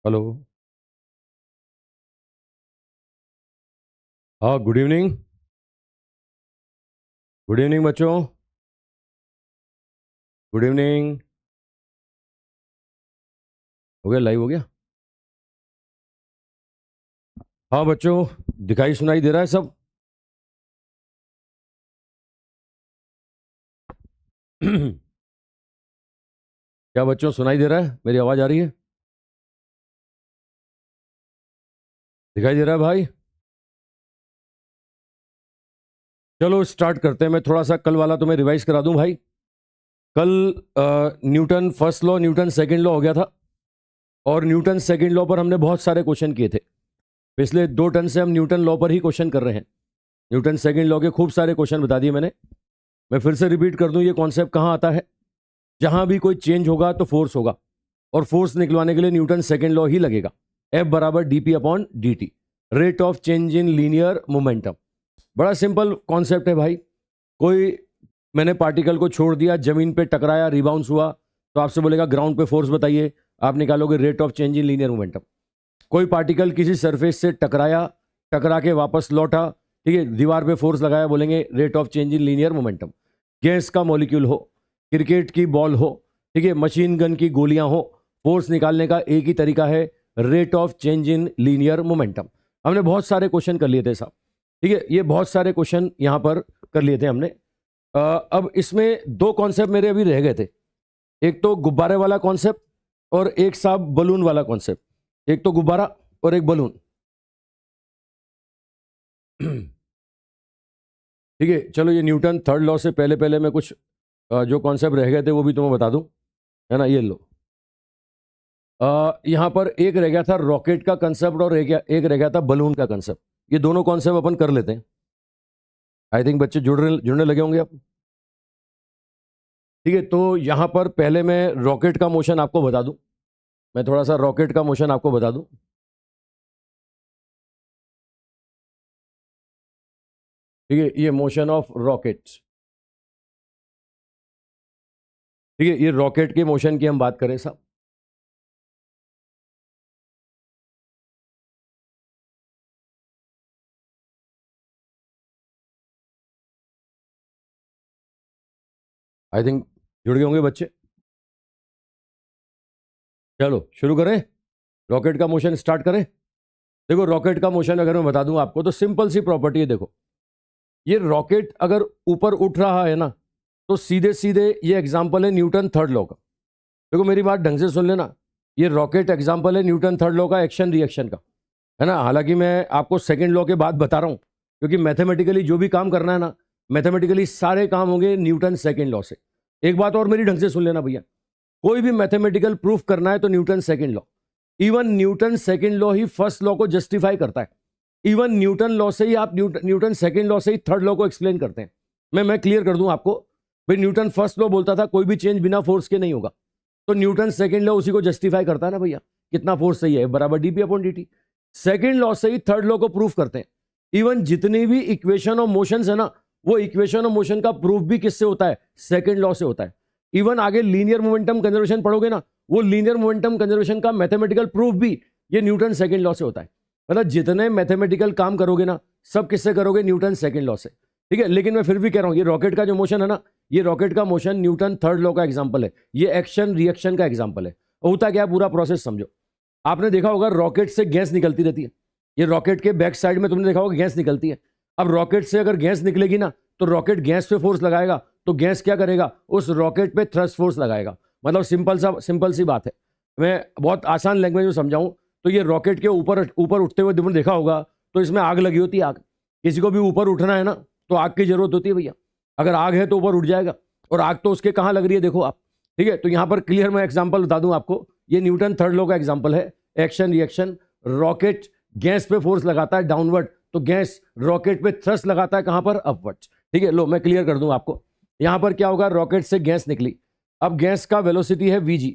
Hello. हाँ, good evening. Good evening बच्चों। Good evening. हो गया, लाइव हो गया। हाँ बच्चों, दिखाई सुनाई दे रहा है सब? क्या बच्चों, सुनाई दे रहा है? मेरी आवाज़ आ रही है? दिखाई दे रहा है भाई? चलो स्टार्ट करते हैं। मैं थोड़ा सा कल वाला तुम्हें रिवाइज करा दूं भाई। कल Newton first law, Newton second law हो गया था, और न्यूटन सेकंड लॉ पर हमने बहुत सारे क्वेश्चन किए थे। पिछले 2 टर्न से हम न्यूटन लॉ पर ही क्वेश्चन कर रहे हैं। न्यूटन सेकंड लॉ के खूब सारे क्वेश्चन बता दिए मैंने। मैं फिर से रिपीट कर दूं, ये कॉन्सेप्ट कहाँ आता है? जहां भी कोई चेंज होगा तो फोर्स होगा, और फोर्स निकलवाने के लिए न्यूटन सेकंड लॉ ही लगेगा। F बराबर dp upon dt, rate of change in linear momentum. बड़ा सिंपल कॉन्सेप्ट है भाई। कोई मैंने पार्टिकल को छोड़ दिया, जमीन पे टकराया, रिबाउंस हुआ, तो आपसे बोलेगा ग्राउंड पे फोर्स बताइए, आप निकालोगे rate of change in linear momentum. कोई पार्टिकल किसी सरफेस से टकराया, टकरा के वापस लौटा, ठीक है, दीवार पे फोर्स लगाया, बोलेंगे rate of change in linear momentum. Gas का मॉलिक्यूल हो, क्रिकेट की बॉल हो, ठीक है, मशीन गन की गोलियां हो, फोर्स निकालने का एक ही तरीका है, rate of change in linear momentum. हमने बहुत सारे क्वेश्चन कर लिए थे साहब, ठीक है, ये बहुत सारे क्वेश्चन यहां पर कर लिए थे हमने। अब इसमें 2 कॉन्सेप्ट मेरे अभी रह गए थे। एक तो गुब्बारे वाला कॉन्सेप्ट, और एक साहब बलून वाला कॉन्सेप्ट। एक तो गुब्बारा और एक बलून। ठीक है, चलो ये न्यूटन थर्ड लॉ से पहले पहले मैं कुछ जो कॉन्सेप्ट रह गए थे वो भी तुम्हें बता दूं, है ना। ये लो, यहां पर एक रह गया था रॉकेट का कंसेप्ट, और एक रह गया था बलून का कंसेप्ट। ये दोनों कॉन्सेप्ट अपन कर लेते हैं। आई थिंक बच्चे जुड़ने लगे होंगे अब। ठीक है, तो यहां पर पहले मैं रॉकेट का मोशन आपको बता दूं। मैं थोड़ा सा रॉकेट का मोशन आपको बता दूं। ठीक है, ये मोशन ऑफ रॉकेट, ठीक है, ये रॉकेट के मोशन की हम बात करें साहब। आई थिंक जुड़ गए होंगे बच्चे। चलो शुरू करें, रॉकेट का मोशन स्टार्ट करें। देखो रॉकेट का मोशन अगर मैं बता दूं आपको, तो सिंपल सी प्रॉपर्टी है। देखो, ये रॉकेट अगर ऊपर उठ रहा है ना, तो सीधे सीधे ये एग्जांपल है न्यूटन थर्ड लॉ का। देखो मेरी बात ढंग से सुन लेना, ये रॉकेट एग्जांपल है न्यूटन थर्ड लॉ का, एक्शन रिएक्शन का, है ना। हालांकि मैं आपको सेकंड लॉ के बाद बता रहा हूं, क्योंकि मैथमेटिकली जो भी काम करना है ना, मैथमेटिकली सारे काम होंगे न्यूटन सेकंड लॉ से। एक बात और मेरी ढंग से सुन लेना भैया, कोई भी मैथमेटिकल प्रूफ करना है तो Newton second law. Even Newton second law ही फर्स्ट लॉ को जस्टिफाई करता है। इवन न्यूटन लॉ से ही आप न्यूटन सेकंड लॉ से ही थर्ड लॉ को एक्सप्लेन करते हैं। मैं क्लियर कर दूं आपको, भाई न्यूटन फर्स्ट लॉ बोलता था कोई भी चेंज बिना फोर्स के नहीं होगा, तो न्यूटन सेकंड लॉ उसी को जस्टिफाई करता है ना भैया, कितना फोर्स सही है, बराबर DP upon dt। Second law से ही थर्ड लॉ को प्रूफ करते हैं। इवन जितनी भी इक्वेशन ऑफ मोशन है ना, वो इक्वेशन ऑफ मोशन का प्रूफ भी किससे होता है? सेकंड लॉ से होता है। इवन आगे लीनियर मोमेंटम कंजर्वेशन पढ़ोगे ना, वो लीनियर मोमेंटम कंजर्वेशन का मैथमेटिकल प्रूफ भी ये न्यूटन सेकंड लॉ से होता है। मतलब जितने मैथमेटिकल काम करोगे ना, सब किससे करोगे? न्यूटन सेकंड लॉ से। ठीक है, लेकिन मैं फिर भी कह रहा हूं, ये रॉकेट का जो मोशन है ना, ये रॉकेट का मोशन न्यूटन थर्ड लॉ का एग्जांपल है। ये एक्शन रिएक्शन का एग्जांपल है। होता क्या, पूरा प्रोसेस समझो। आपने देखा होगा रॉकेट से गैस निकलती रहती है। ये रॉकेट के बैक साइड में तुमने देखा होगा गैस निकलती है। अब रॉकेट से अगर गैस निकलेगी ना, तो रॉकेट गैस पे फोर्स लगाएगा, तो गैस क्या करेगा? उस रॉकेट पे थ्रस्ट फोर्स लगाएगा। मतलब सिंपल सी बात है। मैं बहुत आसान लैंग्वेज में समझाऊं तो ये रॉकेट के ऊपर ऊपर उठते हुए तुमने देखा होगा, तो इसमें आग लगी होती है। आग, किसी को भी ऊपर उठना है ना, तो आग की जरूरत होती है भैया। अगर आग है तो ऊपर उठ जाएगा, और आग तो उसके कहाँ लग रही है, देखो आप। ठीक है, तो यहां पर क्लियर मैं एग्जांपल बता दूं आपको, ये न्यूटन थर्ड लॉ का एग्जांपल है। एक्शन रिएक्शन, रॉकेट गैस पे फोर्स लगाता है डाउनवर्ड, तो गैस रॉकेट पे थ्रस्ट लगाता है कहां पर? अपवर्ड। ठीक है, लो मैं क्लियर कर दूं आपको। यहां पर क्या होगा, रॉकेट से गैस निकली, अब गैस का वेलोसिटी है vg,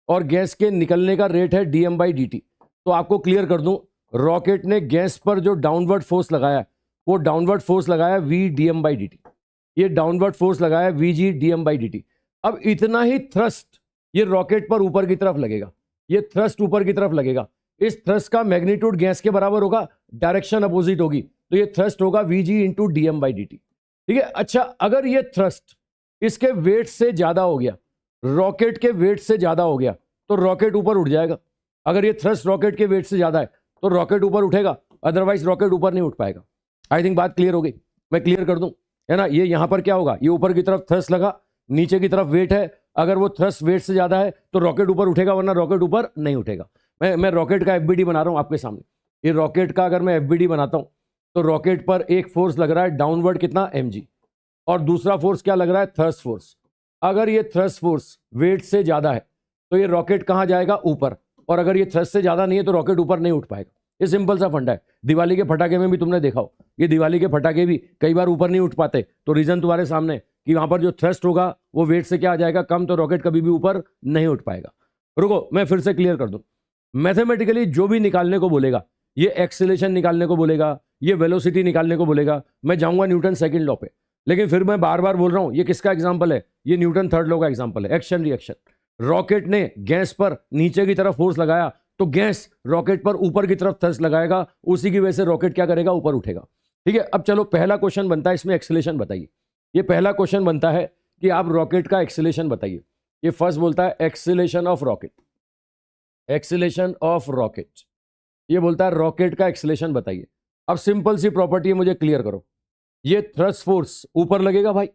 और गैस के निकलने का रेट है dm/dt। तो आपको क्लियर कर दूं, रॉकेट ने गैस पर जो डाउनवर्ड फोर्स लगाया, वो डाउनवर्ड फोर्स लगाया v dm/dt। ये डाउनवर्ड फोर्स लगाया vg dm/dt। अब इतना ही थ्रस्ट ये रॉकेट पर ऊपर की तरफ लगेगा। ये थ्रस्ट ऊपर की तरफ लगेगा, इस थ्रस्ट का मैग्नीट्यूड गैस के बराबर होगा, डायरेक्शन अपोजिट होगी, तो ये थ्रस्ट होगा Vg इंटू dm/dt। ठीक है, अच्छा अगर ये थ्रस्ट इसके वेट से ज्यादा हो गया, रॉकेट के वेट से ज्यादा हो गया, तो रॉकेट ऊपर उठ जाएगा। अगर ये थ्रस्ट रॉकेट के वेट से ज्यादा है तो रॉकेट ऊपर उठेगा, अदरवाइज रॉकेट ऊपर नहीं उठ पाएगा। आई थिंक बात क्लियर हो गई, मैं क्लियर कर दूं, है ना। ये यहां पर क्या होगा, ये ऊपर की तरफ थ्रस्ट लगा, नीचे की तरफ वेट है, अगर वो थ्रस्ट वेट से ज्यादा है तो रॉकेट ऊपर उठेगा, वरना रॉकेट ऊपर नहीं उठेगा। मैं रॉकेट का एफबीडी बना रहा हूं आपके सामने। ये रॉकेट का अगर मैं एफबीडी बनाता हूं तो रॉकेट पर एक फोर्स लग रहा है डाउनवर्ड, कितना mg, और दूसरा फोर्स क्या लग रहा है, थ्रस्ट फोर्स। अगर ये थ्रस्ट फोर्स वेट से ज्यादा है तो ये रॉकेट कहां जाएगा, ऊपर, और अगर ये थ्रस्ट से ज्यादा नहीं है तो रॉकेट ऊपर नहीं उठ पाएगा। ये सिंपल सा फंडा है। दिवाली के फटाके में भी तुमने देखा हो, ये दिवाली के फटाके भी कई बार ऊपर नहीं उठ पाते, तो रीजन तुम्हारे सामने कि वहां पर जो थ्रस्ट होगा वो वेट से क्या आ जाएगा, कम, तो रॉकेट कभी भी ऊपर नहीं उठ पाएगा। रुको मैं फिर से क्लियर कर दूं, मैथमेटिकली जो भी निकालने को बोलेगा, ये एक्सेलेरेशन निकालने को बोलेगा, ये वेलोसिटी निकालने को बोलेगा, मैं जाऊंगा न्यूटन सेकंड लॉ पे। लेकिन फिर मैं बार बार बोल रहा हूं, ये किसका एग्जांपल है, ये न्यूटन थर्ड लॉ का एग्जांपल है, एक्शन रिएक्शन। रॉकेट ने गैस पर नीचे की तरफ फोर्स लगाया तो गैस रॉकेट पर ऊपर की तरफ थ्रस्ट लगाएगा, उसी की वजह से रॉकेट क्या करेगा, ऊपर उठेगा। ठीक है, अब चलो पहला क्वेश्चन बनता है, इसमें एक्सेलेरेशन बताइए। ये पहला क्वेश्चन बनता है कि आप रॉकेट का एक्सेलेरेशन बताइए। ये फर्स्ट बोलता है acceleration of rocket, acceleration of rocket, ये बोलता है रॉकेट का एक्सेलेरेशन बताइए। अब सिंपल सी प्रॉपर्टी है, मुझे क्लियर करो। ये थ्रस्ट फोर्स ऊपर लगेगा भाई,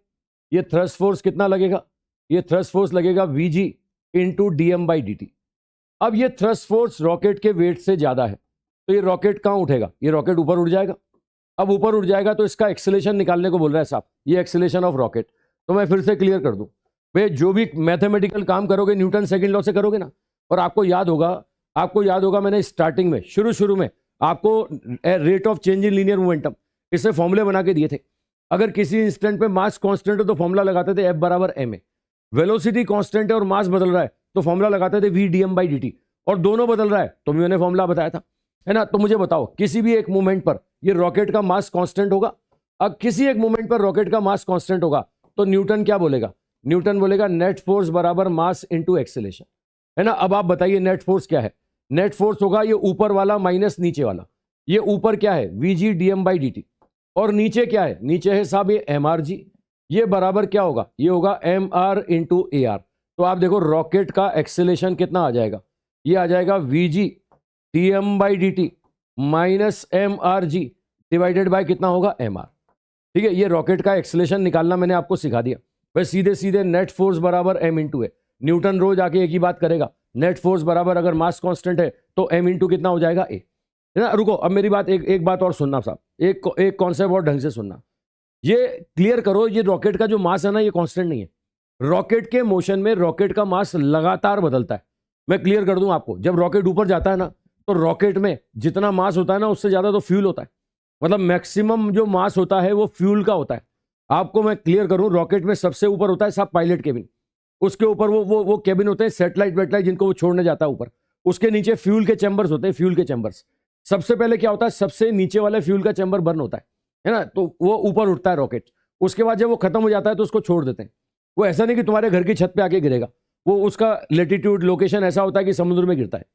ये थ्रस्ट फोर्स कितना लगेगा, ये थ्रस्ट फोर्स लगेगा Vg इंटू dm/dt। अब ये थ्रस्ट फोर्स रॉकेट के वेट से ज्यादा है तो ये रॉकेट कहां उठेगा, ये रॉकेट ऊपर उठ जाएगा। अब ऊपर उठ जाएगा तो इसका एक्सेलेरेशन निकालने को बोल रहा है साहब, ये एक्सेलेरेशन ऑफ रॉकेट। तो मैं फिर से क्लियर कर दूं भाई, जो भी मैथमेटिकल काम करोगे न्यूटन सेकंड लॉ से करोगे ना। और आपको याद होगा मैंने स्टार्टिंग में शुरू में आपको rate of change in linear momentum इससे फॉर्मूले बना के दिए थे। अगर किसी इंस्टेंट पे मास कांस्टेंट है तो फॉर्मूला लगाते थे F बराबर ma, वेलोसिटी कांस्टेंट है और मास बदल रहा है तो फॉर्मूला लगाते थे V dm/dt, और दोनों बदल रहा है तो मैंने फॉर्मूला बताया था, है ना। तो मुझे बताओ, किसी भी एक मूवमेंट पर ये रॉकेट का मास कांस्टेंट होगा। अब किसी एक मूवमेंट पर रॉकेट का मास कांस्टेंट होगा तो न्यूटन क्या बोलेगा, न्यूटन बोलेगा नेट फोर्स बराबर मास इंटू एक्सेलेरेशन, है ना। अब आप बताइए नेट फोर्स क्या है, नेट फोर्स होगा ये ऊपर वाला माइनस नीचे वाला। ये ऊपर क्या है, Vg dm/dt, और नीचे क्या है, नीचे है साहब ये mrg। ये बराबर क्या होगा, ये होगा mr इंटू ar। तो आप देखो रॉकेट का एक्सेलेरेशन कितना आ जाएगा, ये आ जाएगा Vg dm/dt minus mrg divided by कितना होगा, mr। ठीक है, ये रॉकेट का एक्सेलेरेशन निकालना मैंने आपको सिखा दिया। वह सीधे सीधे नेट फोर्स बराबर m इंटू है। न्यूटन रोज आके एक ही बात करेगा, नेट फोर्स बराबर अगर मास कांस्टेंट है तो m इंटू कितना हो जाएगा, a, है ना। रुको, अब मेरी बात एक बात और सुनना साहब, एक कॉन्सेप्ट और ढंग से सुनना। ये क्लियर करो, ये रॉकेट का जो मास है ना, ये कांस्टेंट नहीं है। रॉकेट के मोशन में रॉकेट का मास लगातार बदलता है। मैं क्लियर कर दूं आपको, जब रॉकेट ऊपर जाता है ना तो रॉकेट में जितना मास होता है ना उससे ज्यादा तो फ्यूल होता है, मतलब मैक्सिमम जो मास होता है वो फ्यूल का होता है। आपको मैं क्लियर करूं, रॉकेट में सबसे ऊपर होता है साहब पायलट केबिन, उसके ऊपर वो केबिन होते हैं सेटेलाइट वेटलाइट जिनको वो छोड़ने जाता है ऊपर, उसके नीचे फ्यूल के चैम्बर्स होते हैं, फ्यूल के चैम्बर्स। सबसे पहले क्या होता है, सबसे नीचे वाले फ्यूल का चैम्बर बर्न होता है ना, तो वो ऊपर उठता है रॉकेट। उसके बाद जब वो खत्म हो जाता है तो उसको छोड़ देते हैं। वो ऐसा नहीं कि तुम्हारे घर की छत पे आके गिरेगा, वो उसका लेटीट्यूड लोकेशन ऐसा होता है कि समुद्र में गिरता है।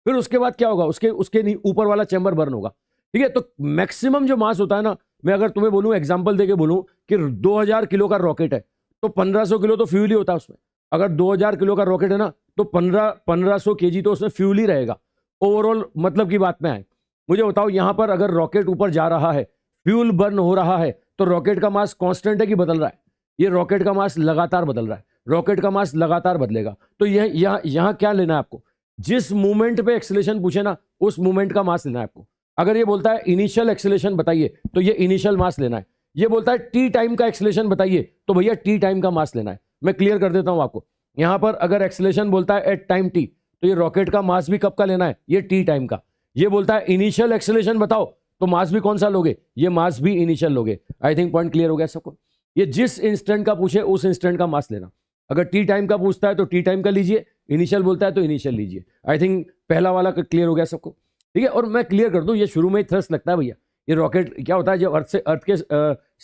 फिर उसके बाद क्या होगा, उसके ऊपर वाला चैम्बर बर्न होगा। ठीक है, तो मैक्सिमम जो मास होता है ना, मैं अगर तुम्हें बोलूं, एग्जांपल देके बोलूं कि 2000 किलो का रॉकेट है तो 1500 किलो तो फ्यूल ही होता है उसमें। अगर 2000 किलो का रॉकेट है ना तो 1500 केजी तो उसमें फ्यूल ही रहेगा। ओवरऑल मतलब की बात में आए, मुझे बताओ यहां पर अगर रॉकेट ऊपर जा रहा है, फ्यूल बर्न हो रहा है, तो रॉकेट का मास कांस्टेंट है कि बदल रहा है? ये रॉकेट का मास लगातार बदल रहा है, रॉकेट का मास लगातार बदलेगा। तो यहां क्या लेना है आपको, जिस मूवमेंट पे एक्सेलेरेशन पूछे ना उस मूवमेंट का मास लेना है आपको। अगर ये बोलता है इनिशियल एक्सेलेरेशन बताइए तो ये इनिशियल मास लेना है। ये बोलता है टी टाइम का एक्सेलेरेशन बताइए तो भैया टी टाइम का मास लेना है। मैं क्लियर कर देता हूं आपको, यहां पर अगर एक्सेलेरेशन बोलता है एट टाइम टी तो ये रॉकेट का मास भी कब का लेना है, ये टी टाइम का। ये बोलता है इनिशियल एक्सेलेरेशन बताओ तो मास भी कौन सा लोगे, ये मास भी इनिशियल लोगे। आई थिंक पॉइंट क्लियर हो गया सबको। ये जिस इंस्टेंट का पूछे उस इंस्टेंट का मास लेना। अगर टी टाइम का पूछता है तो टी टाइम का लीजिए, इनिशियल बोलता है तो इनिशियल लीजिए। आई थिंक पहला वाला क्लियर हो गया सबको, ठीक है। और मैं क्लियर कर दूं, ये शुरू में ही थ्रस्ट लगता है भैया। ये रॉकेट क्या होता है, जब अर्थ के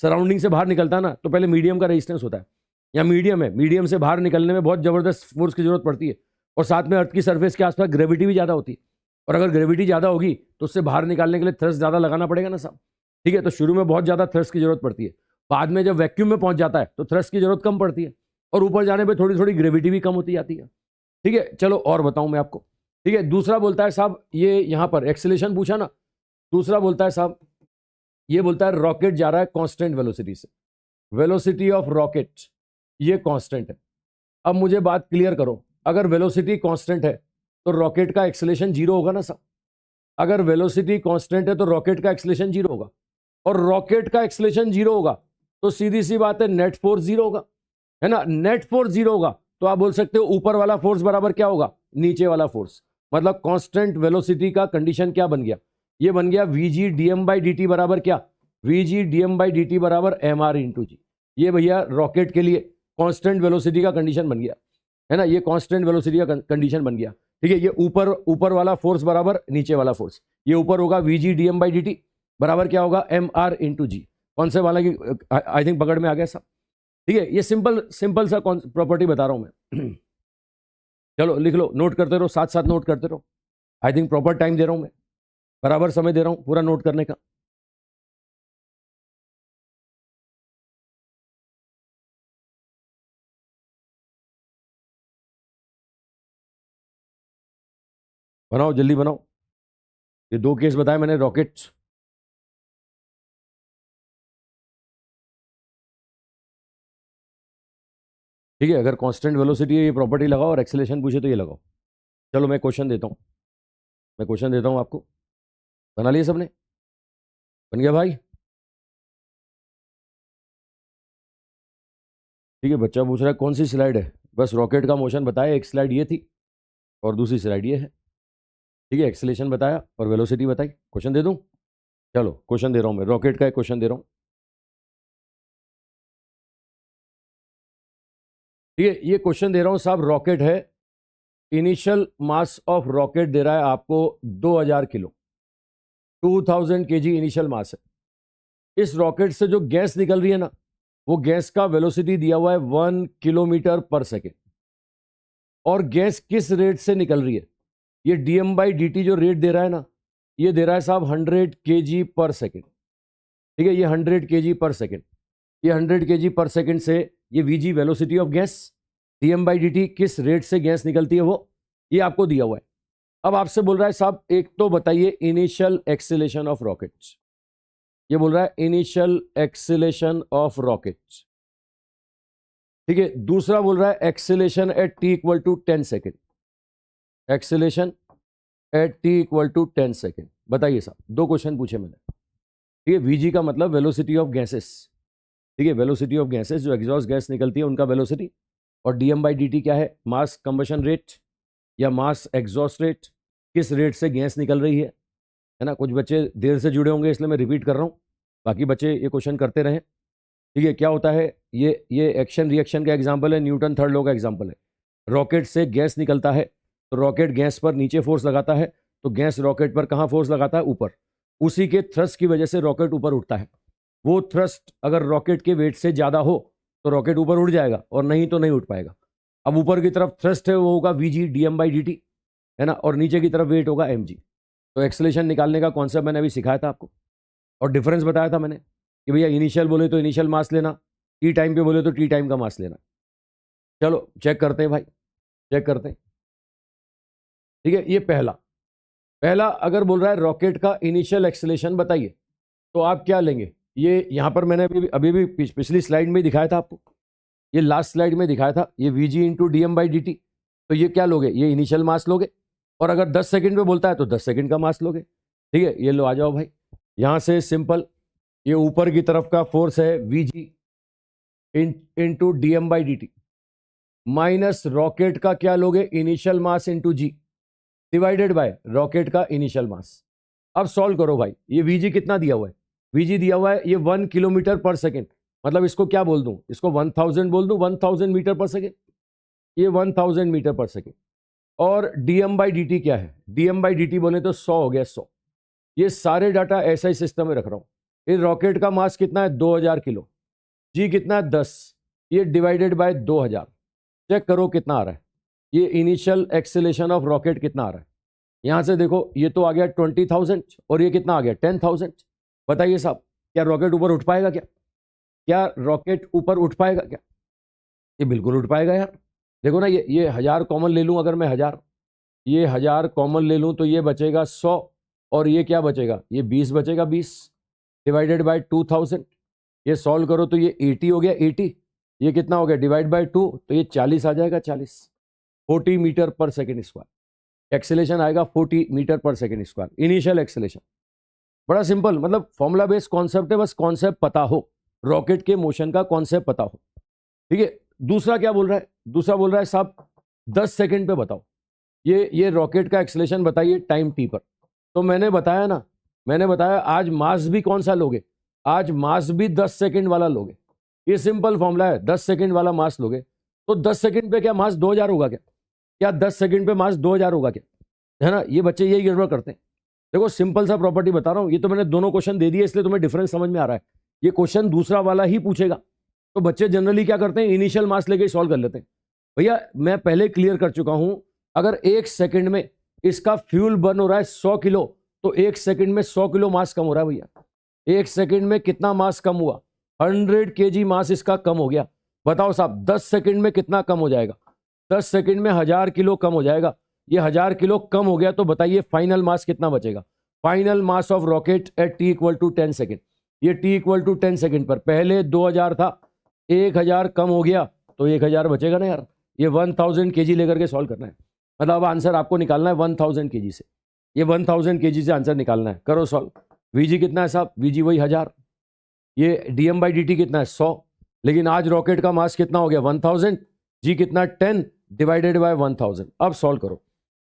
सराउंडिंग से बाहर निकलता है ना तो पहले मीडियम का रेजिस्टेंस होता है, या मीडियम है, मीडियम से बाहर निकलने में बहुत जबरदस्त फोर्स की जरूरत पड़ती है। और साथ में अर्थ की सरफेस के आसपास ग्रेविटी भी ज़्यादा होती है, और अगर ग्रेविटी ज़्यादा होगी तो उससे बाहर निकालने के लिए थ्रस्ट ज़्यादा लगाना पड़ेगा ना साहब। ठीक है, तो शुरू में बहुत ज़्यादा थ्रस्ट की जरूरत पड़ती है, बाद में जब वैक्यूम में पहुंच जाता है तो थ्रस्ट की जरूरत कम पड़ती है, और ऊपर जाने पर थोड़ी थोड़ी ग्रेविटी भी कम होती जाती है। ठीक है, चलो और बताऊं मैं आपको। ठीक है, दूसरा बोलता है साहब, ये यहां पर एक्सेलेरेशन पूछा ना, दूसरा बोलता है साहब, ये बोलता है रॉकेट जा रहा है कांस्टेंट वेलोसिटी से, वेलोसिटी ऑफ रॉकेट ये कांस्टेंट है। अब मुझे बात क्लियर करो, अगर वेलोसिटी कांस्टेंट है तो रॉकेट का एक्सेलेरेशन जीरो होगा ना साहब। अगर वेलोसिटी कांस्टेंट है तो रॉकेट का एक्सेलेरेशन जीरो होगा, और रॉकेट का एक्सेलेरेशन जीरो होगा तो सीधी सी बात है नेट फोर्स जीरो होगा, है ना। नेट फोर्स जीरो होगा तो आप बोल सकते हो ऊपर वाला फोर्स बराबर क्या होगा, नीचे वाला फोर्स। मतलब कांस्टेंट वेलोसिटी का कंडीशन क्या बन गया, ये बन गया v g d m by d t बराबर क्या, v g d m by d t बराबर एम आर इंटू जी। ये भैया रॉकेट के लिए कांस्टेंट वेलोसिटी का कंडीशन बन गया, है ना, ये कांस्टेंट वेलोसिटी का कंडीशन बन गया। ठीक है, ये ऊपर वाला फोर्स बराबर नीचे वाला फोर्स, ये ऊपर होगा v g d m by d t बराबर क्या होगा, एम आर इंटू जी। कौन से वाला की आई थिंक पकड़ में आ गया सब। ठीक है, ये सिंपल सा प्रॉपर्टी बता रहा हूं मैं। चलो लिख लो, नोट करते रहो, साथ साथ नोट करते रहो। आई थिंक प्रॉपर टाइम दे रहा हूं मैं, बराबर समय दे रहा हूं पूरा नोट करने का। बनाओ जल्दी बनाओ, ये दो केस बताए मैंने रॉकेट्स। ठीक है, अगर कांस्टेंट वेलोसिटी है ये प्रॉपर्टी लगाओ, और एक्सेलेरेशन पूछे तो ये लगाओ। चलो मैं क्वेश्चन देता हूं, मैं क्वेश्चन देता हूं आपको। बना लिया सबने, बन गया भाई। ठीक है, बच्चा पूछ रहा है कौन सी स्लाइड है, बस रॉकेट का मोशन बताया, एक स्लाइड ये थी और दूसरी स्लाइड ये है। ठीक है, एक्सेलेरेशन बताया और वेलोसिटी बताई। क्वेश्चन दे दूं, चलो क्वेश्चन दे रहा हूं मैं, रॉकेट का एक क्वेश्चन दे रहा हूं। ठीक है, ये क्वेश्चन दे रहा हूं साहब, रॉकेट है, इनिशियल मास ऑफ रॉकेट दे रहा है आपको 2000 किलो, 2000 केजी इनिशियल मास है। इस रॉकेट से जो गैस निकल रही है ना, वो गैस का वेलोसिटी दिया हुआ है 1 किलोमीटर पर सेकेंड, और गैस किस रेट से निकल रही है, ये डीएम बाई डी टी जो रेट दे रहा है ना, ये दे रहा है साहब 100 केजी पर सेकेंड। ठीक है, ये 100 केजी पर सेकेंड, ये 100 केजी पर सेकेंड से ये v g velocity of gas, d m by d t किस रेट से गैस निकलती है वो, ये आपको दिया हुआ है। अब आपसे बोल रहा है साहब एक तो बताइए इनिशियल एक्सेलेरेशन ऑफ रॉकेट्स, ये बोल रहा है इनिशियल एक्सेलेरेशन ऑफ रॉकेट्स। ठीक है, दूसरा बोल रहा है acceleration at t equal to 10 second, acceleration at t equal to 10 second. बताइए साहब, दो क्वेश्चन पूछे मैंने। ठीक है, वीजी का मतलब वेलोसिटी ऑफ गैसेस, ठीक है, वेलोसिटी ऑफ गैसेस जो एग्जॉस्ट गैस निकलती है उनका वेलोसिटी, और डीएम बाई डी टी क्या है, मास कंबशन रेट या मास एग्जॉस्ट रेट, किस रेट से गैस निकल रही है ना। कुछ बच्चे देर से जुड़े होंगे इसलिए मैं रिपीट कर रहा हूँ, बाकी बच्चे ये क्वेश्चन करते रहें। ठीक है, क्या होता है, ये एक्शन रिएक्शन का एग्जाम्पल है, न्यूटन थर्ड लॉ का एग्जाम्पल है। रॉकेट से गैस निकलता है तो रॉकेट गैस पर नीचे फोर्स लगाता है, तो गैस रॉकेट पर कहाँ फोर्स लगाता है, ऊपर। उसी के थ्रस्ट की वजह से रॉकेट ऊपर उठता है। वो थ्रस्ट अगर रॉकेट के वेट से ज़्यादा हो तो रॉकेट ऊपर उठ जाएगा, और नहीं तो नहीं उठ पाएगा। अब ऊपर की तरफ थ्रस्ट है वो होगा v g d m by d t, है ना, और नीचे की तरफ वेट होगा एम जी। तो एक्सेलेरेशन निकालने का कॉन्सेप्ट मैंने अभी सिखाया था आपको, और डिफरेंस बताया था मैंने कि भैया इनिशियल बोले तो इनिशियल मास लेना, टी टाइम पे बोले तो टी टाइम का मास लेना। चलो चेक करते हैं भाई, चेक करते हैं। ठीक है, ये पहला पहला अगर बोल रहा है रॉकेट का इनिशियल एक्सेलेरेशन बताइए, तो आप क्या लेंगे। ये यहां पर मैंने अभी भी पिछली स्लाइड में दिखाया था आपको, ये लास्ट स्लाइड में दिखाया था, ये v g into d m by d t. तो ये क्या लोगे, ये इनिशियल मास लोगे, और अगर 10 सेकंड पे बोलता है तो 10 सेकंड का मास लोगे। ठीक है, ये लो आ जाओ भाई, यहां से सिंपल, ये ऊपर की तरफ का फोर्स है v g into d m by d t, minus rocket का क्या लोगे, initial mass into g, divided by rocket का इनिशियल मास। अब सॉल्व करो भाई, ये वीजी कितना दिया हुआ है, वीजी दिया हुआ है ये 1 किलोमीटर पर सेकेंड, मतलब इसको क्या बोल दूं, इसको 1000 बोल दूं, 1000 मीटर पर सेकेंड, ये 1000 मीटर पर सेकेंड। और डीएम बाई डी टी क्या है, डीएम बाई डी टी बोले तो 100 हो गया, 100। ये सारे डाटा ऐसा ही सिस्टम में रख रहा हूं। इस रॉकेट का मास कितना है, 2000 किलो, जी कितना है 10, ये डिवाइडेड बाय 2000, चेक करो कितना आ रहा है। ये इनिशियल एक्सेलेरेशन ऑफ रॉकेट कितना आ रहा है। यहां से देखो ये तो आ गया 20,000 और ये कितना आ गया 10,000। बताइए साहब, क्या रॉकेट ऊपर उठ पाएगा? क्या रॉकेट ऊपर उठ पाएगा क्या? ये बिल्कुल उठ पाएगा यार। देखो ना, ये 1000 कॉमन ले लूं, अगर मैं 1000, ये 1000 कॉमन ले लूं तो ये बचेगा 100, और ये क्या बचेगा, ये 20 बचेगा, 20 डिवाइडेड बाय 2000। ये सॉल्व करो तो ये 80 हो गया, 80। ये कितना हो गया डिवाइड बाय 2, तो ये 40 आ जाएगा, 40। 40 मीटर पर सेकेंड स्क्वायर एक्सेलेरेशन आएगा, 40 मीटर पर सेकेंड स्क्वायर इनिशियल एक्सेलेरेशन। बड़ा सिंपल, मतलब फॉर्मूला बेस्ड कॉन्सेप्ट है, बस कॉन्सेप्ट पता हो, रॉकेट के मोशन का कॉन्सेप्ट पता हो। ठीक है, दूसरा क्या बोल रहा है? दूसरा बोल रहा है साहब 10 सेकंड पे बताओ, ये रॉकेट का एक्सेलेरेशन बताइए टाइम टी पर। तो मैंने बताया ना, मैंने बताया आज मास भी कौन सा लोगे, आज मास भी 10 सेकंड वाला लोगे। ये सिंपल फॉर्मूला है, 10 सेकंड वाला मास लोगे तो 10 सेकंड पे क्या मास 2000 होगा क्या 10 सेकंड पे मास 2000 होगा क्या? है ना, ये बच्चे यही गड़बड़ करते हैं। देखो सिंपल सा प्रॉपर्टी बता रहा हूं, ये तो मैंने दोनों क्वेश्चन दे दिए इसलिए तुम्हें डिफरेंस समझ में आ रहा है। ये क्वेश्चन दूसरा वाला ही पूछेगा, तो बच्चे जनरली क्या करते हैं, इनिशियल मास लेके सॉल्व कर लेते हैं। भैया मैं पहले क्लियर कर चुका हूं, अगर 1 सेकंड में इसका फ्यूल बर्न हो रहा है 100 किलो, तो 1 सेकंड में 100 किलो मास कम हो रहा है भैया। 1 सेकंड में कितना मास कम हुआ, 100 kg मास इसका कम हो गया। बताओ साहब 10 सेकंड में कितना कम हो जाएगा? 10 सेकंड में 1000 किलो कम हो जाएगा। ये 1000 किलो कम हो गया, तो बताइए फाइनल मास कितना बचेगा? Final mass of rocket at t equal to 10 second. ये t इक्वल टू 10 सेकेंड पर पहले 2000 था, 1000 कम हो गया तो 1000 बचेगा ना यार। ये 1000 kg लेकर के सॉल्व करना है, मतलब आंसर आपको निकालना है 1000 kg से। ये 1000 kg से आंसर निकालना है, करो सॉल्व। वीजी कितना है साहब? वीजी वही 1000। ये dm/dt कितना है 100, लेकिन आज रॉकेट का मास कितना हो गया 1000, जी कितना 10 डिवाइडेड बाय 1000। अब सॉल्व करो,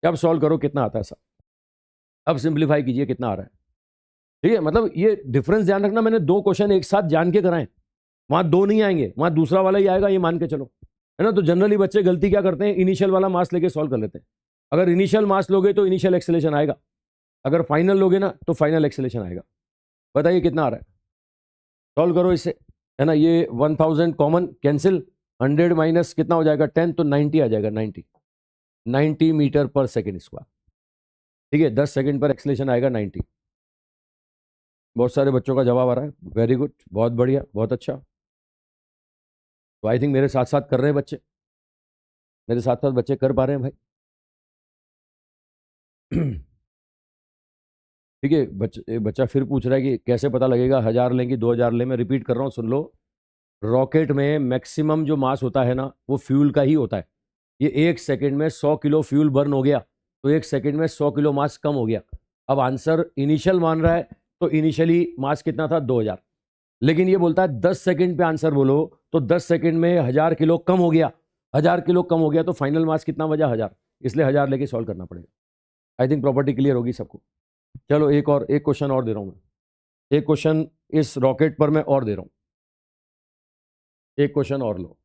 अब सॉल्व करो कितना आता है साहब, अब सिंप्लीफाई कीजिए कितना आ रहा है। ठीक है, मतलब ये डिफरेंस ध्यान रखना, मैंने 2 क्वेश्चन एक साथ जान के कराए, वहां 2 नहीं आएंगे, वहां दूसरा वाला ही आएगा, ये मान के चलो, है ना। तो जनरली बच्चे गलती क्या करते हैं, इनिशियल वाला मास लेके सॉल्व कर लेते हैं। अगर इनिशियल मास लोगे तो इनिशियल एक्सेलेरेशन आएगा, अगर फाइनल लोगे ना तो फाइनल एक्सेलेरेशन आएगा। बताइए कितना आ रहा है, सॉल्व करो इसे, है ना। ये 1000 कॉमन कैंसिल, 100 माइनस कितना हो जाएगा 10, तो 90 आ जाएगा, 90 मीटर पर सेकेंड स्क्वायर। ठीक है, 10 सेकंड पर एक्सेलेरेशन आएगा 90। बहुत सारे बच्चों का जवाब आ रहा है, वेरी गुड, बहुत बढ़िया, बहुत अच्छा। तो आई थिंक मेरे साथ साथ कर रहे हैं बच्चे, मेरे साथ साथ बच्चे कर पा रहे हैं भाई। ठीक है, बच्चा फिर पूछ रहा है कि कैसे पता लगेगा 1000 लें कि 2000 लें। मैं रिपीट कर रहा हूँ, सुन लो। रॉकेट में मैक्सिमम जो मास होता है ना, वो फ्यूल का ही होता है। ये 1 सेकंड में 100 किलो फ्यूल बर्न हो गया, तो 1 सेकंड में 100 किलो मास कम हो गया। अब आंसर इनिशियल मान रहा है, तो इनिशियली मास कितना था 2000, लेकिन ये बोलता है 10 सेकंड पे आंसर बोलो, तो 10 सेकंड में 1000 किलो कम हो गया, 1000 किलो कम हो गया, तो फाइनल मास कितना बचा 1000, इसलिए 1000 लेके सॉल्व करना पड़ेगा। आई थिंक प्रॉपर्टी क्लियर होगी सबको। चलो एक क्वेश्चन और दे रहा हूं मैं, एक क्वेश्चन इस रॉकेट पर मैं और दे रहा हूं, एक क्वेश्चन और लो।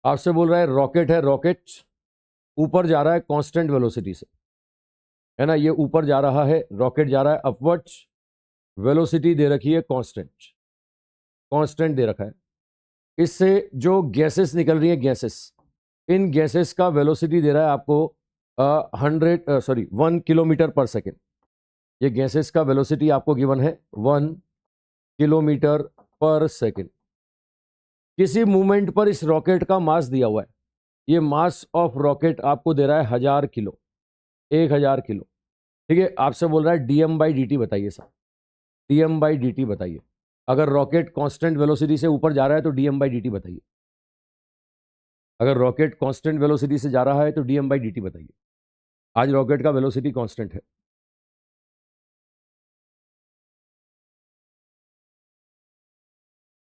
आपसे बोल रहा है रॉकेट है, रॉकेट ऊपर जा रहा है कांस्टेंट वेलोसिटी से, है ना। ये ऊपर जा रहा है, रॉकेट जा रहा है अपवर्ड्स, वेलोसिटी दे रखी है कांस्टेंट, कांस्टेंट दे रखा है। इससे जो गैसेस निकल रही है, गैसेस, इन गैसेस का वेलोसिटी दे रहा है आपको 1 किलोमीटर पर सेकेंड। ये गैसेस का वेलोसिटी आपको गिवन है 1 किलोमीटर पर सेकेंड। किसी मूवमेंट पर इस रॉकेट का मास दिया हुआ है, ये मास ऑफ रॉकेट आपको दे रहा है 1000 किलो, 1000 किलो। ठीक है, आपसे बोल रहा है dm/dt बताइए सर, dm/dt बताइए। अगर रॉकेट कांस्टेंट वेलोसिटी से ऊपर जा रहा है तो dm/dt बताइए। अगर रॉकेट कांस्टेंट वेलोसिटी से जा रहा है तो dm/dt बताइए। आज रॉकेट का वेलोसिटी कांस्टेंट है।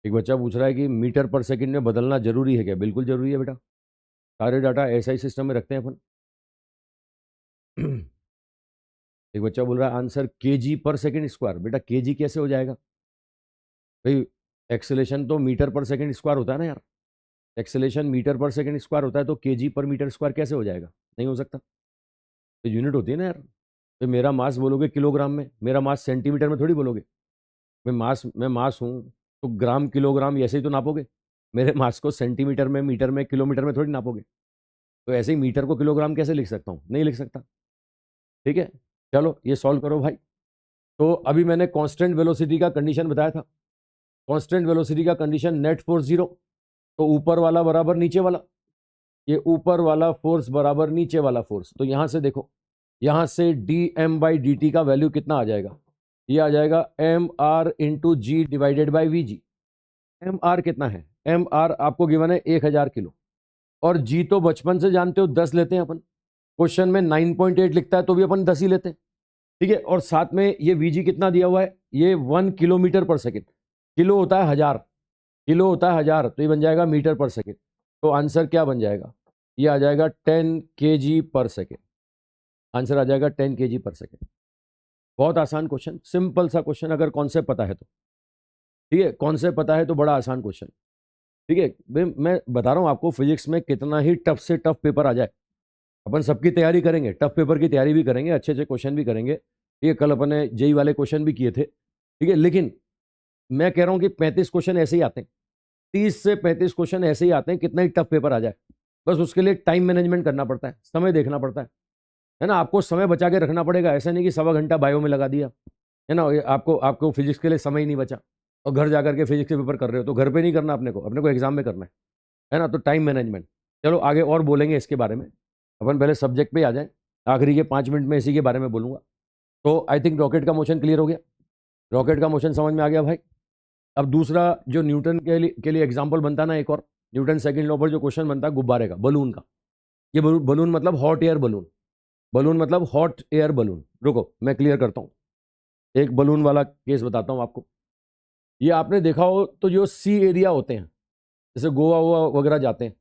एक बच्चा पूछ रहा है कि मीटर पर सेकंड में बदलना जरूरी है क्या? बिल्कुल जरूरी है बेटा, सारे डाटा ऐसा ही सिस्टम में रखते हैं अपन। एक बच्चा बोल रहा है आंसर kg पर सेकंड स्क्वायर। बेटा kg कैसे हो जाएगा भाई, एक्सेलेरेशन तो मीटर पर सेकंड स्क्वायर होता है ना यार, एक्सेलेरेशन मीटर पर सेकंड स्क्वायर होता है, तो kg पर मीटर स्क्वायर कैसे हो जाएगा? नहीं हो सकता, तो यूनिट होती है ना यार। तो मेरा मास बोलोगे किलोग्राम में, मेरा मास सेंटीमीटर में थोड़ी बोलोगे। मैं मास हूँ तो ग्राम किलोग्राम ऐसे ही तो नापोगे, मेरे मास को सेंटीमीटर में, मीटर में, किलोमीटर में थोड़ी नापोगे। तो ऐसे ही मीटर को किलोग्राम कैसे लिख सकता हूँ? नहीं लिख सकता। ठीक है, चलो ये सॉल्व करो भाई। तो अभी मैंने कांस्टेंट वेलोसिटी का कंडीशन बताया था। कांस्टेंट वेलोसिटी का कंडीशन नेट फोर्स 0, तो ऊपर वाला बराबर नीचे वाला, ये ऊपर वाला फोर्स बराबर नीचे वाला फोर्स। तो यहां से देखो, यहां से dm/dt का वैल्यू कितना आ जाएगा? ये आ जाएगा mr into g divided by v g. M r कितना है? एम आर आपको गिवन है 1000 किलो, और जी तो बचपन से जानते हो 10 लेते हैं अपन। क्वेश्चन में 9.8 लिखता है तो भी अपन 10 ही लेते हैं। ठीक है, और साथ में ये वीजी कितना दिया हुआ है? ये 1 किलोमीटर पर सेकेंड। किलो होता है 1000, किलो होता है 1000, तो ये बन जाएगा मीटर पर सेकेंड। तो आंसर क्या बन जाएगा? ये आ जाएगा 10 kg पर सेकेंड। आंसर आ जाएगा 10 kg पर सेकेंड। बहुत आसान क्वेश्चन, सिंपल सा क्वेश्चन, अगर कॉन्सेप्ट पता है तो। ठीक है, कॉन्सेप्ट पता है तो बड़ा आसान क्वेश्चन। ठीक है, मैं बता रहा हूँ आपको, फिजिक्स में कितना ही टफ से टफ पेपर आ जाए, अपन सबकी तैयारी करेंगे, टफ पेपर की तैयारी भी करेंगे, अच्छे अच्छे क्वेश्चन भी करेंगे। ठीक है, कल अपन ने जेई वाले क्वेश्चन भी किए थे। ठीक है, लेकिन मैं कह रहा हूँ कि 35 क्वेश्चन ऐसे ही आते हैं, 30 से 35 क्वेश्चन ऐसे ही आते हैं, कितना ही टफ पेपर आ जाए। बस उसके लिए टाइम मैनेजमेंट करना पड़ता है, समय देखना पड़ता है ना। आपको समय बचा के रखना पड़ेगा, ऐसा नहीं कि 1.25 घंटा बायो में लगा दिया, है ना, आपको आपको फिजिक्स के लिए समय ही नहीं बचा और घर जाकर के फिजिक्स के पेपर कर रहे हो। तो घर पे नहीं करना अपने को एग्जाम में करना है ना। तो टाइम मैनेजमेंट, चलो आगे और बोलेंगे इसके बारे में, अपन पहले सब्जेक्ट पे आ जाएं। आखिरी के 5 मिनट में इसी के बारे में बोलूंगा। तो आई थिंक रॉकेट का मोशन क्लियर हो गया, रॉकेट का मोशन समझ में आ गया भाई। अब दूसरा जो न्यूटन के लिए एग्जाम्पल बनता है ना, एक और न्यूटन सेकंड लॉ पर जो क्वेश्चन बनता है गुब्बारे का, बलून का। ये बलून मतलब हॉट एयर बलून, बलून मतलब हॉट एयर बलून। रुको मैं क्लियर करता हूँ, एक बलून वाला केस बताता हूँ आपको। ये आपने देखा हो तो जो सी एरिया होते हैं, जैसे गोवा वोवा वगैरह जाते हैं,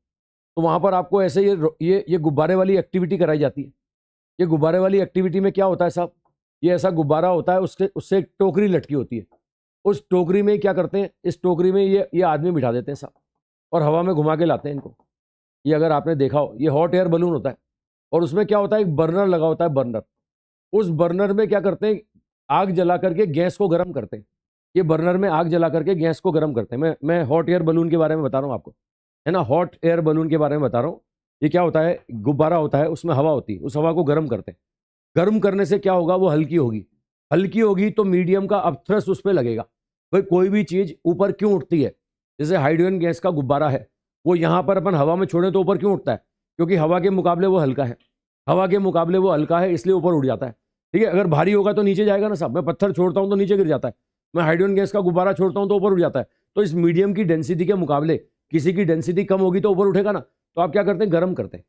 तो वहाँ पर आपको ऐसे ये गुब्बारे वाली एक्टिविटी कराई जाती है। ये गुब्बारे वाली एक्टिविटी में क्या होता है साहब, ये ऐसा गुब्बारा होता है, उससे एक टोकरी लटकी होती है। उस टोकरी में क्या करते हैं, इस टोकरी में ये आदमी बिठा देते हैं साहब, और हवा में घुमा के लाते हैं इनको। ये अगर आपने देखा हो, ये हॉट एयर बलून होता है, और उसमें क्या होता है, एक बर्नर लगा होता है, बर्नर। उस बर्नर में क्या करते हैं, आग जला करके गैस को गर्म करते हैं। ये बर्नर में आग जला करके गैस को गर्म करते हैं। मैं हॉट एयर बलून के बारे में बता रहा हूँ आपको, है ना, हॉट एयर बलून के बारे में बता रहा हूँ। ये क्या होता है, गुब्बारा होता है, उसमें हवा होती है, उस हवा को गर्म करते हैं। गर्म करने से क्या होगा, वो हल्की होगी, हल्की होगी तो मीडियम का अपथ्रस्ट उस पर लगेगा। भाई कोई भी चीज ऊपर क्यों उठती है, जैसे हाइड्रोजन गैस का गुब्बारा है, वो यहां पर अपन हवा में छोड़े तो ऊपर क्यों उठता है? क्योंकि हवा के मुकाबले वो हल्का है, हवा के मुकाबले वो हल्का है, इसलिए ऊपर उठ जाता है। ठीक है, अगर भारी होगा तो नीचे जाएगा ना साहब। मैं पत्थर छोड़ता हूं तो नीचे गिर जाता है, मैं हाइड्रोजन गैस का गुब्बारा छोड़ता हूं तो ऊपर उठ जाता है। तो इस मीडियम की डेंसिटी के मुकाबले किसी की डेंसिटी कम होगी तो ऊपर उठेगा ना। तो आप क्या करते हैं, गर्म करते हैं।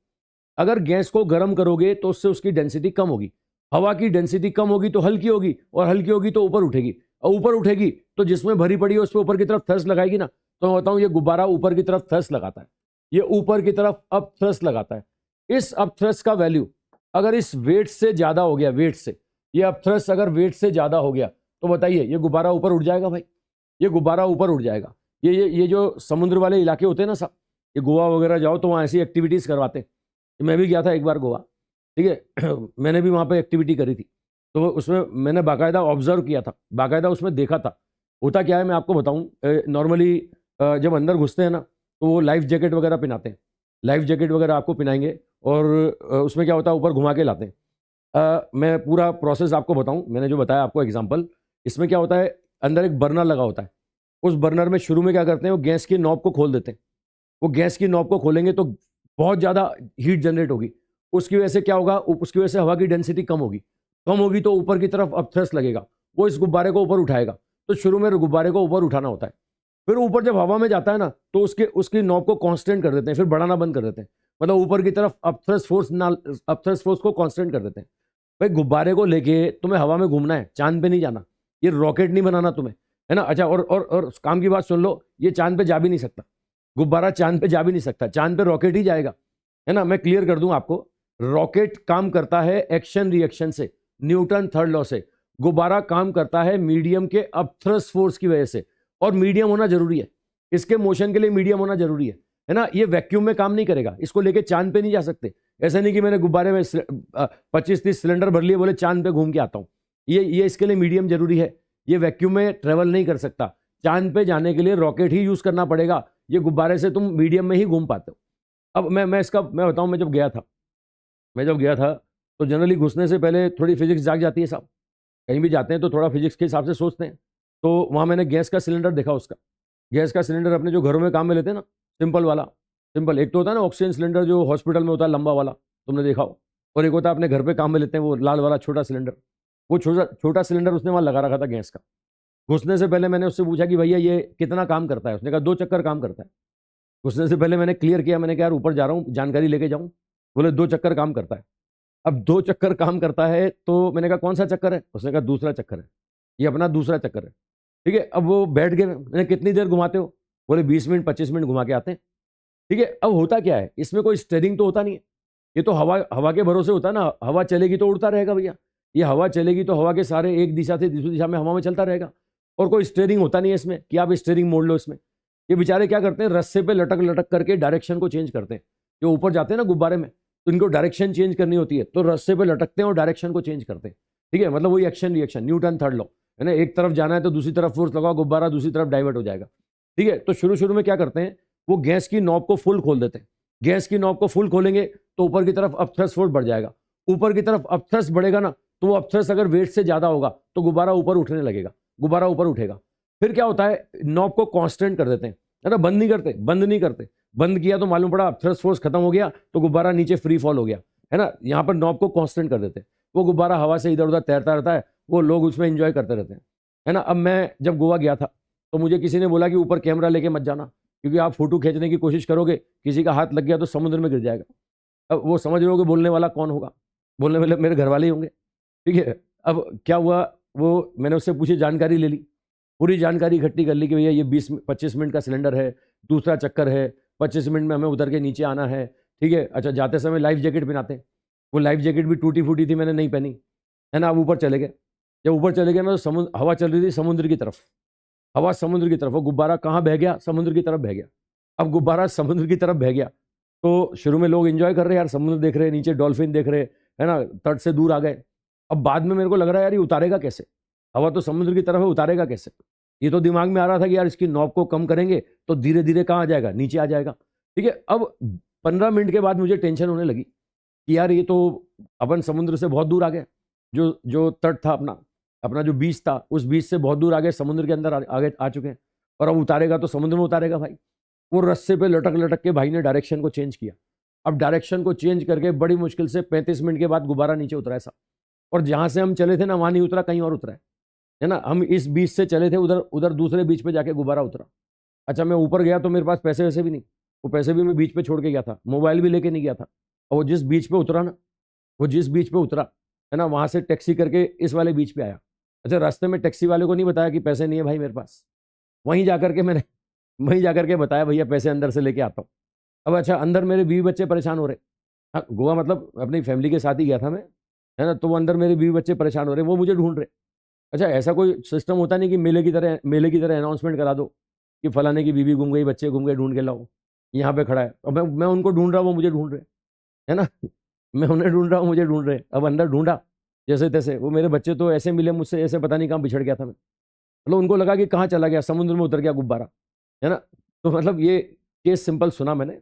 अगर गैस को गर्म करोगे तो उससे उसकी डेंसिटी कम होगी, हवा की डेंसिटी कम होगी तो हल्की होगी, और हल्की होगी तो ऊपर उठेगी, और ऊपर उठेगी तो जिसमें भरी पड़ी है उस पर ऊपर की तरफ थ्रस्ट लगाएगी ना। तो मैं बताऊं, ये गुब्बारा ऊपर की तरफ थ्रस्ट लगाता है, ये ऊपर की तरफ अप थ्रस्ट लगाता है। इस अप थ्रस्ट का वैल्यू अगर इस वेट से ज्यादा हो गया, वेट से, ये अप थ्रस्ट अगर वेट से ज्यादा हो गया तो बताइए ये गुब्बारा ऊपर उठ जाएगा भाई, ये गुब्बारा ऊपर उठ जाएगा। ये जो समुद्र वाले इलाके होते हैं ना साहब, ये गोवा वगैरह जाओ तो वहाँ ऐसी एक्टिविटीज करवाते हैं। मैं भी गया था एक बार गोवा, ठीक है मैंने भी वहाँ पे एक्टिविटी करी थी, तो उसमें मैंने बाकायदा ऑब्जर्व किया था, बाकायदा उसमें देखा था। होता क्या है मैं आपको बताऊं, नॉर्मली जब अंदर घुसते हैं ना तो वो लाइफ जैकेट वगैरह पहनाते हैं, लाइफ जैकेट वगैरह आपको पहनाएंगे, और उसमें क्या होता है, ऊपर घुमा के लाते हैं। मैं पूरा प्रोसेस आपको बताऊं, मैंने जो बताया आपको एग्जांपल, इसमें क्या होता है, अंदर एक बर्नर लगा होता है। उस बर्नर में शुरू में क्या करते हैं, वो गैस की नॉब को खोल देते हैं। वो गैस की नॉब को खोलेंगे तो बहुत ज़्यादा हीट जनरेट होगी, उसकी वजह से क्या होगा, उसकी वजह से हवा की डेंसिटी कम होगी, कम होगी तो ऊपर की तरफ अपथ्रस्ट लगेगा, वो इस गुब्बारे को ऊपर उठाएगा। तो शुरू में गुब्बारे को ऊपर उठाना होता है, फिर ऊपर जब हवा में जाता है ना तो उसकी नॉब को कांस्टेंट कर देते हैं, फिर बढ़ाना बंद कर देते हैं, मतलब ऊपर की तरफ अपथ्रस्ट फोर्स को कांस्टेंट कर देते हैं। भाई गुब्बारे को लेके तुम्हें हवा में घूमना है, चांद पे नहीं जाना, ये रॉकेट नहीं बनाना तुम्हें, है ना। अच्छा, और काम की बात सुन लो, ये चांद पे जा भी नहीं सकता, गुब्बारा चांद पे जा भी नहीं सकता, चांद पे रॉकेट ही जाएगा, है ना। मैं क्लियर कर दूं आपको, रॉकेट काम करता है एक्शन रिएक्शन से, न्यूटन थर्ड लॉ से। गुब्बारा काम करता है मीडियम के अपथ्रस्ट फोर्स की वजह से, और मीडियम होना जरूरी है, इसके मोशन के लिए मीडियम होना जरूरी है ना। ये वैक्यूम में काम नहीं करेगा, इसको लेके चांद पे नहीं जा सकते। ऐसा नहीं कि मैंने गुब्बारे में 25-30 सिलेंडर भर लिए, बोले चांद पे घूम के आता हूं। ये इसके लिए मीडियम जरूरी है, ये वैक्यूम में ट्रेवल नहीं कर सकता। चांद पे जाने के लिए रॉकेट ही यूज करना पड़ेगा, ये गुब्बारे से तुम मीडियम में ही घूम पाते हो। अब मैं बताऊं, मैं जब गया था तो जनरली घुसने से पहले थोड़ी फिजिक्स जाग जाती है साहब। कहीं भी जाते हैं तो थोड़ा फिजिक्स के हिसाब से सोचते हैं। तो वहाँ मैंने गैस का सिलेंडर देखा उसका। गैस का सिलेंडर अपने जो घरों में काम में लेते हैं ना, सिंपल वाला। सिंपल एक तो होता है ना ऑक्सीजन सिलेंडर जो हॉस्पिटल में होता है लंबा वाला, तुमने देखा हो। और एक होता है अपने घर पे काम में लेते हैं वो लाल वाला छोटा सिलेंडर। वो छोटा छोटा सिलेंडर उसने वहाँ लगा रखा था गैस का। घुसने से पहले मैंने उससे पूछा कि भैया ये कितना काम करता है। उसने कहा 2 चक्कर काम करता है। घुसने से पहले मैंने क्लियर किया, मैंने कहा यार ऊपर जा रहा हूँ जानकारी लेके जाऊँ। बोले 2 चक्कर काम करता है। अब 2 चक्कर काम करता है तो मैंने कहा कौन सा चक्कर है। उसने कहा दूसरा चक्कर है, ये अपना दूसरा चक्कर है। ठीक है, अब वो बैठ गए। मैंने कितनी देर घुमाते हो। बोले 20 मिनट 25 मिनट घुमा के आते हैं। ठीक है, अब होता क्या है इसमें, कोई स्टेयरिंग तो होता नहीं है। ये तो हवा हवा के भरोसे होता है ना, हवा चलेगी तो उड़ता रहेगा भैया। ये हवा चलेगी तो हवा के सारे एक दिशा से दूसरी दिशा में हवा में चलता रहेगा। और कोई स्टेयरिंग होता नहीं है इसमें कि आप स्टेयरिंग मोड़ लो इसमें। ये बेचारे क्या करते हैं, रस्से पे लटक लटक करके डायरेक्शन को चेंज करते हैं। जो ऊपर जाते हैं ना गुब्बारे में, तो इनको डायरेक्शन चेंज करनी होती है, तो रस्से पे लटकते हैं और डायरेक्शन को चेंज करते हैं। ठीक है, मतलब वही action reaction, Newton third law है ना। एक तरफ जाना है तो दूसरी तरफ फोर्स लगाओ, गुब्बारा दूसरी तरफ डाइवर्ट हो जाएगा। ठीक है, तो शुरू शुरू में क्या करते हैं, वो गैस की नॉब को फुल खोल देते हैं। गैस की नॉब को फुल खोलेंगे तो ऊपर की तरफ अपथ्रस्ट फोर्स बढ़ जाएगा। ऊपर की तरफ अपथ्रस्ट बढ़ेगा ना, तो वो अपथ्रस्ट अगर वेट से ज्यादा होगा तो गुब्बारा ऊपर उठने लगेगा, गुब्बारा ऊपर उठेगा। फिर क्या होता है, नॉब को कांस्टेंट कर देते हैं, है ना। बंद नहीं करते। बंद किया तो मालूम पड़ा अपथ्रस्ट फोर्स खत्म हो गया तो गुब्बारा नीचे फ्री फॉल हो गया, है ना। यहाँ पर नॉब को कांस्टेंट कर देते हैं, वो गुब्बारा हवा से इधर उधर तैरता रहता है, वो लोग उसमें एंजॉय करते रहते हैं, है ना। अब मैं जब गोवा गया था तो मुझे किसी ने बोला कि ऊपर कैमरा लेके मत जाना, क्योंकि आप फोटो खींचने की कोशिश करोगे, किसी का हाथ लग गया तो समुद्र में गिर जाएगा। अब वो समझ रहे हो कि बोलने वाला कौन होगा, बोलने वाले मेरे घर वाले ही होंगे। ठीक है, अब क्या हुआ, वो मैंने उससे पूछी, जानकारी ले ली, पूरी जानकारी इकट्ठी कर ली कि भैया ये 20-25 मिनट का सिलेंडर है, दूसरा चक्कर है, 25 मिनट में हमें उतर के नीचे आना है। ठीक है, अच्छा जाते समय लाइफ जैकेट पहनाते हैं, वो लाइफ जैकेट भी टूटी फूटी थी, मैंने नहीं पहनी, है ना। अब ऊपर चले गए, जब ऊपर चले गए ना तो समुद्र, हवा चल रही थी समुद्र की तरफ, हवा समुद्र की तरफ, वो गुब्बारा कहाँ बह गया, समुद्र की तरफ बह गया। अब गुब्बारा समुद्र की तरफ बह गया तो शुरू में लोग एंजॉय कर रहे हैं यार, समुद्र देख रहे हैं, नीचे डॉल्फिन देख रहे हैं, है ना, तट से दूर आ गए। अब बाद में मेरे को लग रहा है यार ये उतारेगा कैसे, हवा तो समुद्र की तरफ है, उतारेगा कैसे। ये तो दिमाग में आ रहा था कि यार इसकी नॉब को कम करेंगे तो धीरे धीरे कहाँ आ जाएगा, नीचे आ जाएगा। ठीक है, अब 15 मिनट के बाद मुझे टेंशन होने लगी कि यार ये तो अपन समुद्र से बहुत दूर आ गए। जो जो तट था अपना अपना जो बीच था, उस बीच से बहुत दूर आ गए, समुद्र के अंदर आगे आ चुके हैं। और अब उतारेगा तो समुद्र में उतारेगा भाई। वो रस्से पे लटक लटक के भाई ने डायरेक्शन को चेंज किया। अब डायरेक्शन को चेंज करके बड़ी मुश्किल से 35 मिनट के बाद गुब्बारा नीचे उतरा है साहब। और जहां से हम चले थे ना वहां नहीं उतरा, कहीं और उतरा है ना। हम इस बीच से चले थे, उधर उधर दूसरे बीच पे जाके गुब्बारा उतरा। अच्छा मैं ऊपर गया तो मेरे पास पैसे वैसे भी नहीं, वो पैसे भी मैं बीच पे छोड़ के गया था, मोबाइल भी लेके नहीं गया था। और वो जिस बीच पे उतरा ना, वो जिस बीच पे उतरा है ना, वहां से टैक्सी करके इस वाले बीच पे आया। अच्छा रास्ते में टैक्सी वाले को नहीं बताया कि पैसे नहीं है भाई मेरे पास, वहीं जाकर के मैंने वहीं जाकर के बताया भैया पैसे अंदर से लेके आता हूँ। अब अच्छा अंदर मेरे बीवी बच्चे परेशान हो रहे। हाँ गोवा मतलब अपनी फैमिली के साथ ही गया था मैं, है ना। तो वो अंदर मेरे बीवी बच्चे परेशान हो रहे, वो मुझे ढूंढ रहे। अच्छा ऐसा कोई सिस्टम होता नहीं कि मेले की तरह अनाउंसमेंट करा दो कि फलाने की बीवी गुम गई, बच्चे गुम गए, ढूंढ के लाओ, यहाँ पे खड़ा है। अब मैं उनको ढूंढ रहा हूँ, वो मुझे ढूंढ रहे, है ना। मैं उन्हें ढूंढ रहा हूँ, मुझे ढूंढ रहे। अब अंदर ढूंढा जैसे तैसे, वो मेरे बच्चे तो ऐसे मिले मुझसे, ऐसे पता नहीं कहाँ बिछड़ गया था मैं। मतलब उनको लगा कि कहाँ चला गया, समुद्र में उतर गया गुब्बारा, है ना। तो मतलब ये केस सिंपल सुना मैंने।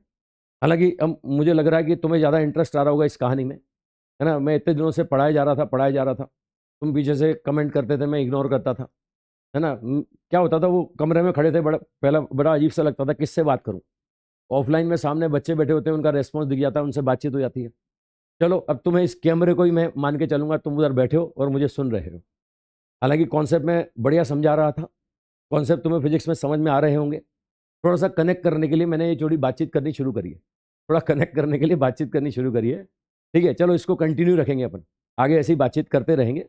हालांकि अब मुझे लग रहा है कि तुम्हें ज़्यादा इंटरेस्ट आ रहा होगा इस कहानी में, है ना। मैं इतने दिनों से पढ़ाया जा रहा था, तुम पीछे से कमेंट करते थे, मैं इग्नोर करता था, है ना। क्या होता था, वो कमरे में खड़े थे, पहला बड़ा अजीब सा लगता था, किससे बात करूं। ऑफलाइन में सामने बच्चे बैठे होते हैं, उनका रेस्पॉन्स दिख जाता है, उनसे बातचीत हो जाती है। चलो अब तुम्हें इस कैमरे को ही मैं मान के चलूंगा, तुम उधर बैठे हो और मुझे सुन रहे हो। हालांकि कॉन्सेप्ट में बढ़िया समझा रहा था, कॉन्सेप्ट तुम्हें फिजिक्स में समझ में आ रहे होंगे। थोड़ा सा कनेक्ट करने के लिए मैंने ये थोड़ी बातचीत करनी शुरू करी है, थोड़ा कनेक्ट करने के लिए बातचीत करनी शुरू करी है। ठीक है, चलो इसको कंटिन्यू रखेंगे अपन, आगे ऐसी बातचीत करते रहेंगे,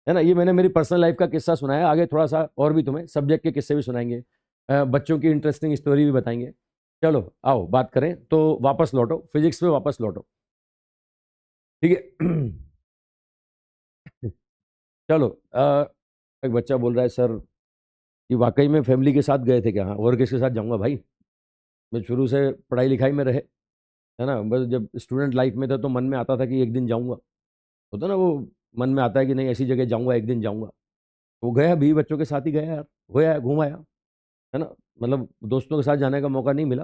है ना। ये मैंने मेरी पर्सनल लाइफ का किस्सा सुनाया, आगे थोड़ा सा और भी तुम्हें सब्जेक्ट के किस्से भी सुनाएंगे, बच्चों की इंटरेस्टिंग स्टोरी भी बताएंगे। चलो आओ बात करें, तो वापस लौटो फिजिक्स में, वापस लौटो। ठीक है। चलो एक बच्चा बोल रहा है सर कि वाकई में फैमिली के साथ गए थे क्या। हाँ, और किसके साथ जाऊंगा भाई, मैं शुरू से पढ़ाई लिखाई में रहे, है ना। बस जब स्टूडेंट लाइफ में था तो मन में आता था कि एक दिन जाऊंगा, होता ना वो, मन में आता है कि नहीं ऐसी जगह जाऊंगा, एक दिन जाऊंगा। वो गया, बीवी बच्चों के साथ ही गया यार, होया घूम आया, है ना। मतलब दोस्तों के साथ जाने का मौका नहीं मिला,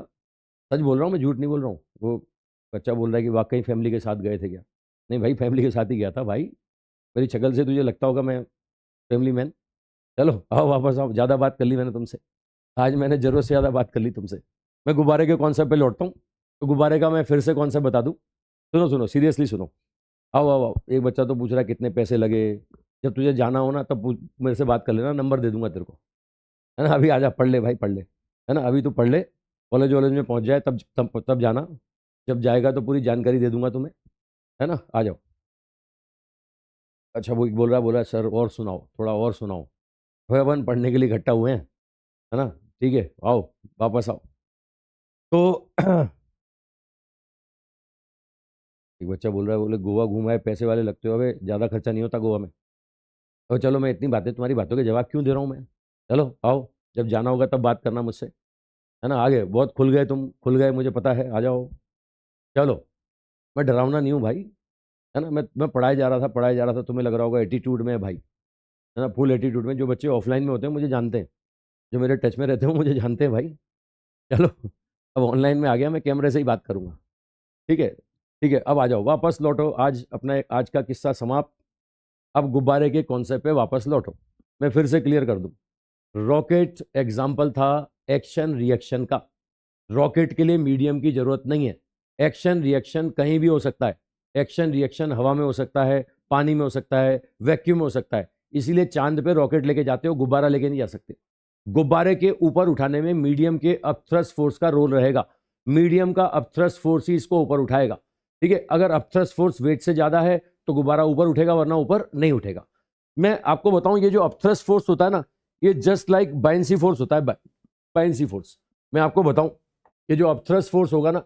सच बोल रहा हूँ मैं, झूठ नहीं बोल रहा हूँ। वो बच्चा बोल रहा है कि वाकई फैमिली के साथ गए थे क्या? नहीं भाई, फैमिली के साथ ही गया था भाई। मेरी शक्ल से तुझे लगता होगा मैं फैमिली मैन। चलो आओ वापस आओ, ज़्यादा बात कर ली मैंने तुमसे, आज मैंने ज़रूरत से ज़्यादा बात कर ली तुमसे। मैं गुब्बारे के कॉन्सेप्ट पे लौटता हूँ। तो गुब्बारे का मैं फिर से कॉन्सेप्ट बता दूँ। सुनो सुनो, सीरियसली सुनो। आओ आओ आओ, एक बच्चा तो पूछ रहा है कितने पैसे लगे। जब तुझे जाना हो ना तब मेरे से बात कर लेना, नंबर दे दूंगा तेरे को, है ना। अभी आजा, पढ़ ले भाई, पढ़ ले, है ना। अभी तू पढ़ ले, कॉलेज वॉलेज में पहुंच जाए तब जाना। जब जाएगा तो पूरी जानकारी दे दूंगा तुम्हें, है ना। आ जाओ। अच्छा वो बोल रहा है सर और सुनाओ, थोड़ा और सुनाओ। भाई अपन पढ़ने के लिए इकट्ठा हुए हैं, है ना। ठीक है, आओ वापस आओ। तो एक बच्चा बोल रहा है, बोले गोवा घूमा है, पैसे वाले लगते हो। अबे ज़्यादा खर्चा नहीं होता गोवा में। और चलो, मैं इतनी बातें, तुम्हारी बातों के जवाब क्यों दे रहा हूँ मैं। चलो आओ, जब जाना होगा तब बात करना मुझसे, है ना। आगे बहुत खुल गए तुम, खुल गए मुझे पता है, आ जाओ। चलो, मैं डरावना नहीं हूँ भाई, है ना। मैं पढ़ाई जा रहा था, पढ़ाई जा रहा था। तुम्हें लग रहा होगा एटीट्यूड में है भाई, है ना, फुल एटीट्यूड में। जो बच्चे ऑफलाइन में होते हैं मुझे जानते हैं, जो मेरे टच में रहते हैं मुझे जानते हैं भाई। चलो, अब ऑनलाइन में आ गया, मैं कैमरे से ही बात करूंगा। ठीक है, ठीक है। अब आ जाओ, वापस लौटो, आज अपना आज का किस्सा समाप्त। अब गुब्बारे के कॉन्सेप्ट पे वापस लौटो। मैं फिर से क्लियर कर दूं। रॉकेट एग्जाम्पल था एक्शन रिएक्शन का। रॉकेट के लिए मीडियम की जरूरत नहीं है। एक्शन रिएक्शन कहीं भी हो सकता है। एक्शन रिएक्शन हवा में हो सकता है, पानी में हो सकता है, वैक्यूम में हो सकता है। इसीलिए चांद पे रॉकेट लेके जाते हो, गुब्बारा लेके नहीं जा सकते। गुब्बारे के ऊपर उठाने में मीडियम के अपथ्रस्ट फोर्स का रोल रहेगा। मीडियम का अपथ्रस्ट फोर्स ही इसको ऊपर उठाएगा। ठीक है, अगर अपथ्रस्ट फोर्स वेट से ज्यादा है तो गुब्बारा ऊपर उठेगा, वरना ऊपर नहीं उठेगा। मैं आपको बताऊं, ये जो अपथ्रस्ट फोर्स होता है ना, ये जस्ट लाइक बायंसी फोर्स होता है। बायंसी फोर्स, मैं आपको बताऊं, ये जो अपथ्रस्ट फोर्स होगा ना,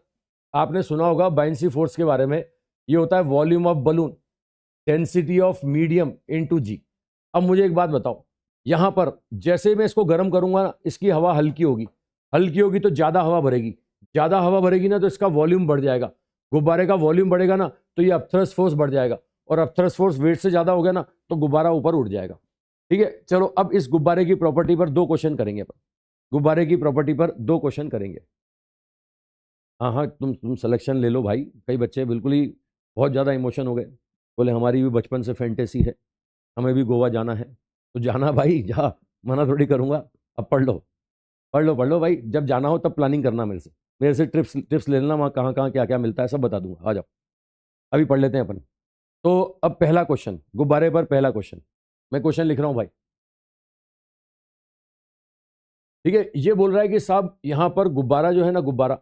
आपने सुना होगा बायंसी फोर्स के बारे में। ये होता है volume of balloon, density of medium into g. अब मुझे एक बात बताओ, यहां पर जैसे मैं इसको गर्म करूंगा ना, इसकी हवा हल्की होगी। हल्की होगी तो ज्यादा हवा भरेगी, ज्यादा हवा भरेगी ना तो इसका वॉल्यूम बढ़ जाएगा। गुब्बारे का वॉल्यूम बढ़ेगा ना तो ये अपथ्रस्ट फोर्स बढ़ जाएगा, और अपथ्रस्ट फोर्स वेट से ज्यादा हो गया ना तो गुब्बारा ऊपर उड़ जाएगा। ठीक है, चलो अब इस गुब्बारे की प्रॉपर्टी पर दो क्वेश्चन करेंगे अपन। गुब्बारे की प्रॉपर्टी पर दो क्वेश्चन करेंगे। हाँ हाँ, तुम सिलेक्शन ले लो भाई। कई बच्चे बिल्कुल ही बहुत ज़्यादा इमोशन हो गए, बोले हमारी भी बचपन से फैंटेसी है, हमें भी गोवा जाना है। तो जाना भाई, जा, मना थोड़ी करूँगा। अब पढ़ लो, पढ़ लो, पढ़ लो भाई। जब जाना हो तब प्लानिंग करना मेरे से ट्रिप्स ट्रिप्स ले लेना, वहाँ कहाँ कहाँ क्या क्या मिलता है सब बता दूंगा। आ जाओ, अभी पढ़ लेते हैं अपन। तो अब पहला क्वेश्चन, गुब्बारे पर पहला क्वेश्चन, मैं क्वेश्चन लिख रहा हूँ भाई। ठीक है, ये बोल रहा है कि साहब यहाँ पर गुब्बारा जो है ना, गुब्बारा,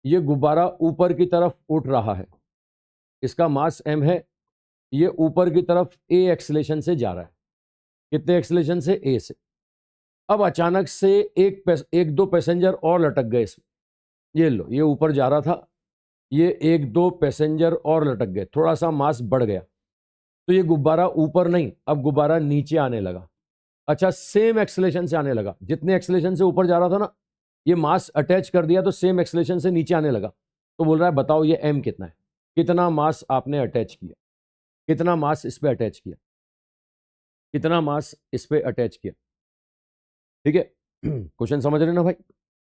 ये गुब्बारा ऊपर की तरफ उठ रहा है, इसका मास m है। ये ऊपर की तरफ a एक्सेलेरेशन से जा रहा है। कितने एक्सेलेरेशन से? a से। अब अचानक से एक दो पैसेंजर और लटक गए इसमें। ये लो, ये ऊपर जा रहा था, ये एक दो पैसेंजर और लटक गए, थोड़ा सा मास बढ़ गया। तो ये गुब्बारा ऊपर नहीं, अब गुब्बारा नीचे आने लगा। अच्छा, सेम एक्सेलेरेशन से आने लगा, जितने एक्सेलेरेशन से ऊपर जा रहा था ना, ये मास अटैच कर दिया तो सेम एक्सेलेरेशन से नीचे आने लगा। तो बोल रहा है बताओ ये m कितना है, कितना मास आपने अटैच किया, कितना मास इस पे अटैच किया, कितना मास इस पे अटैच किया। ठीक है, क्वेश्चन समझ रहे ना भाई।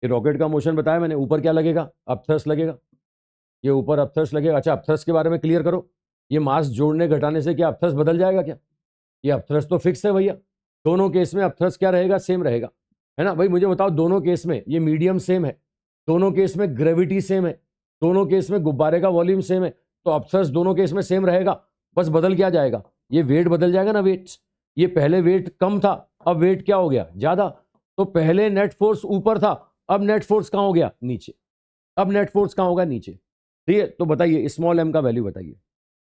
ये रॉकेट का मोशन बताया मैंने, ऊपर क्या लगेगा? अपथ्रस्ट लगेगा। ये ऊपर अपथ्रस्ट लगेगा। अच्छा, अपथ्रस्ट के बारे में क्लियर करो। ये मास जोड़ने घटाने से क्या अपथ्रस्ट बदल जाएगा क्या? ये अपथ्रस्ट तो फिक्स है भैया। दोनों केस में अपथ्रस्ट क्या रहेगा? सेम रहेगा, है ना भाई। मुझे बताओ, दोनों केस में ये मीडियम सेम है, दोनों केस में ग्रेविटी सेम है, दोनों केस में गुब्बारे का वॉल्यूम सेम है, तो अपथ्रस्ट दोनों केस में सेम रहेगा। बस बदल क्या जाएगा? ये वेट बदल जाएगा ना, वेट। ये पहले वेट कम था, अब वेट क्या हो गया? ज्यादा। तो पहले नेट फोर्स ऊपर था, अब नेट फोर्स कहां हो गया? नीचे। अब नेट फोर्स कहां होगा? नीचे। ठीक है, तो बताइए स्मॉल m का वैल्यू बताइए।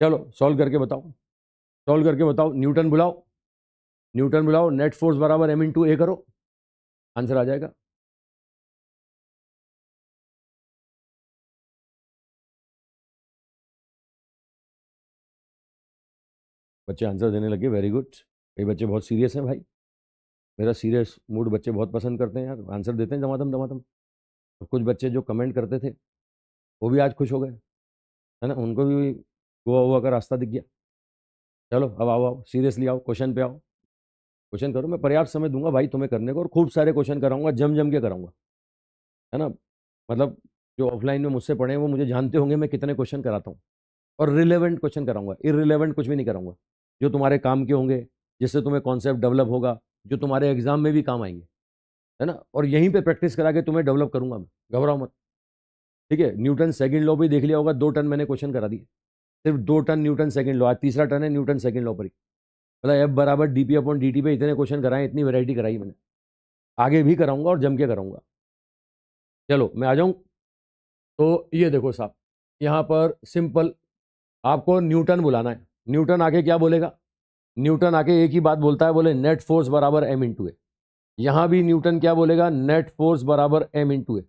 चलो सॉल्व करके बताओ, सॉल्व करके बताओ। न्यूटन बुलाओ, न्यूटन बुलाओ। नेट फोर्स बराबर m इंटू ए करो, आंसर आ जाएगा। बच्चे आंसर देने लगे, वेरी गुड। कई बच्चे बहुत सीरियस हैं भाई, मेरा सीरियस मूड बच्चे बहुत पसंद करते हैं यार, आंसर देते हैं दमादम दमादम। और कुछ बच्चे जो कमेंट करते थे वो भी आज खुश हो गए, है ना, उनको भी गोवा हुआ का रास्ता दिख गया। चलो अब आओ आओ, सीरियसली आओ, क्वेश्चन पे आओ। क्वेश्चन करो, मैं पर्याप्त समय दूंगा भाई तुम्हें करने को, और खूब सारे क्वेश्चन कराऊंगा, जम जम के कराऊंगा, है ना। मतलब जो ऑफलाइन में मुझसे पढ़े हैं वो मुझे जानते होंगे मैं कितने क्वेश्चन कराता हूँ, और रिलेवेंट क्वेश्चन कराऊंगा, इररिलेवेंट कुछ भी नहीं कराऊंगा, जो तुम्हारे काम के होंगे, जिससे तुम्हें कॉन्सेप्ट डेवलप होगा, जो तुम्हारे एग्जाम में भी काम आएंगे, है ना। और यहीं पे प्रैक्टिस करा के तुम्हें डेवलप करूंगा मैं, घबराओ मत। ठीक है, न्यूटन सेकंड लॉ भी देख लिया होगा, 2 टर्न मैंने क्वेश्चन करा दिए, सिर्फ 2 टर्न न्यूटन सेकंड लॉ, आज तीसरा टर्न है न्यूटन सेकंड लॉ पर ही। मतलब एफ बराबर डीपी अपॉन डी पे इतने क्वेश्चन कराए, इतनी वैरायटी कराई मैंने, आगे भी कराऊंगा और जम के कराऊंगा। चलो मैं आ जाऊं। तो ये देखो साहब, यहाँ पर सिंपल आपको न्यूटन बुलाना है। न्यूटन आके क्या बोलेगा? न्यूटन आके एक ही बात बोलता है, बोले नेट फोर्स बराबर एम इंटू ए। यहां भी न्यूटन क्या बोलेगा? नेट फोर्स बराबर एम इंटू ए।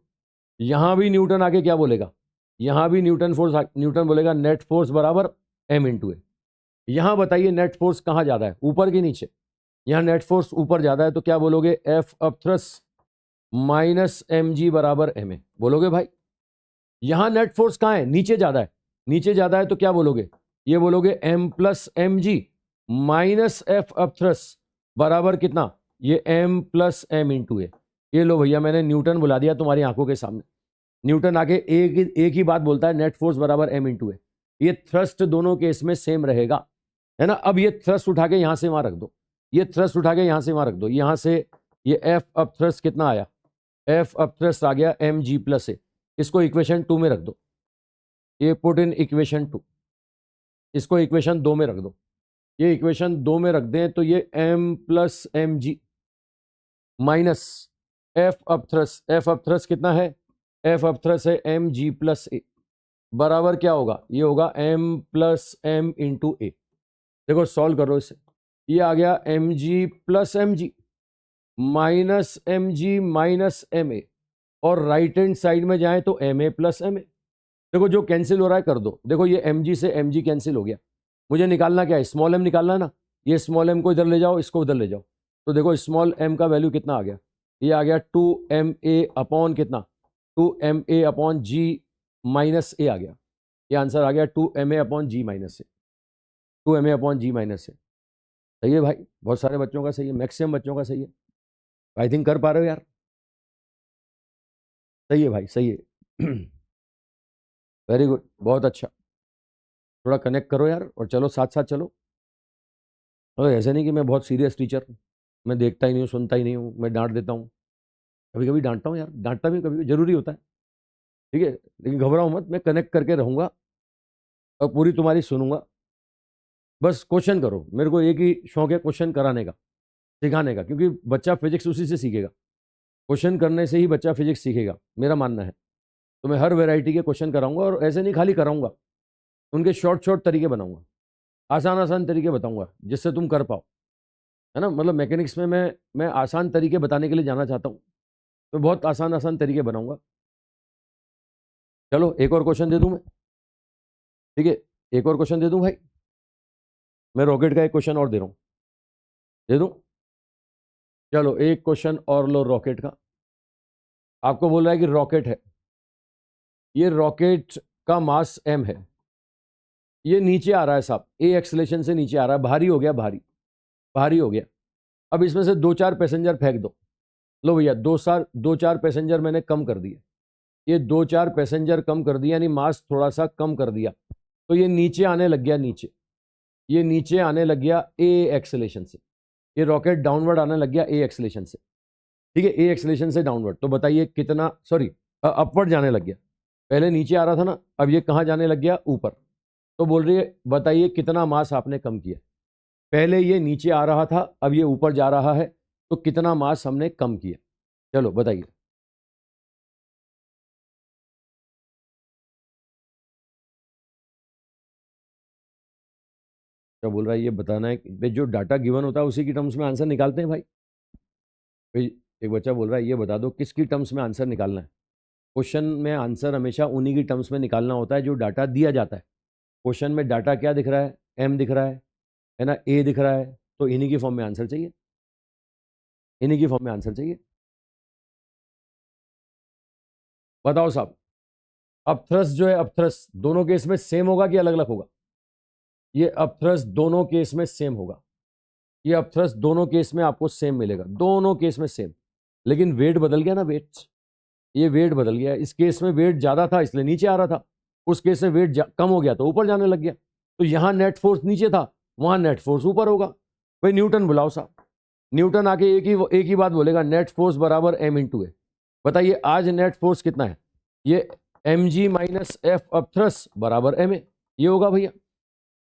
यहां भी न्यूटन आके क्या बोलेगा? यहां भी न्यूटन बोलेगा नेट फोर्स बराबर एम इंटू ए। यहां बताइए नेट फोर्स कहां ज्यादा है, ऊपर कि नीचे? यहां नेट फोर्स ऊपर ज्यादा है, तो क्या बोलोगे? F upthrust minus m g बराबर एम ए बोलोगे भाई। यहां नेट फोर्स कहां है? नीचे ज्यादा है। नीचे ज्यादा है तो क्या बोलोगे? ये बोलोगे m plus m g minus f upthrust बराबर कितना? ये m plus m into a. ये लो भैया, मैंने न्यूटन बुला दिया तुम्हारी आंखों के सामने। न्यूटन आके एक ही बात बोलता है, नेट फोर्स बराबर एम इंटू ए। ये थ्रस्ट दोनों केस में सेम रहेगा, है ना। अब ये थ्रस्ट उठा के यहां से वहां रख दो, ये थ्रस्ट उठा के यहां से वहां रख दो। यहां से ये एफ अप थ्रस्ट कितना आया? एफ अप थ्रस्ट आ गया एम जी प्लस ए। इसको इक्वेशन 2 में रख दो, ये पुट इन इक्वेशन 2। इसको इक्वेशन 2 में रख दो, ये इक्वेशन 2 में रख दें तो ये m plus m g minus f up thrust कितना है? एफ अप थ्रस्ट है एम जी प्लस ए, बराबर क्या होगा? ये होगा m plus m into a. देखो सॉल्व करो इसे, ये आ गया m g plus m g minus m g minus m a, और राइट हैंड साइड में जाए तो m a plus m a. देखो जो कैंसिल हो रहा है कर दो। देखो ये एम जी से एम जी कैंसिल हो गया। मुझे निकालना क्या है? स्मॉल एम निकालना है ना। ये स्मॉल एम को इधर ले जाओ, इसको उधर ले जाओ, तो देखो स्मॉल एम का वैल्यू कितना आ गया? ये आ गया 2ma अपॉन कितना? 2ma अपॉन जी माइनस ए आ गया। ये आंसर आ गया 2ma अपॉन जी माइनस ए, 2ma अपॉन जी माइनस ए। सही है भाई, बहुत सारे बच्चों का सही है, मैक्सिमम बच्चों का सही है। आई थिंक कर पा रहे हो यार। सही है भाई, सही है। वेरी गुड, बहुत अच्छा। थोड़ा कनेक्ट करो यार और चलो साथ साथ चलो। और ऐसे नहीं कि मैं बहुत सीरियस टीचर हूँ, मैं देखता ही नहीं हूँ, सुनता ही नहीं हूँ, मैं डांट देता हूँ। कभी कभी डांटता हूँ यार, डांटता भी कभी जरूरी होता है। ठीक है, लेकिन घबराओ मत, मैं कनेक्ट करके रहूँगा और पूरी तुम्हारी सुनूंगा। बस क्वेश्चन करो, मेरे को एक ही शौक है क्वेश्चन कराने का, सिखाने का, क्योंकि बच्चा फिजिक्स उसी से सीखेगा। क्वेश्चन करने से ही बच्चा फिजिक्स सीखेगा, मेरा मानना है। तो मैं हर वैरायटी के क्वेश्चन कराऊंगा, और ऐसे नहीं खाली कराऊंगा, उनके शॉर्ट शॉर्ट तरीके बनाऊंगा, आसान आसान तरीके बताऊंगा जिससे तुम कर पाओ, है ना। मतलब मैकेनिक्स में मैं आसान तरीके बताने के लिए जाना चाहता हूँ, तो बहुत आसान आसान तरीके बनाऊंगा। चलो एक और क्वेश्चन दे दूं मैं। ठीक है, एक और क्वेश्चन दे दूं भाई। मैं रॉकेट का एक क्वेश्चन और दे रहा हूं, दे दूं? चलो एक क्वेश्चन और लो रॉकेट का। आपको बोल रहा है कि रॉकेट है, ये रॉकेट का मास m है, ये नीचे आ रहा है साहब, ए एक्सलेशन से नीचे आ रहा है, भारी हो गया, भारी भारी हो गया। अब इसमें से 2-4 पैसेंजर फेंक दो। लो भैया, 2-4 पैसेंजर मैंने कम कर दिए, ये 2-4 पैसेंजर कम कर दिया, यानी मास थोड़ा सा कम कर दिया, तो ये नीचे आने लग गया, नीचे, ये नीचे आने लग गया ए एक्सेलेशन से। ये रॉकेट डाउनवर्ड आने लग गया ए एक्सेलेशन से। ठीक है, ए एक्सेलेशन से डाउनवर्ड, तो बताइए कितना, सॉरी अपवर्ड जाने लग गया। पहले नीचे आ रहा था ना, अब ये कहाँ जाने लग गया? ऊपर। तो बोल रही है बताइए कितना मास आपने कम किया। पहले ये नीचे आ रहा था, अब ये ऊपर जा रहा है, तो कितना मास हमने कम किया? चलो बताइए। क्या बोल रहा है? ये बताना है कि जो डाटा गिवन होता है उसी की टर्म्स में आंसर निकालते हैं भाई। भाई एक बच्चा बोल रहा है ये बता दो किसकी टर्म्स में आंसर निकालना है। क्वेश्चन में आंसर हमेशा उन्हीं की टर्म्स में निकालना होता है जो डाटा दिया जाता है। क्वेश्चन में डाटा क्या दिख रहा है? एम दिख रहा है ना, ए दिख रहा है, तो इन्हीं की फॉर्म में आंसर चाहिए, इन्हीं की फॉर्म में आंसर चाहिए। बताओ साहब, अपथ्रस्ट जो है, अपथ्रस्ट दोनों केस में सेम होगा कि अलग अलग होगा? ये अपथ्रस्ट दोनों केस में सेम होगा, ये अपथ्रस्ट दोनों केस में आपको सेम मिलेगा, दोनों केस में सेम, लेकिन वेट बदल गया ना, वेट ये वेट बदल गया। इस केस में वेट ज़्यादा था इसलिए नीचे आ रहा था, उस केस में वेट कम हो गया तो ऊपर जाने लग गया। तो यहाँ नेट फोर्स नीचे था, वहाँ नेट फोर्स ऊपर होगा। भाई न्यूटन बुलाओ साहब। न्यूटन आके एक ही बात बोलेगा, नेट फोर्स बराबर m इंटू ए। बताइए आज नेट फोर्स कितना है? ये mg माइनस एफ अपथ्रस बराबर ma, ये होगा भैया।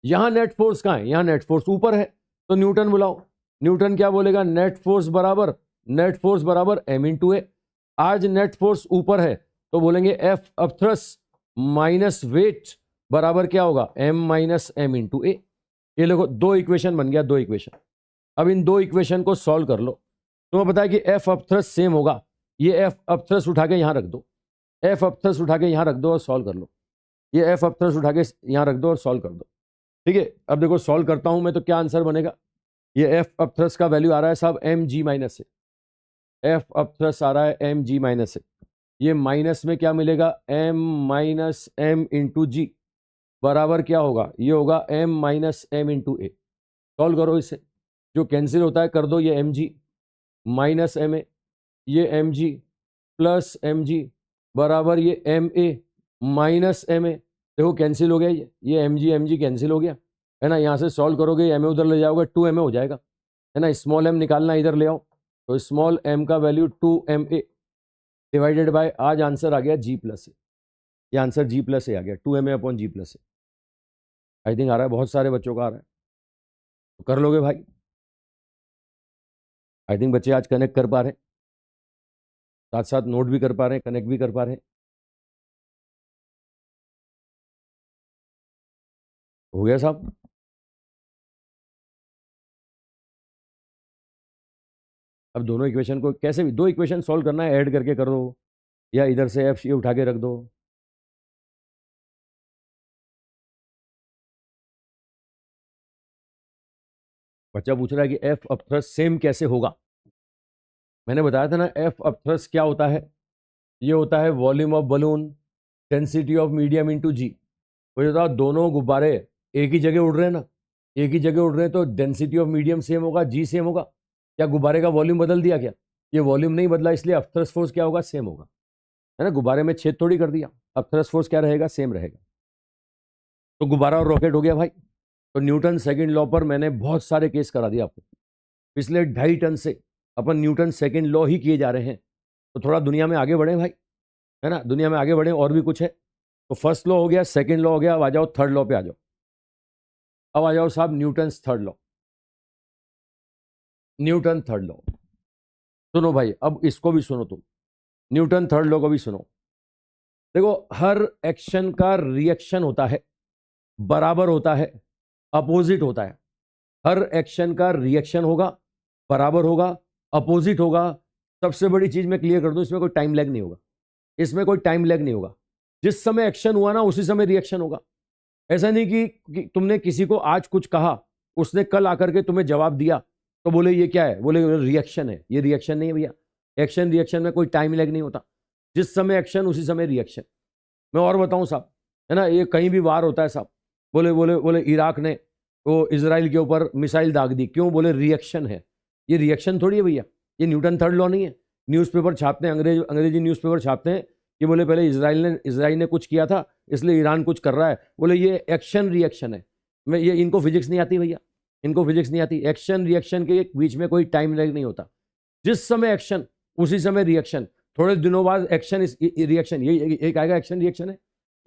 यहाँ नेट फोर्स कहाँ है? यहाँ नेट फोर्स ऊपर है, तो न्यूटन बुलाओ। न्यूटन क्या बोलेगा? नेट फोर्स बराबर m इंटू ए। आज नेट फोर्स ऊपर है तो बोलेंगे एफ अपथ्रस माइनस वेट बराबर क्या होगा? m minus m into a. ये देखो दो इक्वेशन बन गया, दो इक्वेशन। अब इन दो इक्वेशन को सॉल्व कर लो। तुम्हें पता है कि एफ अपथ्रस सेम होगा, ये एफ अपथ्रस उठा के यहाँ रख दो, एफ अपथ्रस उठा के यहाँ रख दो और सॉल्व कर लो। ये एफ अपथ्रस उठा के यहाँ रख दो और सॉल्व कर दो। ठीक है, अब देखो सॉल्व करता हूं मैं तो क्या आंसर बनेगा? ये एफ अपथ्रस का वैल्यू आ रहा है साहब एम जी माइनस से, एफ अपथ्रस आ रहा है एम जी माइनस से। ये माइनस में क्या मिलेगा? M minus m into g बराबर क्या होगा? ये होगा m minus m into a. Solve करो इसे, जो कैंसिल होता है कर दो। ये m g minus m a, ये m g plus m g बराबर ये m a minus m a. देखो कैंसिल हो गया, ये एम जी कैंसिल हो गया है ना। यहाँ से सॉल्व करोगे एम ए उधर ले जाओगे 2 ma हो जाएगा है ना। स्मॉल m निकालना इधर ले आओ, तो स्मॉल m का वैल्यू 2ma डिवाइडेड बाय, आज आंसर आ गया g प्लस ए। ये आंसर g प्लस ए आ गया, 2ma upon g plus a. I think आ रहा है, बहुत सारे बच्चों का आ रहा है, तो कर लोगे भाई। आई थिंक बच्चे आज कनेक्ट कर पा रहे हैं, साथ साथ नोट भी कर पा रहे हैं, कनेक्ट भी कर पा रहे हैं। हो गया साहब? अब दोनों इक्वेशन को कैसे भी, दो इक्वेशन सॉल्व करना है, ऐड करके कर दो या इधर से एफ ये उठा के रख दो। बच्चा पूछ रहा है कि एफ अपथ्रस सेम कैसे होगा। मैंने बताया था ना एफ अपथ्रस क्या होता है, ये होता है volume of balloon density of medium into g. मुझे बताओ दोनों गुब्बारे एक ही जगह उड़ रहे हैं ना, एक ही जगह उड़ रहे हैं तो डेंसिटी ऑफ मीडियम सेम होगा, जी सेम होगा। क्या गुब्बारे का वॉल्यूम बदल दिया क्या? ये वॉल्यूम नहीं बदला, इसलिए अपथ्रस फोर्स क्या होगा? सेम होगा है ना। गुब्बारे में छेद थोड़ी कर दिया, अपथ्रस फोर्स क्या रहेगा? सेम रहेगा। तो गुब्बारा और रॉकेट हो गया भाई। तो न्यूटन सेकंड लॉ पर मैंने बहुत सारे केस करा दिया आपको। पिछले 2.5 टन से अपन न्यूटन सेकंड लॉ ही किए जा रहे हैं, तो थोड़ा दुनिया में आगे बढ़े भाई है ना, दुनिया में आगे बढ़े। और भी कुछ है तो फर्स्ट लॉ हो गया, सेकंड लॉ हो गया, अब आ जाओ थर्ड लॉ पे आ जाओ। अब आ जाओ साहब Newton third law, Newton third law. सुनो भाई, अब इसको भी सुनो तुम, न्यूटन थर्ड लॉ को भी सुनो। देखो हर एक्शन का रिएक्शन होता है, बराबर होता है, अपोजिट होता है। हर एक्शन का रिएक्शन होगा, बराबर होगा, अपोजिट होगा। सबसे बड़ी चीज मैं क्लियर कर दूं, इसमें कोई टाइम लैग नहीं होगा, इसमें कोई टाइम लैग नहीं होगा। जिस समय एक्शन हुआ ना उसी समय रिएक्शन होगा। ऐसा नहीं कि तुमने किसी को आज कुछ कहा, उसने कल आकर के तुम्हें जवाब दिया तो बोले ये क्या है, बोले रिएक्शन है। ये रिएक्शन नहीं है भैया, एक्शन रिएक्शन में कोई टाइम लैग नहीं होता। जिस समय एक्शन उसी समय रिएक्शन। मैं और बताऊं साहब है ना, ये कहीं भी वार होता है साहब, बोले बोले बोले इराक ने वो इजराइल के ऊपर मिसाइल दाग दी, क्यों? बोले रिएक्शन है। ये रिएक्शन थोड़ी है भैया, ये न्यूटन थर्ड लॉ नहीं है। न्यूज़पेपर छापते हैं, अंग्रेजी न्यूज़पेपर छापते हैं कि बोले पहले इजराइल ने कुछ किया था इसलिए ईरान कुछ कर रहा है, बोले ये एक्शन रिएक्शन है। मैं ये इनको फिजिक्स नहीं आती भैया, इनको फिजिक्स नहीं आती। एक्शन रिएक्शन के बीच में कोई टाइम लैग नहीं होता। जिस समय एक्शन उसी समय रिएक्शन। थोड़े दिनों बाद एक्शन रिएक्शन, ये एक आएगा एक्शन रिएक्शन है,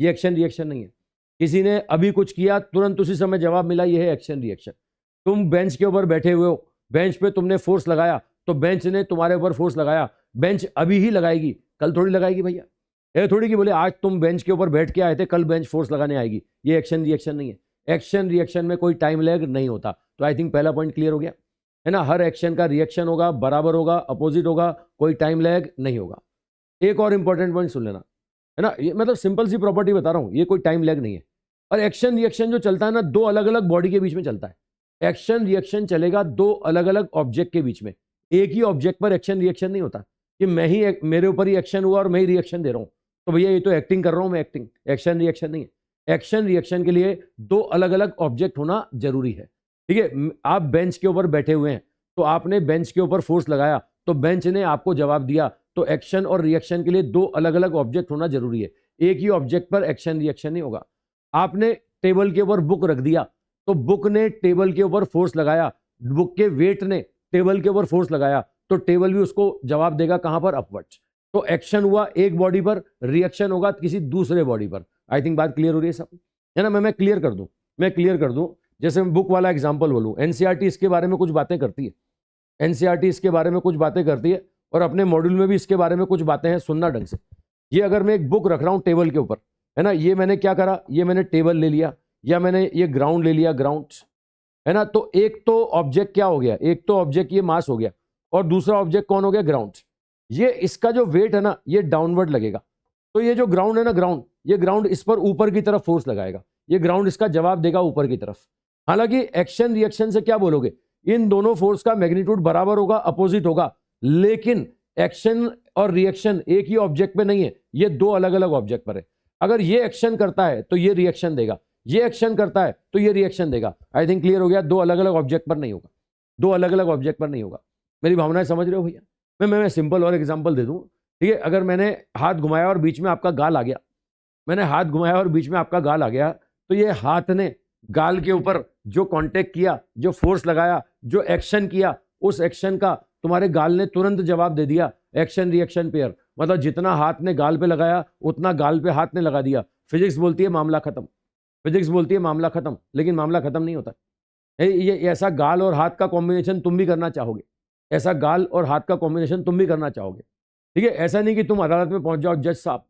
ये एक्शन रिएक्शन नहीं है। किसी ने अभी कुछ किया तुरंत उसी समय जवाब मिला, ये है एक्शन रिएक्शन। तुम बेंच के ऊपर बैठे हुए हो, बेंच पे तुमने फोर्स लगाया तो बेंच ने तुम्हारे ऊपर फोर्स लगाया, बेंच अभी ही लगाएगी, कल थोड़ी लगाएगी भैया। ये थोड़ी कि बोले आज तुम बेंच के ऊपर बैठ के आए थे कल बेंच फोर्स लगाने आएगी, ये एक्शन रिएक्शन नहीं है। एक्शन रिएक्शन में कोई टाइम लैग नहीं होता। तो आई थिंक पहला पॉइंट क्लियर हो गया है ना। हर एक्शन का रिएक्शन होगा, बराबर होगा, अपोजिट होगा, कोई टाइम लैग नहीं होगा। एक और इंपॉर्टेंट पॉइंट सुन लेना है ना, ये मतलब सिंपल सी प्रॉपर्टी बता रहा हूं, ये कोई टाइम लैग नहीं है। और एक्शन रिएक्शन जो चलता है ना, दो अलग अलग बॉडी के बीच में चलता है। एक्शन रिएक्शन चलेगा दो अलग अलग ऑब्जेक्ट के बीच में, एक ही ऑब्जेक्ट पर एक्शन रिएक्शन नहीं होता कि मैं ही मेरे ऊपर ही एक्शन हुआ और मैं ही रिएक्शन दे रहा हूं तो भैया ये तो एक्टिंग कर रहा हूं मैं, एक्टिंग। एक्शन रिएक्शन नहीं है। एक्शन रिएक्शन के लिए दो अलग अलग ऑब्जेक्ट होना जरूरी है। ठीक है, आप बेंच के ऊपर बैठे हुए हैं तो आपने बेंच के ऊपर फोर्स लगाया तो बेंच ने आपको जवाब दिया, तो एक्शन और रिएक्शन के लिए दो अलग अलग ऑब्जेक्ट होना जरूरी है। एक ही ऑब्जेक्ट पर एक्शन रिएक्शन नहीं होगा। आपने टेबल के ऊपर बुक रख दिया तो बुक ने टेबल के ऊपर फोर्स लगाया, बुक के वेट ने टेबल के ऊपर फोर्स लगाया, तो टेबल भी उसको जवाब देगा कहां पर, अपवर्ड्स। तो एक्शन हुआ एक बॉडी पर, रिएक्शन होगा किसी दूसरे बॉडी पर। आई थिंक बात क्लियर हो रही है सब, है ना। मैं क्लियर कर दूं, जैसे मैं बुक वाला एग्जांपल बोलूं, एनसीईआरटी इसके बारे में कुछ बातें करती है, एनसीईआरटी इसके बारे में कुछ बातें करती है और अपने मॉड्यूल में भी इसके बारे में कुछ बातें हैं, सुनना ढंग से। ये अगर मैं एक बुक रख रहा हूं टेबल के ऊपर, है ना, ये मैंने क्या करा, ये मैंने टेबल ले लिया या मैंने ये ग्राउंड ले लिया, ग्राउंड, है ना। तो एक तो ऑब्जेक्ट क्या हो गया, एक तो ऑब्जेक्ट ये मास हो गया और दूसरा ऑब्जेक्ट कौन हो गया, ग्राउंड। ये इसका जो वेट है ना ये डाउनवर्ड लगेगा, तो ये जो ग्राउंड है ना, ग्राउंड, ये ग्राउंड इस पर ऊपर की तरफ फोर्स लगाएगा, ये ग्राउंड इसका जवाब देगा ऊपर की तरफ। हालांकि एक्शन रिएक्शन से क्या बोलोगे, इन दोनों फोर्स का मैग्नीट्यूड बराबर होगा, अपोजिट होगा, लेकिन एक्शन और रिएक्शन एक ही ऑब्जेक्ट पे नहीं है, ये दो अलग अलग ऑब्जेक्ट पर है। अगर ये एक्शन करता है तो ये रिएक्शन देगा, ये एक्शन करता है तो ये रिएक्शन देगा। आई थिंक क्लियर हो गया, दो अलग अलग ऑब्जेक्ट पर नहीं होगा, दो अलग अलग ऑब्जेक्ट पर नहीं होगा। मेरी भावनाएं समझ रहे हो भैया। मैं सिंपल और एग्जांपल दे दूं, ठीक है। अगर मैंने हाथ घुमाया और बीच में आपका गाल आ गया, मैंने हाथ घुमाया और बीच में आपका गाल आ गया, तो ये हाथ ने गाल के ऊपर जो कांटेक्ट किया, जो फोर्स लगाया, जो एक्शन किया, उस एक्शन का तुम्हारे गाल ने तुरंत जवाब दे दिया। एक्शन रिएक्शन पेयर, मतलब जितना हाथ ने गाल पे लगाया उतना गाल पे हाथ ने लगा दिया। फिजिक्स बोलती है मामला खत्म, फिजिक्स बोलती है मामला खत्म, लेकिन मामला खत्म नहीं होता। ये ऐसा गाल और हाथ का कॉम्बिनेशन तुम भी करना चाहोगे, ऐसा गाल और हाथ का कॉम्बिनेशन तुम भी करना चाहोगे, ठीक है। ऐसा नहीं कि तुम अदालत में पहुंच जाओ, जज साहब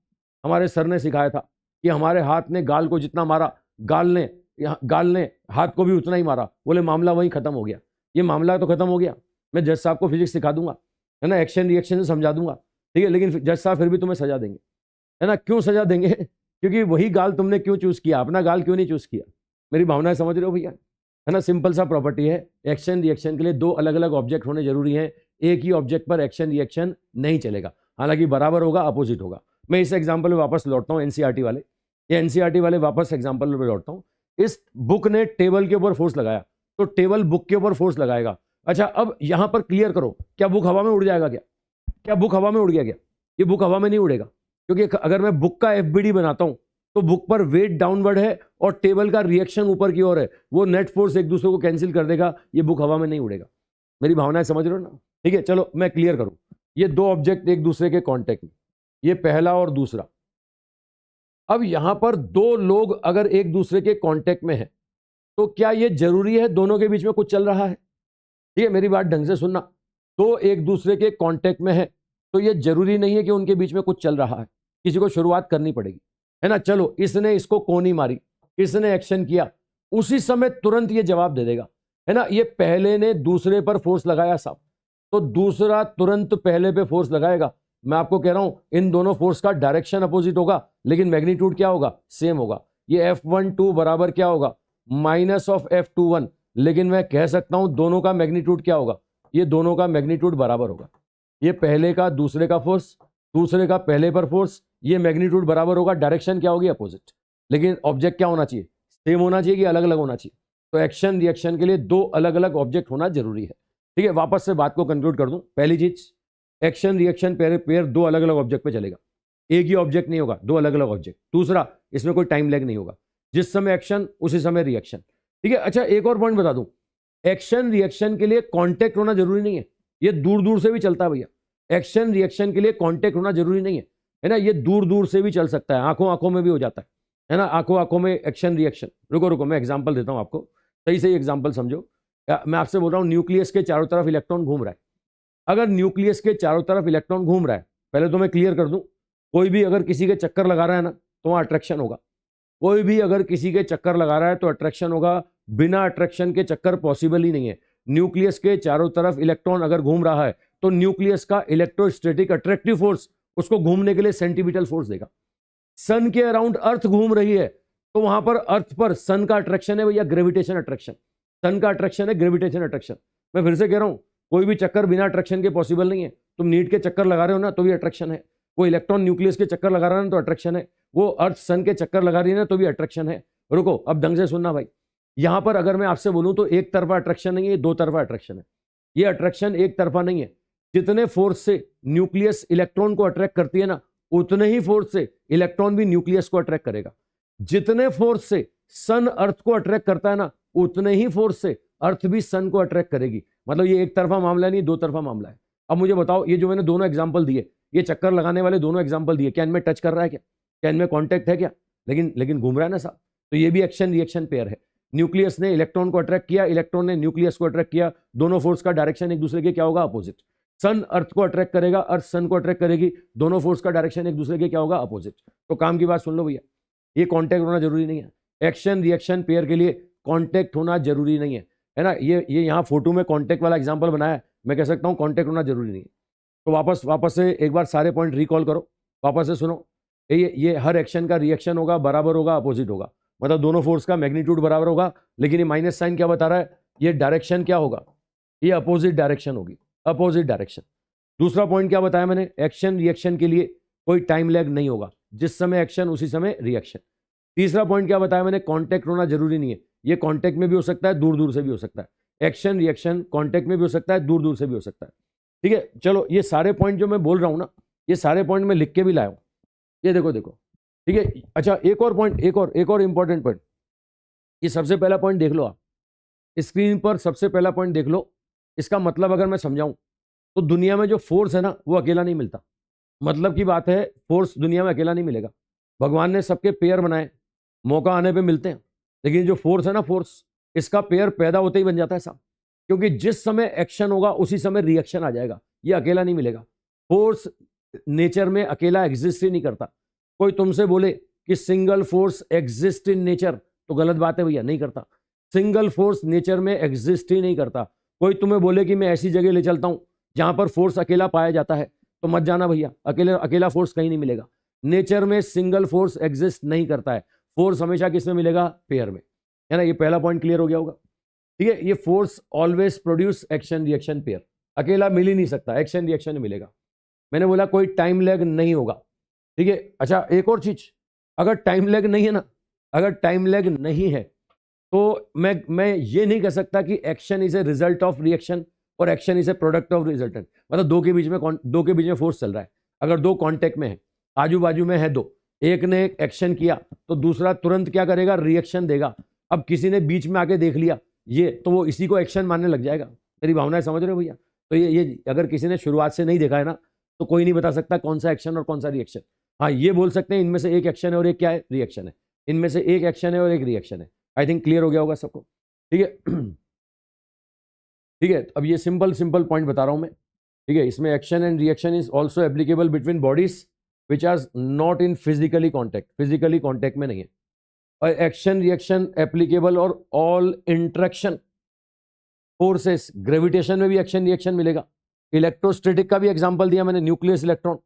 हमारे सर ने सिखाया था कि हमारे हाथ ने गाल को जितना मारा, गाल ने हाथ को भी उतना ही मारा, बोले मामला वहीं खत्म हो गया। ये मामला तो खत्म हो गया, मैं जज साहब को फिजिक्स सिखा दूंगा, है ना, एक्शन रिएक्शन से समझा दूंगा, ठीक है, लेकिन जज साहब फिर भी तुम्हें सजा देंगे, है ना। क्यों सजा देंगे? क्योंकि वही गाल तुमने क्यों चूज किया, अपना गाल क्यों नहीं चूज किया। मेरी भावनाएं समझ रहे हो भैया, है ना। सिंपल सा प्रॉपर्टी है, एक्शन रिएक्शन के लिए दो अलग अलग ऑब्जेक्ट होने जरूरी है, एक ही ऑब्जेक्ट पर एक्शन रिएक्शन नहीं चलेगा, हालांकि बराबर होगा, अपोजिट होगा। मैं इस एग्जाम्पल में वापस लौटता हूँ, एनसीईआरटी वाले, ये एनसीईआरटी वाले वापस एग्जाम्पल में लौटता हूँ। इस बुक ने टेबल के ऊपर फोर्स लगाया तो टेबल बुक के ऊपर फोर्स लगाएगा। अच्छा, अब यहां पर क्लियर करो, क्या बुक हवा में उड़ जाएगा, क्या बुक हवा में उड़ गया क्या? ये बुक हवा में नहीं उड़ेगा, क्योंकि अगर मैं बुक का एफबीडी बनाता हूं तो बुक पर वेट डाउनवर्ड है और टेबल का रिएक्शन ऊपर की ओर है, वो नेट फोर्स एक दूसरे को कैंसिल कर देगा, ये बुक हवा में नहीं उड़ेगा। मेरी भावनाएं समझ रहे हो ना, ठीक है। चलो मैं क्लियर करूं, ये दो ऑब्जेक्ट एक दूसरे के कॉन्टेक्ट में, ये पहला और दूसरा। अब यहां पर दो लोग अगर एक दूसरे के कांटेक्ट में हैं तो क्या यह जरूरी है दोनों के बीच में कुछ चल रहा है? ठीक है, मेरी बात ढंग से सुनना। दो एक दूसरे के कांटेक्ट में है तो यह जरूरी नहीं है कि उनके बीच में कुछ चल रहा है, किसी को शुरुआत करनी पड़ेगी, है ना। चलो, इसने इसको कोनी मारी, इसने एक्शन किया, उसी समय तुरंत ये जवाब दे देगा, है ना। ये पहले ने दूसरे पर फोर्स लगाया साहब, तो दूसरा तुरंत पहले पे फोर्स लगाएगा। मैं आपको कह रहा हूं इन दोनों फोर्स का डायरेक्शन अपोजिट होगा, लेकिन मैग्नीट्यूड क्या होगा, सेम होगा। ये F12 बराबर क्या होगा, माइनस ऑफ F21, लेकिन मैं कह सकता हूं दोनों का मैग्नीट्यूड क्या होगा, ये दोनों का मैग्नीट्यूड बराबर होगा। ये पहले का दूसरे का फोर्स, दूसरे का पहले पर फोर्स, ये मैग्नीट्यूड बराबर होगा, डायरेक्शन क्या होगी, अपोजिट। लेकिन ऑब्जेक्ट क्या होना चाहिए, सेम होना चाहिए कि अलग अलग होना चाहिए। तो एक्शन रिएक्शन के लिए दो अलग अलग ऑब्जेक्ट होना जरूरी है, ठीक है। वापस से बात को कंक्लूड कर दूं, पहली चीज, एक्शन रिएक्शन पेयर दो अलग अलग ऑब्जेक्ट पे चलेगा, एक ही ऑब्जेक्ट नहीं होगा, दो अलग अलग ऑब्जेक्ट। दूसरा, इसमें कोई टाइम लैग नहीं होगा, जिस समय एक्शन उसी समय रिएक्शन, ठीक है। अच्छा, एक और पॉइंट बता दूं, एक्शन रिएक्शन के लिए कांटेक्ट होना जरूरी नहीं है, ये दूर दूर से भी चलता है भैया। एक्शन रिएक्शन के लिए कांटेक्ट होना जरूरी नहीं है ना, ये दूर दूर से भी चल सकता है, आंखों आंखों में भी हो जाता है ना, आंखों आंखों में एक्शन रिएक्शन। रुको मैं एग्जांपल देता हूं आपको, सही सही एग्जांपल समझो। मैं आपसे बोल रहा हूं न्यूक्लियस के चारों तरफ इलेक्ट्रॉन घूम रहा है। अगर न्यूक्लियस के चारों तरफ इलेक्ट्रॉन घूम रहा है, पहले तो मैं क्लियर कर दूं, कोई भी अगर किसी के चक्कर लगा रहा है ना तो वहां अट्रैक्शन होगा। कोई भी अगर किसी के चक्कर लगा रहा है तो अट्रैक्शन होगा, बिना अट्रैक्शन के चक्कर पॉसिबल ही नहीं है। न्यूक्लियस के चारों तरफ इलेक्ट्रॉन अगर घूम रहा है तो न्यूक्लियस का इलेक्ट्रोस्टैटिक अट्रैक्टिव फोर्स उसको घूमने के लिए सेंटीपिटल फोर्स देगा। सन के अराउंड अर्थ घूम रही है तो वहां पर अर्थ पर सन का अट्रैक्शन है भैया, ग्रेविटेशन अट्रैक्शन। सन का अट्रैक्शन है ग्रेविटेशन अट्रैक्शन। मैं फिर से कह रहा हूं, कोई भी चक्कर बिना अट्रैक्शन के पॉसिबल नहीं है। तुम नीट के चक्कर लगा रहे हो ना तो भी अट्रैक्शन है, वो इलेक्ट्रॉन न्यूक्लियस के चक्कर लगा रहा है ना तो अट्रैक्शन है, वो अर्थ सन के चक्कर लगा रही है ना तो भी अट्रैक्शन है। रुको, अब ढंग से सुनना भाई, यहां पर अगर मैं आपसे बोलूं तो एक तरफा अट्रैक्शन नहीं है, दो तरफा अट्रैक्शन है। ये अट्रैक्शन एक तरफा नहीं है, जितने फोर्स से न्यूक्लियस इलेक्ट्रॉन को अट्रैक्ट करती है ना, उतने ही फोर्स से इलेक्ट्रॉन भी न्यूक्लियस को अट्रैक्ट करेगा। जितने फोर्स से सन अर्थ को अट्रैक्ट करता है ना, उतने ही फोर्स से अर्थ भी सन को अट्रैक्ट करेगी। मतलब ये एक तरफा मामला नहीं, दो तरफा मामला है। अब मुझे बताओ, ये जो मैंने दोनों एग्जाम्पल दिए, ये चक्कर लगाने वाले दोनों एग्जाम्पल दिए, क्या इनमें टच कर रहा है? क्या इनमें कॉन्टेक्ट है? क्या लेकिन घूम रहा है ना साहब। तो ये भी एक्शन रिएक्शन पेयर है। न्यूक्लियस ने इलेक्ट्रॉन को अट्रैक्ट किया, इलेक्ट्रॉन ने न्यूक्लियस को अट्रैक्ट किया, दोनों फोर्स का डायरेक्शन एक दूसरे के क्या होगा? अपोजिट। सन अर्थ को अट्रैक्ट करेगा, अर्थ सन को अट्रैक्ट करेगी, दोनों फोर्स का डायरेक्शन एक दूसरे के क्या होगा? अपोजिट। तो काम की बात सुन लो भैया, ये कॉन्टैक्ट होना जरूरी नहीं है। एक्शन रिएक्शन पेयर के लिए कॉन्टैक्ट होना जरूरी नहीं है ना। ये यहाँ फोटो में कॉन्टैक्ट वाला एग्जाम्पल बनाया, मैं कह सकता हूँ कॉन्टैक्ट होना जरूरी नहीं है। तो वापस से एक बार सारे पॉइंट रिकॉल करो, वापस से सुनो। ये हर एक्शन का रिएक्शन होगा, बराबर होगा, अपोजिट होगा। मतलब दोनों फोर्स का मैग्नीट्यूड बराबर होगा, लेकिन ये माइनस साइन क्या बता रहा है? ये डायरेक्शन क्या होगा? ये अपोजिट डायरेक्शन होगी, अपोजिट डायरेक्शन। दूसरा पॉइंट क्या बताया मैंने? एक्शन रिएक्शन के लिए कोई टाइम लैग नहीं होगा, जिस समय एक्शन उसी समय रिएक्शन। तीसरा पॉइंट क्या बताया मैंने? कॉन्टैक्ट होना जरूरी नहीं है। ये कॉन्टैक्ट में भी हो सकता है, दूर दूर से भी हो सकता है। एक्शन रिएक्शन कॉन्टैक्ट में भी हो सकता है, दूर दूर से भी हो सकता है। ठीक है, चलो ये सारे पॉइंट जो मैं बोल रहा हूं ना, ये सारे पॉइंट मैं लिख के भी लाया हूं। ये देखो, ठीक है। अच्छा, एक और पॉइंट, एक और इंपॉर्टेंट पॉइंट। ये सबसे पहला पॉइंट देख लो आप स्क्रीन पर, सबसे पहला पॉइंट देख लो। इसका मतलब अगर मैं समझाऊं तो दुनिया में जो फोर्स है ना, वो अकेला नहीं मिलता। मतलब की बात है, फोर्स दुनिया में अकेला नहीं मिलेगा। भगवान ने सबके पेयर बनाए, मौका आने पे मिलते हैं, लेकिन जो फोर्स है ना, फोर्स, इसका पेयर पैदा होते ही बन जाता है साहब। क्योंकि जिस समय एक्शन होगा उसी समय रिएक्शन आ जाएगा, ये अकेला नहीं मिलेगा। फोर्स नेचर में अकेला एग्जिस्ट ही नहीं करता। कोई तुमसे बोले कि single force exist in nature, तो गलत बात है भैया, नहीं करता। सिंगल फोर्स नेचर में एग्जिस्ट ही नहीं करता। कोई तुम्हें बोले कि मैं ऐसी जगह ले चलता हूं जहां पर फोर्स अकेला पाया जाता है, तो मत जाना भैया, अकेला फोर्स कहीं नहीं मिलेगा। नेचर में सिंगल फोर्स एग्जिस्ट नहीं करता है। फोर्स हमेशा किस में मिलेगा? पेयर में, है ना। ये पहला पॉइंट क्लियर हो गया होगा। ठीक है, ये force always produce action reaction pair, अकेला मिल ही नहीं सकता, एक्शन रिएक्शन मिलेगा। मैंने बोला कोई टाइम लैग नहीं होगा। ठीक है, अच्छा एक और चीज, अगर टाइम लैग नहीं है ना, अगर टाइम लैग नहीं है तो मैं ये नहीं कह सकता कि action is a result of reaction और action is a product of resultant. मतलब दो के बीच में फोर्स चल रहा है। अगर दो कांटेक्ट में है, आजू बाजू में है दो, एक ने एक्शन किया तो दूसरा तुरंत क्या करेगा? रिएक्शन देगा। अब किसी ने बीच में आके देख लिया ये, तो वो इसी को एक्शन मानने लग जाएगा। मेरी भावनाएं समझ रहे हो भैया? तो ये अगर किसी ने शुरुआत से नहीं देखा है ना, तो कोई नहीं बता सकता कौन सा एक्शन और कौन सा रिएक्शन। हाँ, ये बोल सकते हैं इनमें से एक एक्शन है और एक क्या है? रिएक्शन है। इनमें से एक एक्शन है और एक रिएक्शन है। आई थिंक क्लियर हो गया होगा सबको। ठीक है ठीक है, अब ये सिंपल पॉइंट बता रहा हूं मैं। ठीक है, इसमें action and reaction is also applicable between bodies which are not in physically contact, physically contact में नहीं है। और एक्शन रिएक्शन एप्लीकेबल और ऑल इंटरेक्शन फोर्सेस, ग्रेविटेशन में भी एक्शन रिएक्शन मिलेगा। इलेक्ट्रोस्टैटिक का भी एग्जांपल दिया मैंने, न्यूक्लियस इलेक्ट्रॉन,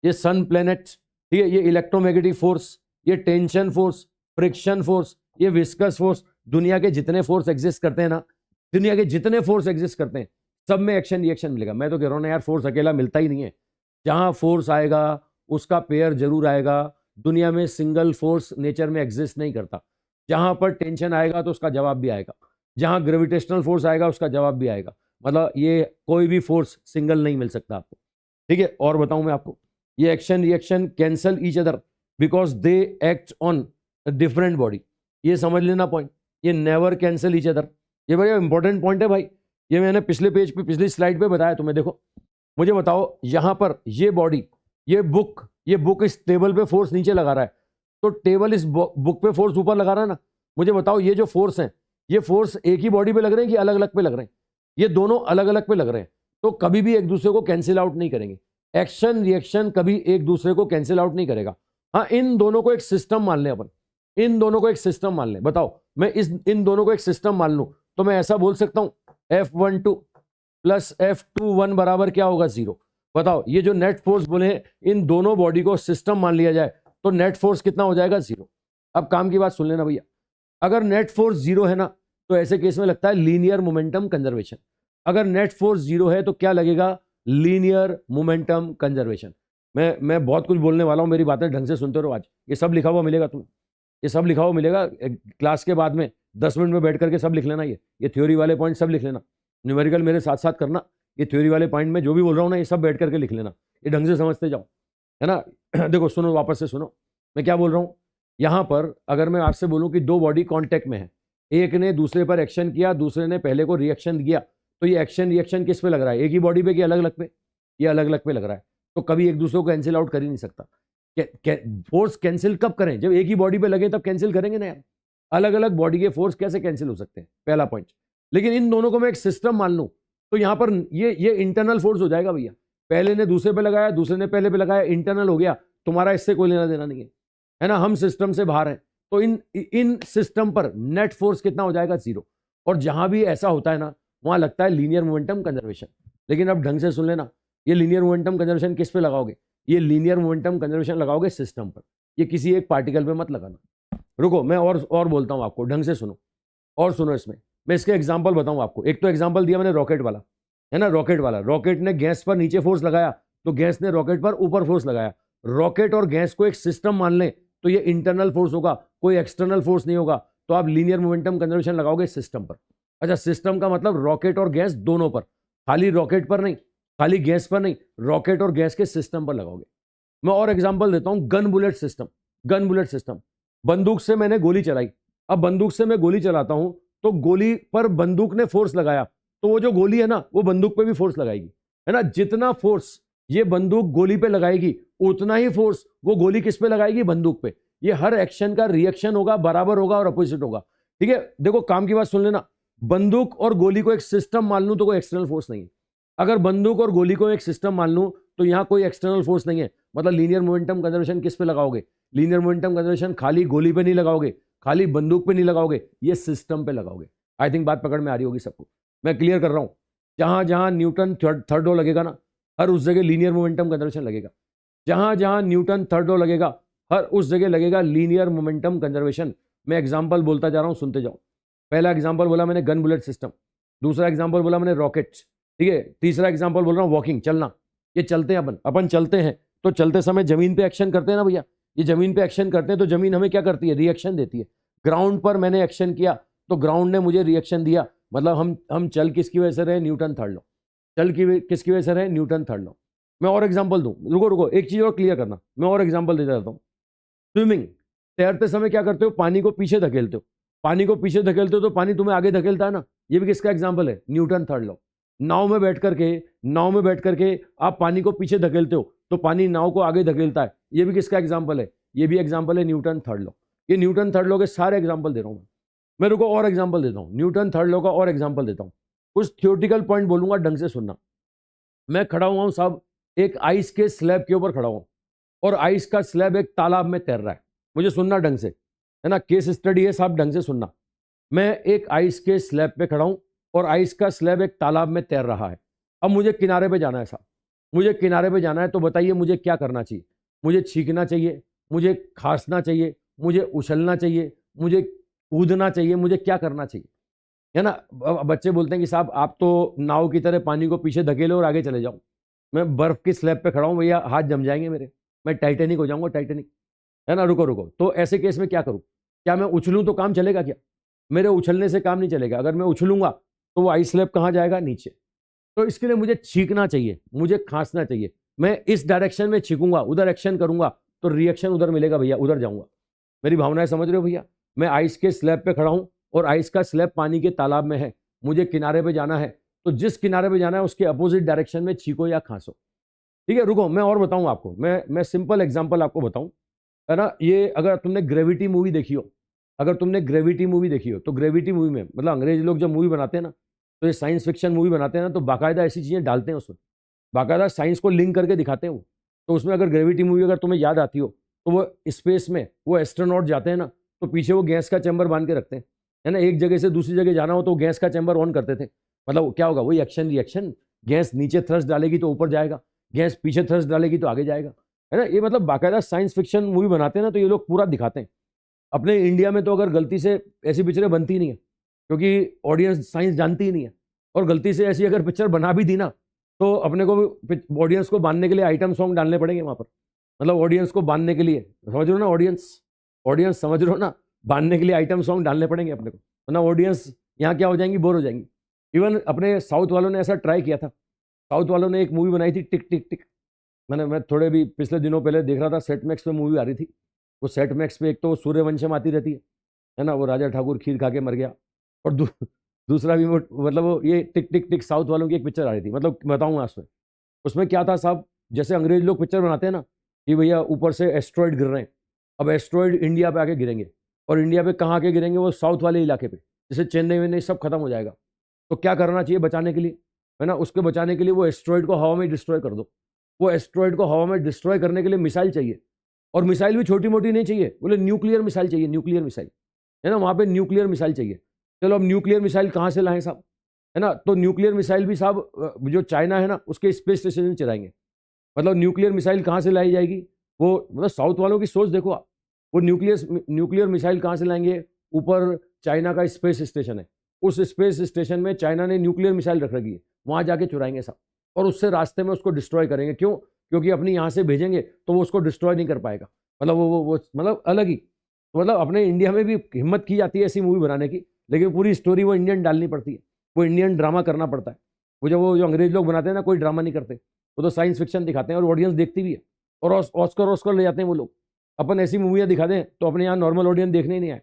ये सन प्लैनेट। ठीक है, ये इलेक्ट्रोमैग्नेटिक फोर्स, ये टेंशन फोर्स, फ्रिक्शन फोर्स, ये विस्कस फोर्स। दुनिया के जितने फोर्स एग्जिस्ट करते हैं ना, दुनिया के जितने फोर्स एग्जिस्ट करते हैं, सब में एक्शन रिएक्शन मिलेगा। मैं तो कह रहा हूं ना यार, फोर्स अकेला मिलता ही नहीं है। जहां फोर्स आएगा उसका पेयर जरूर आएगा। दुनिया में सिंगल फोर्स नेचर में एग्जिस्ट नहीं करता। जहां पर टेंशन आएगा तो उसका जवाब भी आएगा, जहां ग्रेविटेशनल फोर्स आएगा उसका जवाब भी आएगा। मतलब ये कोई भी फोर्स सिंगल नहीं मिल सकता आपको। ठीक है, और बताऊं मैं आपको, ये action reaction cancel each other because they act on different body. ये समझ लेना पॉइंट, ये नेवर कैंसल ईच अदर। ये बड़ा इंपॉर्टेंट पॉइंट है भाई। ये मैंने पिछले पेज पे, पिछली स्लाइड पे बताया तुम्हें। देखो, मुझे बताओ, यहां पर ये बॉडी, ये बुक इस टेबल पे फोर्स नीचे लगा रहा है, तो टेबल इस बुक पे फोर्स ऊपर लगा रहा है ना। मुझे बताओ, ये जो फोर्स है, ये फोर्स एक ही बॉडी पे लग रहे हैं कि अलग अलग पे लग रहे हैं? ये दोनों अलग अलग पे लग रहे हैं, तो कभी भी एक दूसरे को कैंसिल आउट नहीं करेंगे। एक्शन रिएक्शन कभी एक दूसरे को कैंसिल आउट नहीं करेगा। हाँ, इन दोनों को एक सिस्टम मान लें अपन, इन दोनों को एक सिस्टम मान लें। बताओ, मैं इन दोनों को एक सिस्टम मान लूं तो मैं ऐसा बोल सकता हूं, F12 प्लस F21 बराबर क्या होगा? 0। बताओ, ये जो नेट फोर्स बोले हैं, इन दोनों बॉडी को सिस्टम मान लिया जाए तो नेट फोर्स कितना हो जाएगा? 0। अब काम की बात सुन लेना भैया, अगर नेट फोर्स 0 है ना, तो ऐसे केस में लगता है लीनियर मोमेंटम कंजर्वेशन। अगर नेट फोर्स 0 है तो क्या लगेगा? Linear momentum conservation. मैं बहुत कुछ बोलने वाला हूं, मेरी बातें ढंग से सुनते रहो। आज ये सब लिखा हुआ मिलेगा तुम्हें, ये सब लिखा हुआ मिलेगा क्लास के बाद में 10 मिनट में बैठ करके सब लिख लेना। ये थ्योरी वाले पॉइंट सब लिख लेना, न्यूमेरिकल मेरे साथ साथ करना, ये थ्योरी वाले पॉइंट में जो भी बोल रहा हूँ ना, ये सब बैठ करके लिख लेना, ये ढंग से समझते जाओ, है ना। देखो सुनो, वापस से सुनो मैं क्या बोल रहा हूँ। यहाँ पर अगर मैं आपसे बोलूँ कि दो बॉडी कॉन्टैक्ट में है, एक ने दूसरे पर एक्शन किया, दूसरे ने पहले को रिएक्शन दिया, तो ये एक्शन रिएक्शन किस पे लग रहा है, एक ही बॉडी पे कि अलग अलग पे, ये अलग अलग पे लग रहा है, तो कभी एक दूसरे को कैंसिल आउट कर ही नहीं सकता। फोर्स कैंसिल कब करें, जब एक ही बॉडी पे लगे तब कैंसिल करेंगे ना यार, अलग अलग बॉडी के फोर्स कैसे कैंसिल हो सकते हैं, पहला पॉइंट। लेकिन इन दोनों को मैं एक सिस्टम मान लूं तो यहां पर ये इंटरनल फोर्स हो जाएगा भैया, पहले ने दूसरे पे लगाया, दूसरे ने पहले पे लगाया, इंटरनल हो गया, तुम्हारा इससे कोई लेना देना नहीं है ना, हम सिस्टम से बाहर हैं। तो इन सिस्टम पर नेट फोर्स कितना हो जाएगा, 0। और जहां भी ऐसा होता है ना, वहां लगता है लीनियर मोमेंटम कंजर्वेशन। लेकिन अब ढंग से सुन लेना, ये लीनियर मोमेंटम कंजर्वेशन किस पे लगाओगे, ये लीनियर मोमेंटम कंजर्वेशन लगाओगे सिस्टम पर, ये किसी एक पार्टिकल पे मत लगाना। रुको मैं और बोलता हूं आपको, ढंग से सुनो और सुनो। इसमें मैं इसके एग्जांपल बताऊं आपको। एक तो एग्जांपल दिया मैंने रॉकेट वाला, है ना, रॉकेट वाला, रॉकेट ने गैस पर नीचे फोर्स लगाया तो गैस ने रॉकेट पर ऊपर फोर्स लगाया। रॉकेट और गैस को एक सिस्टम मान लें तो ये इंटरनल फोर्स होगा, कोई एक्सटर्नल फोर्स नहीं होगा, तो आप लीनियर मोमेंटम कंजर्वेशन लगाओगे सिस्टम पर। अच्छा, सिस्टम का मतलब रॉकेट और गैस दोनों पर, खाली रॉकेट पर नहीं, खाली गैस पर नहीं, रॉकेट और गैस के सिस्टम पर लगाओगे। मैं और एग्जांपल देता हूं, gun bullet system. Gun bullet system, बंदूक से मैंने गोली चलाई, अब बंदूक से मैं गोली चलाता हूं तो गोली पर बंदूक ने फोर्स लगाया, तो वो जो गोली है ना वो बंदूक पे भी फोर्स लगाएगी, है ना। जितना फोर्स ये बंदूक गोली पे लगाएगी उतना ही फोर्स वो गोली किस पे लगाएगी, बंदूक पे। ये हर एक्शन का रिएक्शन होगा, बराबर होगा और अपोजिट होगा, ठीक है। देखो काम की बात सुन लेना, बंदूक और गोली को एक सिस्टम मान लूं तो कोई एक्सटर्नल फोर्स नहीं है। अगर बंदूक और गोली को एक सिस्टम मान लूं तो यहां कोई एक्सटर्नल फोर्स नहीं है, मतलब लीनियर मोमेंटम कंजर्वेशन किस पे लगाओगे, लीनियर मोमेंटम कंजर्वेशन खाली गोली पे नहीं लगाओगे, खाली बंदूक पे नहीं लगाओगे, ये सिस्टम पे लगाओगे। आई थिंक बात पकड़ में आ रही होगी सबको, मैं क्लियर कर रहा हूं। जहां जहां न्यूटन थर्ड लॉ लगेगा ना, हर उस जगह लीनियर मोमेंटम कंजर्वेशन लगेगा। जहां जहां न्यूटन थर्ड लॉ लगेगा हर उस जगह लगेगा लीनियर मोमेंटम कंजर्वेशन। मैं एग्जांपल बोलता जा रहा हूं, सुनते जाओ। पहला एग्जांपल बोला मैंने गन बुलेट सिस्टम, दूसरा एग्जांपल बोला मैंने रॉकेट, ठीक है, तीसरा एग्जांपल बोल रहा हूं वॉकिंग, चलना। ये चलते हैं अपन चलते हैं तो चलते समय जमीन पे एक्शन करते हैं ना भैया, ये जमीन पे एक्शन करते हैं तो जमीन हमें क्या करती है, रिएक्शन देती है। ग्राउंड पर मैंने एक्शन किया तो ग्राउंड ने मुझे रिएक्शन दिया, मतलब हम चल किसकी वजह से रहे, न्यूटन थर्ड लॉ। चल किसकी वजह से रहे, न्यूटन थर्ड लॉ। मैं और एग्जांपल दूं, रुको एक चीज और क्लियर करना, मैं और एग्जांपल देता रहता हूं। स्विमिंग, तैरते समय क्या करते हो, पानी को पीछे धकेलते हो, पानी को पीछे धकेलते हो तो पानी तुम्हें आगे धकेलता है ना, ये भी किसका एग्जांपल है, न्यूटन थर्ड लॉ। नाव में बैठ करके आप पानी को पीछे धकेलते हो तो पानी नाव को आगे धकेलता है, ये भी किसका एग्जांपल है, ये भी एग्जांपल है न्यूटन थर्ड लॉ। ये न्यूटन थर्ड लॉ के सारे एग्जांपल दे रहा हूं मैं रुको और एग्जांपल देता हूं, न्यूटन थर्ड लॉ का और एग्जांपल देता हूं। कुछ थियोरेटिकल पॉइंट बोलूंगा, ढंग से सुनना। मैं खड़ा हुआ हूं साहब एक आइस के स्लैब के ऊपर खड़ा हूं और आइस का स्लैब एक तालाब में तैर रहा है, मुझे सुनना ढंग से, है ना, केस स्टडी है साहब, ढंग से सुनना। मैं एक आइस के स्लैब पे खड़ा हूं और आइस का स्लैब एक तालाब में तैर रहा है। अब मुझे किनारे पे जाना है साहब, मुझे किनारे पे जाना है, तो बताइए मुझे क्या करना चाहिए, मुझे छींकना चाहिए, मुझे खांसना चाहिए, मुझे उछलना चाहिए, मुझे कूदना चाहिए, मुझे क्या करना चाहिए, है ना। बच्चे बोलते हैं कि साहब आप तो नाव की तरह पानी को पीछे धकेलो और आगे चले जाओ। मैं बर्फ की स्लैब पे खड़ा हूं भैया, हाथ जम जाएंगे मेरे, मैं टाइटेनिक हो जाऊंगा, टाइटेनिक, है ना। रुको तो ऐसे केस में क्या करूं, क्या मैं उछलूं तो काम चलेगा क्या, मेरे उछलने से काम नहीं चलेगा। अगर मैं उछलूंगा तो वो आइस स्लैब कहाँ जाएगा, नीचे। तो इसके लिए मुझे छींकना चाहिए, मुझे खांसना चाहिए, मैं इस डायरेक्शन में छींकूंगा, उधर एक्शन करूंगा तो रिएक्शन उधर मिलेगा भैया, उधर जाऊंगा। मेरी भावनाएं समझ रहे हो भैया। मैं आइस के स्लैब पे खड़ा हूं और आइस का स्लैब पानी के तालाब में है, मुझे किनारे पे जाना है, तो जिस किनारे पे जाना है उसके अपोजिट डायरेक्शन में छींको या खांसो, ठीक है। रुको मैं और बताऊं आपको, मैं सिंपल एग्जांपल आपको बताऊं, है ना। ये अगर तुमने ग्रेविटी मूवी देखी हो, अगर तुमने ग्रेविटी मूवी देखी हो तो ग्रेविटी मूवी में मतलब अंग्रेज लोग जब मूवी बनाते हैं ना, तो ये साइंस फिक्शन मूवी बनाते हैं ना, तो बाकायदा ऐसी चीजें डालते हैं उसमें, बाकायदा साइंस को लिंक करके दिखाते हैं वो। तो उसमें अगर ग्रेविटी मूवी अगर तुम्हें याद आती हो तो वो स्पेस में वो एस्ट्रोनॉट जाते हैं ना, तो पीछे वो गैस का चैम्बर बांध के रखते हैं, है ना। एक जगह से दूसरी जगह जाना हो तो गैस का चैम्बर ऑन करते थे, मतलब क्या होगा, वही एक्शन रिएक्शन, गैस नीचे थ्रस्ट डालेगी तो ऊपर जाएगा, गैस पीछे थ्रस्ट डालेगी तो आगे जाएगा, है ना। ये मतलब बाकायदा साइंस फिक्शन मूवी बनाते हैं ना, तो ये लोग पूरा दिखाते हैं। अपने इंडिया में तो अगर गलती से ऐसी पिक्चरें बनती ही नहीं है, क्योंकि ऑडियंस साइंस जानती ही नहीं है, और गलती से ऐसी अगर पिक्चर बना भी दी ना तो अपने को ऑडियंस को बांधने के लिए आइटम सॉन्ग डालने पड़ेंगे वहां पर, मतलब ऑडियंस को बांधने के लिए, समझ रहे हो ना, ऑडियंस समझ रहे हो ना, बांधने के लिए आइटम सॉन्ग डालने पड़ेंगे अपने को, वरना ऑडियंस यहाँ क्या हो जाएंगी, बोर हो जाएंगी। इवन अपने साउथ वालों ने ऐसा ट्राई किया था, साउथ वालों ने एक मूवी बनाई थी टिक टिक टिक। मैं थोड़े भी पिछले दिनों पहले देख रहा था, सेट मैक्स पे मूवी आ रही थी। वो सेट मैक्स पे एक तो सूर्यवंशम आती रहती है ना, वो राजा ठाकुर खीर खा के मर गया। और दूसरा भी मतलब वो ये टिक टिक टिक साउथ वालों की एक पिक्चर आ रही थी, मतलब बताऊंगा उसमें। उसमें क्या था साहब, जैसे अंग्रेज लोग पिक्चर बनाते हैं ना कि भैया ऊपर से एस्ट्रॉइड गिर रहे हैं, अब एस्ट्रॉइड इंडिया पे आके गिरेंगे, और इंडिया पे कहाँ आके गिरेंगे, वो साउथ वाले इलाके पे, जैसे चेन्नई वेन्नई सब खत्म हो जाएगा। तो क्या करना चाहिए बचाने के लिए, है ना, उसके बचाने के लिए वो एस्ट्रॉइड को हवा में डिस्ट्रॉय कर दो। वो एस्ट्रॉइड को हवा में डिस्ट्रॉय करने के लिए मिसाइल चाहिए, और मिसाइल भी छोटी मोटी नहीं चाहिए, बोले न्यूक्लियर मिसाइल चाहिए, न्यूक्लियर मिसाइल, है ना, वहां पे न्यूक्लियर मिसाइल चाहिए। चलो अब न्यूक्लियर मिसाइल कहाँ से लाएं साहब, है ना, तो न्यूक्लियर मिसाइल भी साहब जो चाइना है ना उसके स्पेस स्टेशन से चलाएंगे। मतलब न्यूक्लियर मिसाइल कहाँ से लाई जाएगी, वो मतलब साउथ वालों की सोच देखो आप। वो न्यूक्लियर मिसाइल कहाँ से लाएंगे, ऊपर चाइना का स्पेस स्टेशन है, उस स्पेस स्टेशन में चाइना ने न्यूक्लियर मिसाइल रख रखी है, वहां जाके चुराएंगे साहब, और उससे रास्ते में उसको डिस्ट्रॉय करेंगे। क्यों? क्योंकि अपनी यहाँ से भेजेंगे तो वो उसको डिस्ट्रॉय नहीं कर पाएगा। मतलब वो मतलब अलग ही, तो मतलब अपने इंडिया में भी हिम्मत की जाती है ऐसी मूवी बनाने की, लेकिन पूरी स्टोरी वो इंडियन डालनी पड़ती है, वो इंडियन ड्रामा करना पड़ता है। वो जो अंग्रेज लोग बनाते हैं ना, कोई ड्रामा नहीं करते, वो तो साइंस फिक्शन दिखाते हैं और ऑडियंस देखती भी है, और ऑस्कर ले जाते हैं वो लोग। अपन ऐसी मूवियाँ दिखा दें तो अपने यहाँ नॉर्मल ऑडियंस देखने ही नहीं आए,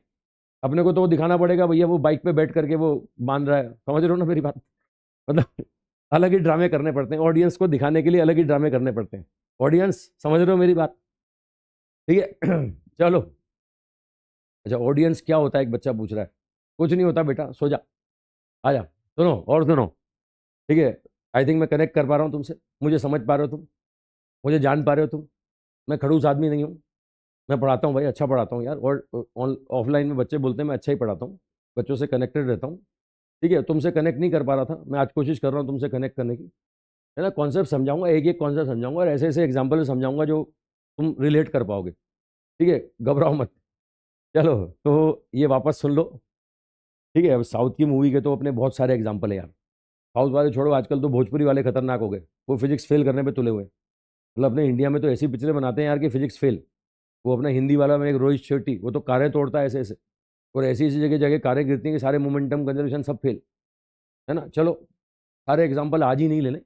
अपने को तो वो दिखाना पड़ेगा भैया वो बाइक पे बैठ करके वो बांध रहा है, समझ रहे हो ना मेरी बात। मतलब अलग ही ड्रामे करने पड़ते हैं ऑडियंस को दिखाने के लिए, अलग ही ड्रामे करने पड़ते हैं। ऑडियंस समझ रहे हो मेरी बात, ठीक है। चलो, अच्छा ऑडियंस क्या होता है, एक बच्चा पूछ रहा है। कुछ नहीं होता बेटा, सो जा, आ जा, सुनो और सुनो, ठीक है। आई थिंक मैं कनेक्ट कर पा रहा हूँ तुमसे, मुझे समझ पा रहे हो तुम, मुझे जान पा रहे हो तुम। मैं खड़ूस आदमी नहीं हूँ, मैं पढ़ाता हूँ भाई, अच्छा पढ़ाता हूँ यार, और ऑफलाइन में बच्चे बोलते हैं मैं अच्छा ही पढ़ाता हूँ, बच्चों से कनेक्टेड रहता हूँ। ठीक है, तुमसे कनेक्ट नहीं कर पा रहा था, मैं आज कोशिश कर रहा हूँ तुमसे कनेक्ट करने की, है ना। कॉन्सेप्ट समझाऊंगा, एक एक कॉन्सेप्ट समझाऊंगा, और ऐसे ऐसे एग्जाम्पल समझाऊंगा जो तुम रिलेट कर पाओगे, ठीक है, घबराओ मत। चलो, तो ये वापस सुन लो, ठीक है। अब साउथ की मूवी के तो अपने बहुत सारे एग्जाम्पल है यार, साउथ वाले छोड़ो, आजकल तो भोजपुरी वाले खतरनाक हो गए, वो फिजिक्स फेल करने पे तुले हुए हैं। मतलब अपने इंडिया में तो ऐसी पिक्चरें बनाते हैं यार कि फिजिक्स फेल। वो अपना हिंदी वाला में एक रोहित शेट्टी, वो तो कारें तोड़ता है ऐसे ऐसे, और ऐसी ऐसी जगह जगह कारें गिरती हैं कि सारे मोमेंटम कंजर्वेशन सब फेल, है ना। चलो, सारे एग्जाम्पल आज ही नहीं लेने,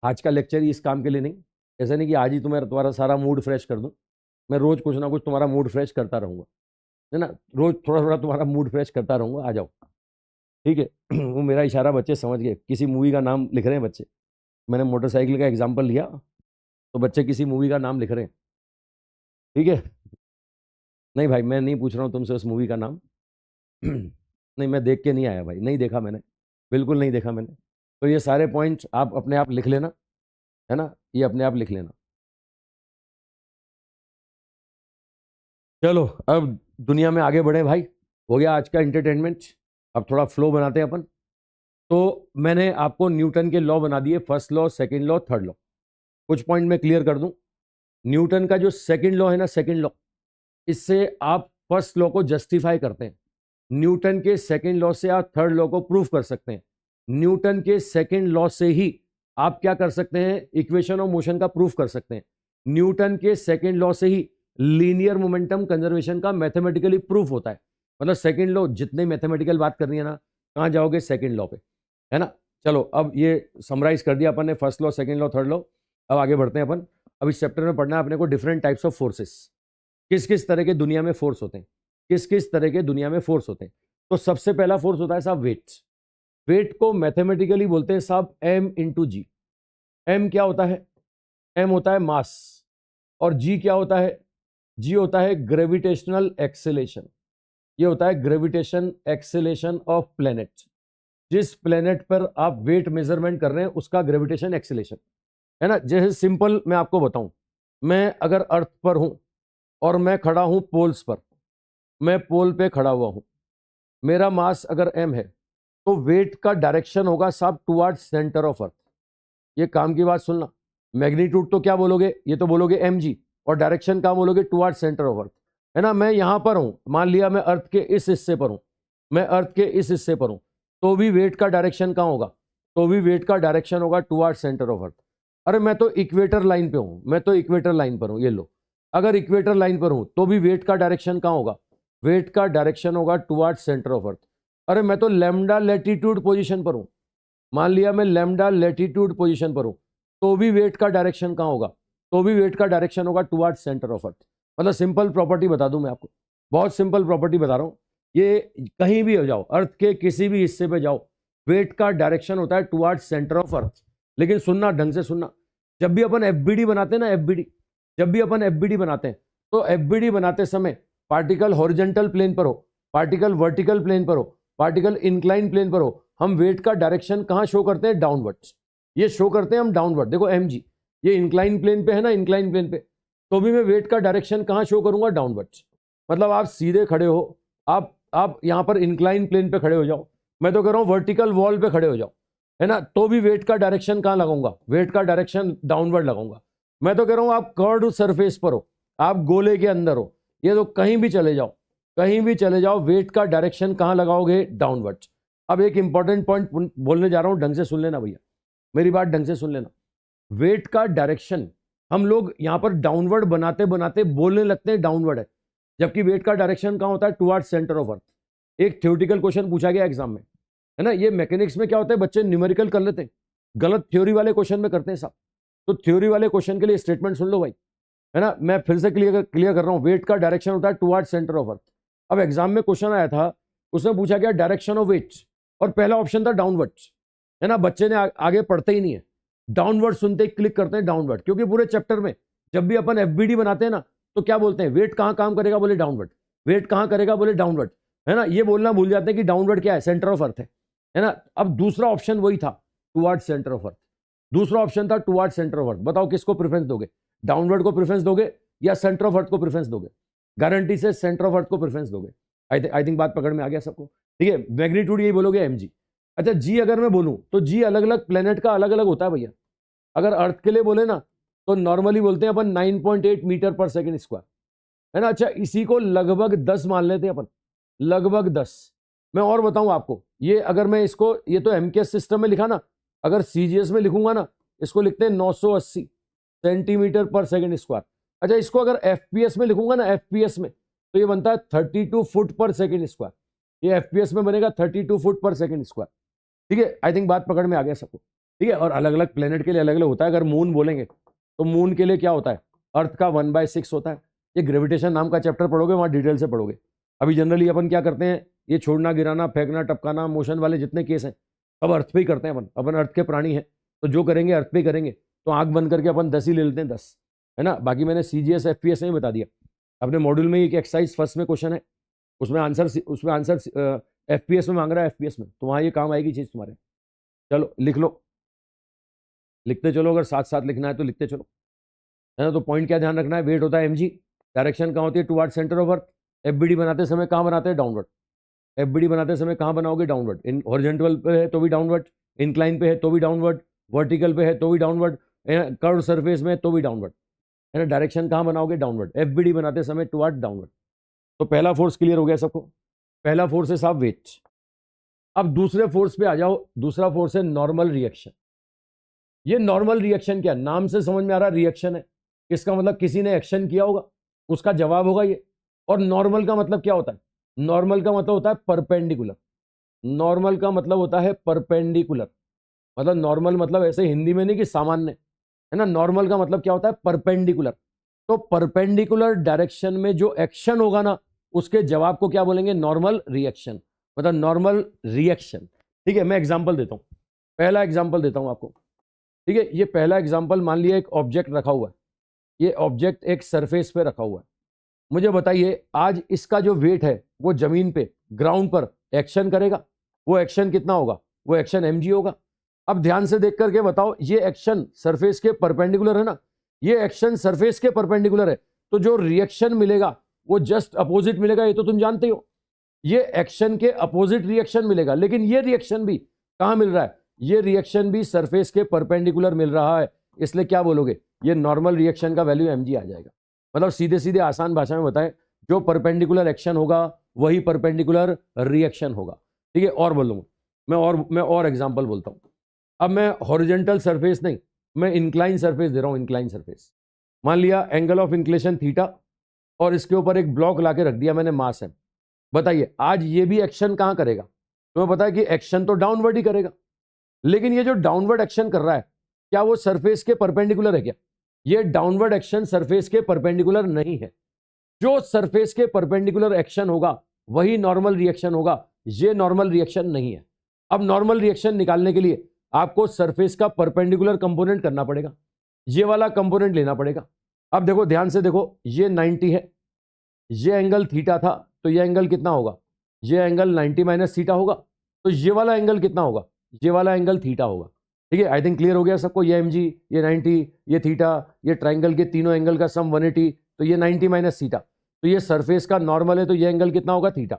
आज का लेक्चर ही इस काम के लिए नहीं। ऐसा नहीं कि आज ही तुम्हारा सारा मूड फ्रेश कर दूं, मैं रोज कुछ ना कुछ तुम्हारा मूड फ्रेश करता रहूंगा, है ना, रोज थोड़ा थोड़ा तुम्हारा मूड फ्रेश करता रहूंगा, आ जाओ, ठीक है। वो मेरा इशारा बच्चे समझ गए, किसी मूवी का नाम लिख रहे हैं बच्चे, मैंने मोटरसाइकिल का एग्जाम्पल लिया तो बच्चे किसी मूवी का नाम लिख रहे हैं, ठीक है। नहीं भाई, मैं नहीं पूछ रहा हूँ तुमसे उस मूवी का नाम। नहीं, मैं देख के नहीं आया भाई, नहीं देखा मैंने, बिल्कुल नहीं देखा मैंने। तो ये सारे पॉइंट्स आप अपने आप लिख लेना, है ना, ये अपने आप लिख लेना। चलो, अब दुनिया में आगे बढ़े भाई, हो गया आज का इंटरटेनमेंट, अब थोड़ा फ्लो बनाते हैं अपन। तो मैंने आपको न्यूटन के लॉ बना दिए, first law, second law, third law. कुछ पॉइंट मैं क्लियर कर दूं। न्यूटन का जो सेकंड लॉ है ना, सेकंड लॉ, इससे आप फर्स्ट लॉ को जस्टिफाई करते हैं। न्यूटन के सेकंड लॉ से आप थर्ड लॉ को प्रूफ कर सकते हैं। न्यूटन के सेकंड लॉ से ही आप क्या कर सकते हैं, इक्वेशन ऑफ मोशन का प्रूफ कर सकते हैं। न्यूटन के सेकंड लॉ से ही लीनियर मोमेंटम कंजर्वेशन का मैथमेटिकली प्रूफ होता है। मतलब सेकंड लॉ, जितने मैथमेटिकल बात करनी है ना, कहां जाओगे, सेकंड लॉ पे, है ना। चलो, अब ये समराइज कर दिया अपन ने, first law, second law, third law. अब आगे बढ़ते हैं अपन। अब इस चैप्टर में पढ़ना है अपने को डिफरेंट टाइप्स ऑफ फोर्सेस, किस किस तरह के दुनिया में फोर्स होते हैं, किस किस तरह के दुनिया में फोर्स होते हैं। तो सबसे पहला फोर्स होता है साहब वेट। वेट को मैथमेटिकली बोलते हैं साहब एम इंटू जी। एम क्या होता है, एम होता है मास, और जी क्या होता है, जी होता है ग्रेविटेशनल एक्सेलेरेशन। ये होता है ग्रेविटेशन एक्सेलेरेशन ऑफ प्लेनेट। जिस प्लेनेट पर आप वेट मेजरमेंट कर रहे हैं उसका ग्रेविटेशन एक्सेलेरेशन, है ना। जैसे सिंपल मैं आपको बताऊं, मैं अगर अर्थ पर हूं और मैं खड़ा हूं पोल्स पर, मैं पोल पे खड़ा हुआ हूं, मेरा मास अगर m है, तो वेट का डायरेक्शन होगा साहब टुवर्ड्स सेंटर ऑफ अर्थ। ये काम की बात सुनना, मैग्नीट्यूड तो क्या बोलोगे, ये तो बोलोगे mg, और डायरेक्शन क्या बोलोगे, टुवर्ड्स सेंटर ऑफ अर्थ, है ना। मैं यहां पर हूं, मान लिया मैं अर्थ के इस हिस्से पर हूं, मैं अर्थ के इस हिस्से पर हूं, तो भी वेट का डायरेक्शन कहां होगा, तो भी वेट का डायरेक्शन होगा टुवर्ड्स सेंटर ऑफ अर्थ। अरे मैं तो इक्वेटर लाइन पे हूं, मैं तो इक्वेटर लाइन पर हूं, ये लो, अगर इक्वेटर लाइन पर हूं तो भी वेट का डायरेक्शन कहां होगा, वेट का डायरेक्शन होगा टुवर्ड्स सेंटर ऑफ अर्थ। अरे मैं तो लैम्डा लैटिट्यूड पोजीशन पर हूं, मान लिया मैं लैम्डा लेटीट्यूड पोजीशन पर हूं, तो भी वेट का डायरेक्शन कहाँ होगा? तो भी वेट का डायरेक्शन होगा टुवर्ड सेंटर ऑफ अर्थ। मतलब सिंपल प्रॉपर्टी बता दूं मैं आपको, बहुत सिंपल प्रॉपर्टी बता रहा हूं। ये कहीं भी हो जाओ, अर्थ के किसी भी हिस्से पे जाओ, वेट का डायरेक्शन होता है टुवर्ड सेंटर ऑफ अर्थ। लेकिन सुनना, ढंग से सुनना, जब भी अपन एफबीडी बनाते हैं ना, एफबीडी, जब भी अपन एफबीडी बनाते हैं, तो एफबीडी बनाते समय पार्टिकल हॉरिजेंटल प्लेन पर हो, पार्टिकल वर्टिकल प्लेन पर हो, पार्टिकल इंक्लाइन प्लेन पर हो, हम वेट का डायरेक्शन कहां शो करते हैं? डाउनवर्ड्स। ये शो करते हैं हम डाउनवर्ड। देखो mg, ये इंक्लाइन प्लेन पे है ना, इंक्लाइन प्लेन पे, तो भी मैं वेट का डायरेक्शन कहां शो करूंगा? डाउनवर्ड्स। मतलब आप सीधे खड़े हो, आप यहां पर इंक्लाइन प्लेन पे खड़े हो जाओ, मैं तो कह रहा हूं वर्टिकल वॉल पे खड़े हो जाओ, है ना, तो भी वेट का डायरेक्शन कहां लगाऊंगा? वेट का डायरेक्शन डाउनवर्ड लगाऊंगा। मैं तो कह रहा हूं आप कर्व्ड सरफेस पर हो, आप गोले के अंदर हो, ये तो कहीं भी चले जाओ, कहीं भी चले जाओ, वेट का डायरेक्शन कहां लगाओगे? डाउनवर्ड। अब एक इंपॉर्टेंट पॉइंट बोलने जा रहा हूं, ढंग से सुन लेना भैया, मेरी बात ढंग से सुन लेना। वेट का डायरेक्शन हम लोग यहां पर डाउनवर्ड बनाते बनाते बोलने लगते हैं डाउनवर्ड है, जबकि वेट का डायरेक्शन कहां होता है? Toward centre of earth. एक थ्योरेटिकल क्वेश्चन पूछा गया एग्जाम में, है ना, ये मैकेनिक्स में क्या होता है, बच्चे न्यूमेरिकल कर लेते हैं, गलत थ्योरी वाले क्वेश्चन में करते हैं साहब। तो थ्योरी वाले क्वेश्चन के लिए स्टेटमेंट सुन लो भाई, है ना, मैं फिर से क्लियर कर रहा हूं, वेट का डायरेक्शन होता है टुवर्ड सेंटर ऑफ अर्थ। अब एग्जाम में क्वेश्चन आया था, उसमें पूछा गया डायरेक्शन ऑफ वेट, और पहला ऑप्शन था डाउनवर्ड्स, है ना, बच्चे ने आगे पढ़ते ही नहीं है, डाउनवर्ड सुनते ही क्लिक करते हैं डाउनवर्ड, क्योंकि पूरे चैप्टर में जब भी अपन एफबीडी बनाते हैं ना, तो क्या बोलते हैं? वेट कहां काम करेगा? बोले डाउनवर्ड। वेट कहां करेगा? बोले डाउनवर्ड, है ना, ये बोलना भूल जाते हैं कि डाउनवर्ड क्या है? सेंटर ऑफ अर्थ है ना। अब दूसरा ऑप्शन वही था, टुवर्ड सेंटर ऑफ अर्थ। दूसरा ऑप्शन था टुवर्ड सेंटर ऑफ अर्थ। बताओ किसको प्रेफरेंस दोगे? डाउनवर्ड को प्रेफरेंस दोगे या सेंटर ऑफ अर्थ को प्रेफरेंस दोगे? गारंटी से सेंटर ऑफ अर्थ को प्रेफरेंस दोगे। आई थिंक बात पकड़ में आ गया सबको, ठीक है। मैग्नीट्यूड यही बोलोगे mg। अच्छा, जी अगर मैं बोलूं तो जी अलग अलग प्लेनेट का अलग अलग होता है भैया। अगर अर्थ के लिए बोले ना, तो नॉर्मली बोलते हैं अपन 9.8 मीटर पर सेकेंड स्क्वायर, है ना। अच्छा, इसी को लगभग 10 मान लेते हैं अपन, लगभग 10। मैं और बताऊं आपको, ये अगर मैं इसको, ये तो एमकेएस सिस्टम में लिखा ना, अगर सीजीएस में लिखूंगा ना, इसको लिखते हैं 980 सेंटीमीटर पर सेकेंड स्क्वायर। अच्छा, इसको अगर एफपीएस में लिखूंगा ना, एफपीएस में, तो ये बनता है 32 फुट पर सेकेंड स्क्वायर। ये एफपीएस में बनेगा 32 फुट पर सेकेंड स्क्वायर, ठीक है। आई थिंक बात पकड़ में आ गया सबको, ठीक है। और अलग अलग प्लेनेट के लिए अलग अलग होता है। अगर मून बोलेंगे तो मून के लिए क्या होता है? अर्थ का 1/6 होता है। ये ग्रेविटेशन नाम का चैप्टर पढ़ोगे, वहां डिटेल से पढ़ोगे। अभी जनरली अपन क्या करते हैं, ये छोड़ना, गिराना, फेंकना, टपकाना, मोशन वाले जितने केस हैं सब अर्थ पे ही करते हैं। अपन अर्थ के प्राणी हैं, तो जो करेंगे अर्थ पे ही करेंगे। तो आंख बंद करके अपन 10 ही ले लेते हैं, 10, है ना। बाकी मैंने सीजीएस एफपीएस में बता दिया। अपने मॉड्यूल में एक एक्सरसाइज फर्स्ट में क्वेश्चन है, उसमें आंसर एफपीएस में मांग रहा है, एफपीएस में, तो वहां ये काम आएगी चीज तुम्हारे। चलो लिख लो, लिखते चलो, अगर साथ साथ लिखना है तो लिखते चलो, है ना। तो पॉइंट क्या ध्यान रखना है? वेट होता है mg, डायरेक्शन कहाँ होती है? Toward centre of earth. FBD बनाते समय कहाँ बनाते हैं? डाउनवर्ड। एफबीडी बनाते समय कहाँ बनाओगे? डाउनवर्ड। इन हॉरिजॉन्टल पे है तो भी डाउनवर्ड, इंक्लाइन पे है तो भी डाउनवर्ड, वर्टिकल पे है तो भी डाउनवर्ड, कर्व सरफेस में है तो भी डाउनवर्ड, है ना। डायरेक्शन कहाँ बनाओगे? डाउनवर्ड। एफबीडी बनाते समय टुवर्ड डाउनवर्ड। तो पहला फोर्स क्लियर हो गया सबको। पहला फोर्स है साहब वेट। अब दूसरे फोर्स पे आ जाओ। दूसरा फोर्स है नॉर्मल रिएक्शन। ये नॉर्मल रिएक्शन क्या? नाम से समझ में आ रहा है रिएक्शन है, इसका मतलब किसी ने एक्शन किया होगा, उसका जवाब होगा ये। और नॉर्मल का मतलब क्या होता है? नॉर्मल का मतलब होता है परपेंडिकुलर। नॉर्मल का मतलब होता है परपेंडिकुलर। मतलब नॉर्मल मतलब ऐसे हिंदी में नहीं कि सामान्य, है ना। नॉर्मल का मतलब क्या होता है? परपेंडिकुलर। तो परपेंडिकुलर डायरेक्शन में जो एक्शन होगा ना, उसके जवाब को क्या बोलेंगे? नॉर्मल रिएक्शन, मतलब नॉर्मल रिएक्शन, ठीक है। मैं एग्जांपल देता हूं, पहला एग्जांपल देता हूं आपको, ठीक है। ये पहला एग्जांपल, मान लिया एक ऑब्जेक्ट रखा हुआ है, ये ऑब्जेक्ट एक सरफेस पे रखा हुआ है। मुझे बताइए, आज इसका जो वेट है वो जमीन पे, ग्राउंड पर एक्शन करेगा, वो एक्शन कितना होगा? वो एक्शन mg होगा। अब ध्यान से देख करके बताओ, ये एक्शन सरफेस के परपेंडिकुलर है ना, ये एक्शन सरफेस के परपेंडिकुलर है, तो जो रिएक्शन मिलेगा वो जस्ट अपोजिट मिलेगा, ये तो तुम जानते हो। ये एक्शन के अपोजिट रिएक्शन मिलेगा, लेकिन ये रिएक्शन भी कहां मिल रहा है? ये रिएक्शन भी सरफेस के परपेंडिकुलर मिल रहा है, इसलिए क्या बोलोगे? ये नॉर्मल रिएक्शन का वैल्यू mg आ जाएगा। मतलब सीधे सीधे आसान भाषा में बताएं, जो परपेंडिकुलर एक्शन होगा वही परपेंडिकुलर रिएक्शन होगा, ठीक है। और बोलूंगा मैं और एग्जांपल बोलता हूं। अब मैं हॉरिजॉन्टल सरफेस नहीं, मैं इंक्लाइन सरफेस दे रहा हूं। इंक्लाइन सरफेस, मान लिया एंगल ऑफ इंक्लेशन थीटा, और इसके ऊपर एक ब्लॉक लाके रख दिया मैंने, मास है। बताइए, आज ये भी एक्शन कहां करेगा? तुम्हें पता है कि एक्शन तो डाउनवर्ड ही करेगा, लेकिन ये जो डाउनवर्ड एक्शन कर रहा है क्या वो सरफेस के परपेंडिकुलर है क्या? ये डाउनवर्ड एक्शन सरफेस के परपेंडिकुलर नहीं है। जो सरफेस के परपेंडिकुलर एक्शन होगा वही नॉर्मल रिएक्शन होगा, ये नॉर्मल रिएक्शन नहीं है। अब नॉर्मल रिएक्शन निकालने के लिए आपको सरफेस का परपेंडिकुलर कंपोनेंट करना पड़ेगा, ये वाला कंपोनेंट लेना पड़ेगा। अब देखो ध्यान से देखो, ये 90 है, ये एंगल थीटा था, तो ये एंगल कितना होगा? ये एंगल 90 माइनस थीटा होगा। तो ये वाला एंगल कितना होगा? ये वाला एंगल थीटा होगा। ठीक है, आई थिंक क्लियर हो गया सबको। ये mg, ये 90, ये थीटा, ये ट्राइंगल के तीनों एंगल का सम 180, तो ये 90 माइनस थीटा, तो ये सरफेस का नॉर्मल है, तो ये एंगल कितना होगा? थीटा।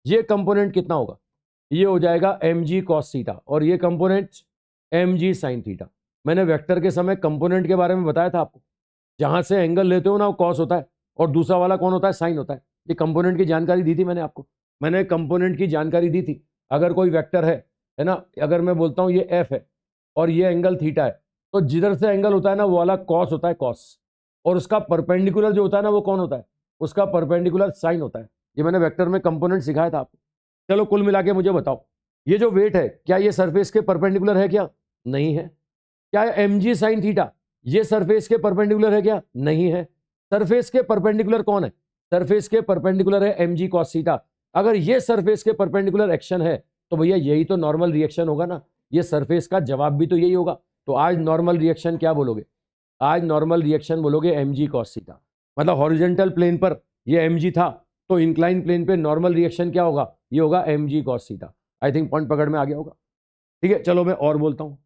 ये कंपोनेंट कितना होगा? ये हो जाएगा mg cos थीटा, और ये कंपोनेंट mg sin थीटा। मैंने वेक्टर के समय कंपोनेंट के बारे में बताया था आपको, जहां से एंगल लेते हो ना वो कॉस होता है, और दूसरा वाला कौन होता है? साइन होता है। ये कंपोनेंट की जानकारी दी थी मैंने आपको, मैंने कंपोनेंट की जानकारी दी थी। अगर कोई वेक्टर है ना, अगर मैं बोलता हूं ये एफ है और ये एंगल थीटा है, तो जिधर से एंगल होता है ना वो वाला कॉस होता है, कॉस, और उसका परपेंडिकुलर जो होता है ना वो कौन होता है? उसका परपेंडिकुलर साइन होता है। ये मैंने वेक्टर में कंपोनेंट सिखाया था आपको। चलो कुल मिला के मुझे बताओ, ये जो वेट है क्या ये सरफेस के परपेंडिकुलर है क्या? नहीं है। क्या mg sin थीटा ये सरफेस के परपेंडिकुलर है क्या? नहीं है। सरफेस के परपेंडिकुलर कौन है? सरफेस के परपेंडिकुलर है mg cos थीटा। अगर ये सरफेस के परपेंडिकुलर एक्शन है तो भैया यही तो नॉर्मल रिएक्शन होगा ना, ये सरफेस का जवाब भी तो यही होगा। तो आज नॉर्मल रिएक्शन क्या बोलोगे? आज नॉर्मल रिएक्शन बोलोगे mg cos थीटा। मतलब हॉरिजॉन्टल प्लेन पर ये mg था, तो इंक्लाइन प्लेन पे नॉर्मल रिएक्शन क्या होगा? ये होगा mg cos theta. I think point पकड़ में आ गया होगा। ठीक है, चलो मैं और बोलता हूं,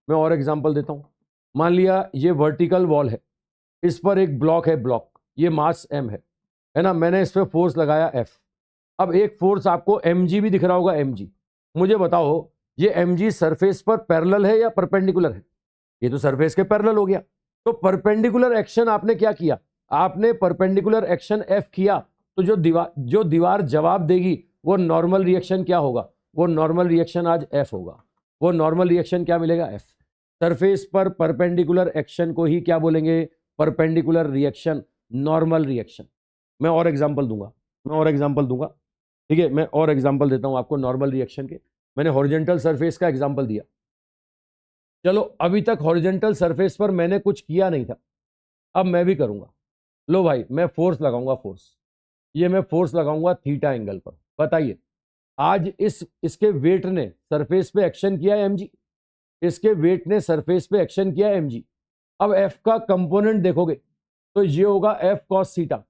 मैं और एग्जांपल देता हूं। मान लिया ये वर्टिकल वॉल है, इस पर एक ब्लॉक है, ब्लॉक, ये मास m है ना, मैंने इस पर फोर्स लगाया F। अब एक फोर्स आपको mg भी दिख रहा होगा, mg। मुझे बताओ ये mg सरफेस पर पैरेलल है या परपेंडिकुलर है? ये तो सरफेस के पैरेलल हो गया। तो परपेंडिकुलर एक्शन आपने क्या किया? आपने परपेंडिकुलर एक्शन F किया, तो जो दीवार जवाब देगी वो नॉर्मल रिएक्शन क्या होगा? वो नॉर्मल रिएक्शन आज F होगा। वो नॉर्मल रिएक्शन क्या मिलेगा? F। सरफेस पर परपेंडिकुलर एक्शन को ही क्या बोलेंगे? Perpendicular reaction, normal reaction. मैं और एग्जांपल दूंगा, ठीक है, मैं और एग्जांपल देता हूं आपको नॉर्मल रिएक्शन के। मैंने हॉरिजॉन्टल सरफेस का एग्जांपल दिया। चलो अभी तक हॉरिजॉन्टल सरफेस पर मैंने कुछ किया नहीं था, अब मैं भी करूंगा। लो भाई, मैं फोर्स लगाऊंगा, ये मैं फोर्स लगाऊंगा थीटा एंगल पर। बताइए आज इसके वेट ने सरफेस पे एक्शन किया है mg, इसके वेट ने सरफेस पे एक्शन किया है mg। अब f का कंपोनेंट देखोगे तो ये होगा f cos थीटा,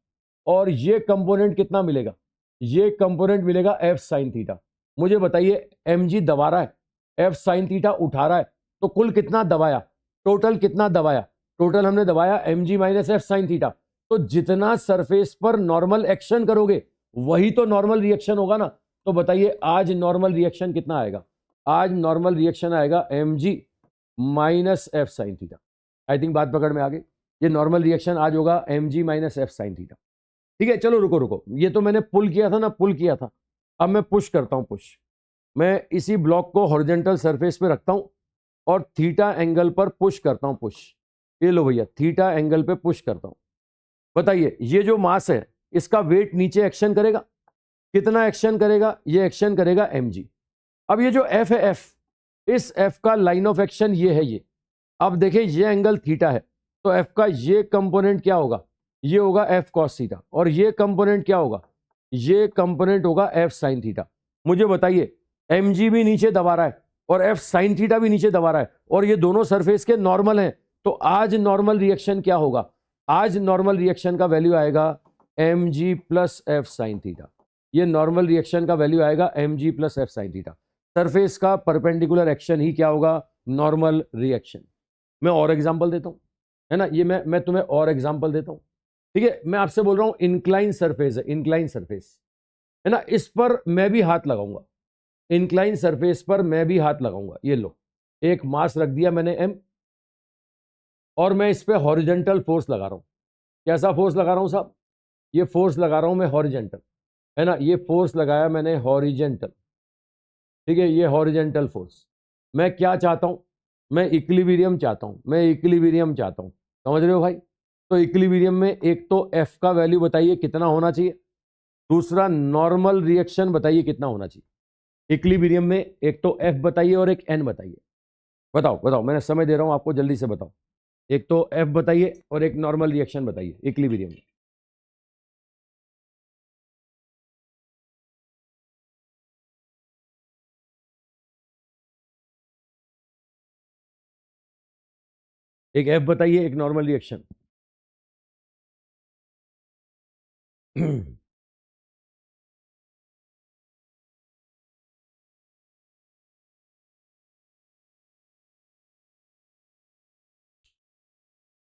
और ये कंपोनेंट कितना मिलेगा? ये कंपोनेंट मिलेगा f sin थीटा। मुझे बताइए mg दबा रहा है, f sin थीटा उठा रहा है, तो कुल कितना दबाया? टोटल कितना दबाया? टोटल हमने दबाया mg minus f sin theta. तो जितना सरफेस पर नॉर्मल एक्शन करोगे वही तो नॉर्मल रिएक्शन होगा ना। तो बताइए आज नॉर्मल रिएक्शन कितना आएगा? आज नॉर्मल रिएक्शन आएगा mg minus f sin theta. I think बात पकड़ में आ गई। ये नॉर्मल रिएक्शन आज होगा mg minus f sin theta. ठीक है, चलो रुको, ये तो मैंने पुल किया था। अब मैं पुश करता हूं, मैं इसी ब्लॉक को हॉरिजॉन्टल सरफेस पे रखता हूं और थीटा एंगल पर पुश करता हूं, ये लो भैया, थीटा एंगल पे पुश करता हूं। बताइए ये जो मास है इसका वेट नीचे एक्शन करेगा, कितना एक्शन करेगा? ये एक्शन करेगा mg। अब ये जो f है, इस f का लाइन ऑफ एक्शन ये है, ये। अब देखिए ये एंगल थीटा है, तो f का ये कंपोनेंट क्या होगा? ये होगा f cos थीटा, और ये कंपोनेंट क्या होगा? ये कंपोनेंट होगा f sin थीटा। मुझे बताइए mg भी नीचे दबा रहा है और f sin थीटा भी नीचे दबा रहा है, और ये दोनों सरफेस के नॉर्मल हैं, तो आज नॉर्मल रिएक्शन क्या होगा? आज नॉर्मल रिएक्शन का वैल्यू आएगा mg plus f sin theta. ये नॉर्मल रिएक्शन का वैल्यू आएगा mg plus f sin theta. Surface का परपेंडिकुलर एक्शन ही क्या होगा? Normal reaction. मैं और एग्जांपल देता हूं, है ना, ये मैं तुम्हें और एग्जांपल देता हूं। ठीक है, मैं आपसे बोल रहा हूं इंक्लाइन सरफेस है, इंक्लाइन सरफेस है ना, इस पर मैं भी हाथ लगाऊंगा, इंक्लाइन सरफेस पर मैं भी हाथ लगाऊंगा। ये लो, एक मास रख दिया मैंने m, और मैं इस पे हॉरिजॉन्टल फोर्स लगा रहा हूं। कैसा फोर्स लगा रहा हूं साहब? ये फोर्स लगा रहा हूं मैं हॉरिजॉन्टल, है ना, ये फोर्स लगाया मैंने हॉरिजॉन्टल। ठीक है, ये हॉरिजॉन्टल फोर्स। मैं क्या चाहता हूं? मैं इक्विलिब्रियम चाहता हूं, समझ रहे हो भाई? तो इक्विलिब्रियम में एक तो f का वैल्यू बताइए कितना होना चाहिए, दूसरा नॉर्मल रिएक्शन बताइए कितना होना चाहिए। इक्विलिब्रियम में एक तो एफ बताइए और एक एन बताइए। बताओ बताओ, मैंने समय दे रहा हूं आपको, जल्दी से बताओ। एक तो एफ बताइए और एक नॉर्मल रिएक्शन बताइए इक्विलिब्रियम में। एक एफ बताइए, एक नॉर्मल रिएक्शन।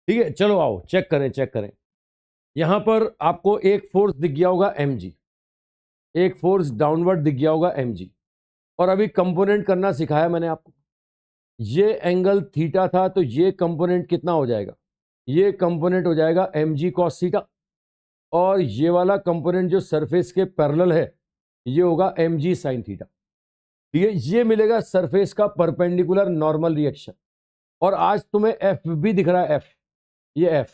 ठीक है, चलो आओ चेक करें, चेक करें। यहां पर आपको एक फोर्स दिख गया होगा mg, एक फोर्स डाउनवर्ड दिख गया होगा mg, और अभी कंपोनेंट करना सिखाया मैंने आपको। ये एंगल थीटा था, तो ये कंपोनेंट कितना हो जाएगा? ये कंपोनेंट हो जाएगा mg cos थीटा, और ये वाला कंपोनेंट जो सरफेस के पैरेलल है ये होगा mg sin थीटा। ये मिलेगा सरफेस का परपेंडिकुलर नॉर्मल रिएक्शन। और आज तुम्हें एफ भी दिख रहा है, एफ, ये एफ।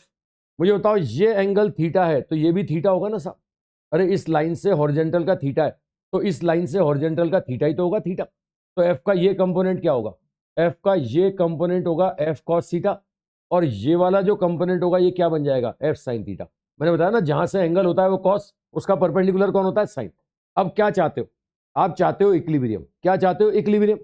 मुझे बताओ, ये एंगल थीटा है तो ये भी थीटा होगा ना साहब? अरे इस लाइन से हॉरिजॉन्टल का थीटा है, तो इस लाइन से हॉरिजॉन्टल का थीटा ही तो होगा थीटा। तो एफ का ये कंपोनेंट क्या होगा? एफ का ये कंपोनेंट होगा एफ कॉस थीटा, और ये वाला जो कंपोनेंट होगा ये क्या बन जाएगा? F sine theta. मैंने बताया ना, जहां से एंगल होता है वो कॉस, उसका परपेंडिकुलर कौन होता है? साइन। अब क्या चाहते हो आप? चाहते हो इक्विलिब्रियम। क्या चाहते हो? इक्विलिब्रियम।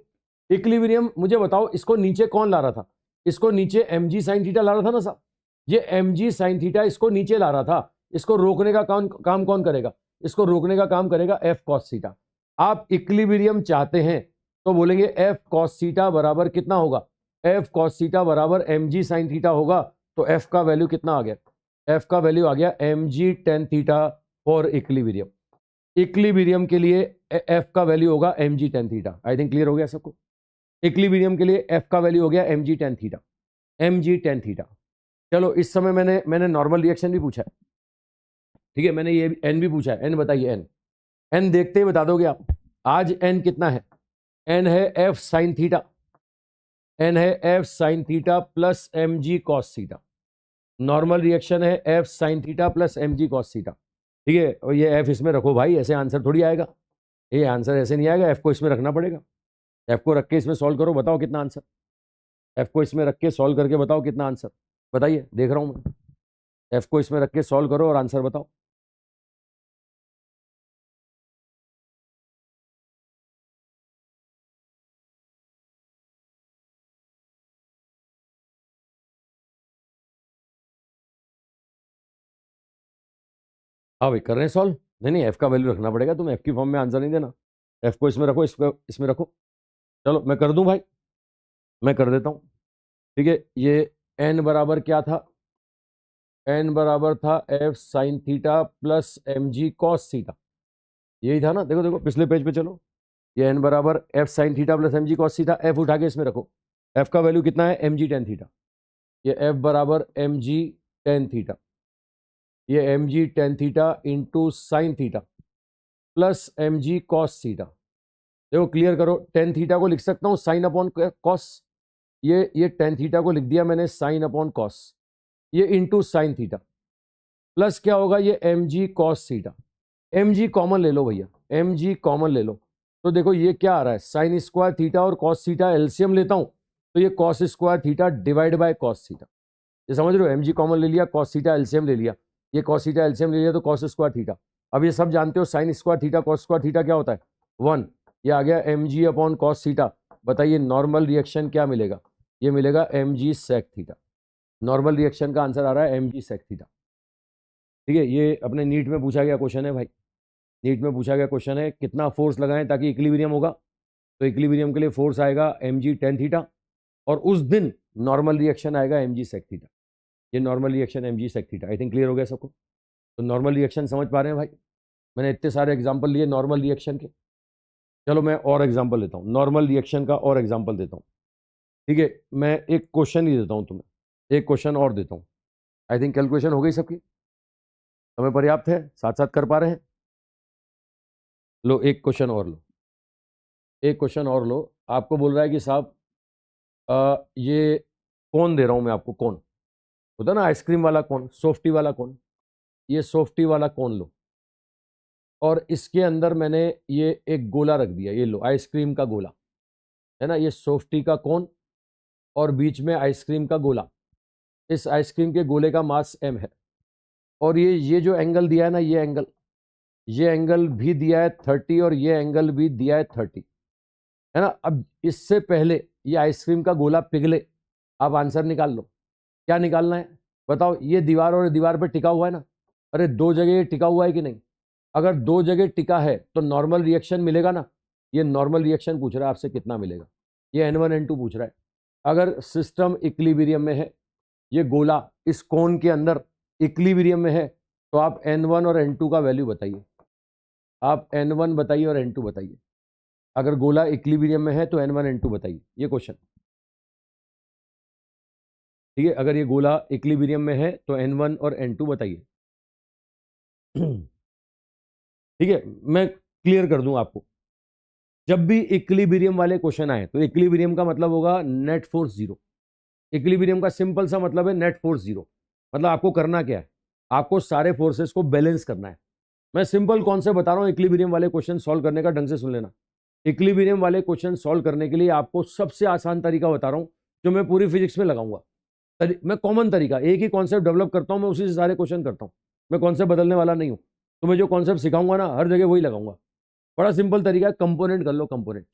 इक्विलिब्रियम मुझे बताओ, इसको नीचे कौन ला रहा था? इसको नीचे mg साइन थीटा ला रहा था ना साहब? ये mg साइन थीटा इसको नीचे ला रहा था। इसको रोकने का काम कौन करेगा? इसको रोकने का काम करेगा f cos थीटा। आप इक्विलिब्रियम चाहते हैं तो बोलेंगे f cos थीटा बराबर कितना होगा? f cos थीटा बराबर mg साइन थीटा होगा। तो f का वैल्यू कितना आ गया? f का वैल्यू आ गया mg tan theta for equilibrium. Equilibrium के लिए f का वैल्यू होगा mg tan theta. I think clear हो गया सबको? इक्विलिब्रियम के लिए f का वैल्यू हो गया mg tan theta, mg tan theta. चलो इस समय मैंने नॉर्मल रिएक्शन भी पूछा है, ठीक है, मैंने ये n भी पूछा है। n बताइए, n देखते ही बता दोगे आप। आज n कितना है? n है f साइन थीटा, n है f sign theta plus mg cos theta. Normal reaction है f sign theta plus mg cos theta. ठीक है, और ये f इसमें रखो भाई, ऐसे आंसर थोड़ी आएगा। ये आंसर ऐसे नहीं आएगा, f को इसमें रखना पड़ेगा। f को रख के इसमें सॉल्व करो, बताओ कितना आंसर। f को इसमें रख के सॉल्व करके बताओ कितना आंसर। बताइए, देख रहा हूं मैं। f को इसमें रख के सॉल्व करो और आंसर बताओ। हाँ भाई, कर रहे हैं सॉल्व। नहीं नहीं, f का वैल्यू रखना पड़ेगा, तुम f की फॉर्म में आंसर नहीं देना। f को इसमें रखो, इसमें रखो। चलो मैं कर दूं भाई, मैं कर देता हूं। ठीक है, ये n बराबर क्या था? n बराबर था f sign theta plus mg cos theta. यही था ना? देखो देखो पिछले पेज पे चलो। ये n बराबर f sign theta plus mg cos theta. f उठा के इसमें रखो। f का वैल्यू कितना है? mg tan theta. ये f बराबर mg tan थीटा, ये mg tan theta into sine theta plus mg cos theta. देखो क्लियर करो, टेन थीटा को लिख सकता हूँ साइन अपॉन कॉस। ये टेन थीटा को लिख दिया मैंने साइन अपॉन कॉस, ये इंटू साइन थीटा प्लस क्या होगा? ये m g cos theta. M g common ले लो भैया, एम जी कॉमन ले लो। तो देखो ये क्या आ रहा है? साइन स्क्वायर थीटा और कॉस थीटा एलसीएम लेता हूं तो ये cos square theta divide by cos theta. ये समझ रहे हो? एम जी कॉमन ले लिया, कॉस थीटा एलसीएम ले लिया, ये कॉस थीटा एलसीएम ले लिया तो कॉस स्क्वायर थीटा। अब ये सब जानते हो, sine square theta cos square theta क्या होता है? 1। ये आ गया m g upon cos theta. बताइए नॉर्मल रिएक्शन क्या मिलेगा? ये मिलेगा m g sec theta. Normal reaction का आंसर आ रहा है एम जी सेक थीटा। ठीक है, ये अपने नीट में पूछा गया क्वेश्चन है भाई। नीट में पूछा गया क्वेश्चन है, कितना फोर्स लगाएं ताकि इक्विलिब्रियम होगा? तो इक्विलिब्रियम के लिए फोर्स आएगा एम जी टेन थीटा, और उस दिन नॉर्मल रिएक्शन आएगा एम जी सेक थीटा। ये normal reaction m g sec theta. I think clear हो गया सबको? तो नॉर्मल रिएक्शन समझ पा रहे हैं भाई? मैंने इतने सारे एग्जाम्पल लिए नॉर्मल रिएक्शन के। चलो मैं और एग्जाम्पल लेता हूँ, नॉर्मल रिएक्शन का और एग्जाम्पल देता हूँ। ठीक है, मैं एक क्वेश्चन ही देता हूँ तुम्हें, एक क्वेश्चन और देता हूँ। आई थिंक कैलकुलेशन हो गई सबकी, समय पर्याप्त है, साथ साथ कर पा रहे हैं? लो एक क्वेश्चन और लो, एक क्वेश्चन और लो। आपको बोल रहा है कि साहब ये कौन दे रहा हूं मैं आपको, कौन होता ना आइसक्रीम वाला कौन, सॉफ्टी वाला कौन, ये सॉफ्टी वाला कौन लो। और इसके अंदर मैंने ये एक गोला रख दिया, ये लो आइसक्रीम का गोला है ना, ये सॉफ्टी का कोन और बीच में आइसक्रीम का गोला। इस आइसक्रीम के गोले का मास m है और ये जो एंगल दिया है ना, ये एंगल भी दिया है 30 और ये एंगल भी दिया है 30, है ना। अब इससे पहले ये आइसक्रीम का गोला पिघले, आप आंसर निकाल लो। क्या निकालना है बताओ? ये दीवार और दीवार पे टिका हुआ है ना, अरे दो जगह ये टिका हुआ है कि नहीं? अगर दो जगह टिका है तो नॉर्मल रिएक्शन मिलेगा ना। ये नॉर्मल रिएक्शन पूछ रहा है आपसे, कितना मिलेगा? ये N1 N2 पूछ रहा है। अगर सिस्टम इक्विलिब्रियम में है, ये गोला इस कोन के अंदर इक्विलिब्रियम में है, तो आप N1 और N2 का वैल्यू बताइए। आप N1 बताइए और N2 बताइए। अगर गोला इक्विलिब्रियम में है तो N1 N2 बताइए, ये क्वेश्चन। ठीक है, अगर ये गोला इक्विलिब्रियम में है तो N1 और N2 बताइए। ठीक है, मैं क्लियर कर दूं आपको। जब भी इक्विलिब्रियम वाले क्वेश्चन आए तो इक्विलिब्रियम का मतलब होगा नेट फोर्स जीरो। इक्विलिब्रियम का सिंपल सा मतलब है नेट फोर्स जीरो। मतलब आपको करना क्या है? आपको सारे फोर्सेस को बैलेंस करना है। मैं सिंपल कॉन्सेप्ट बता रहा हूं, इक्विलिब्रियम वाले क्वेश्चन सॉल्व करने का, ढंग से सुन लेना। इक्विलिब्रियम वाले क्वेश्चन सॉल्व करने के लिए आपको सबसे आसान तरीका बता रहा हूं, जो मैं पूरी फिजिक्स में लगाऊंगा। मैं कॉमन तरीका, एक ही कॉन्सेप्ट डेवलप करता हूं, मैं उसी से सारे क्वेश्चन करता हूं। मैं कॉन्सेप्ट बदलने वाला नहीं हूं। तो मैं जो कॉन्सेप्ट सिखाऊंगा ना, हर जगह वही लगाऊंगा। बड़ा सिंपल तरीका है, कंपोनेंट कर लो। कंपोनेंट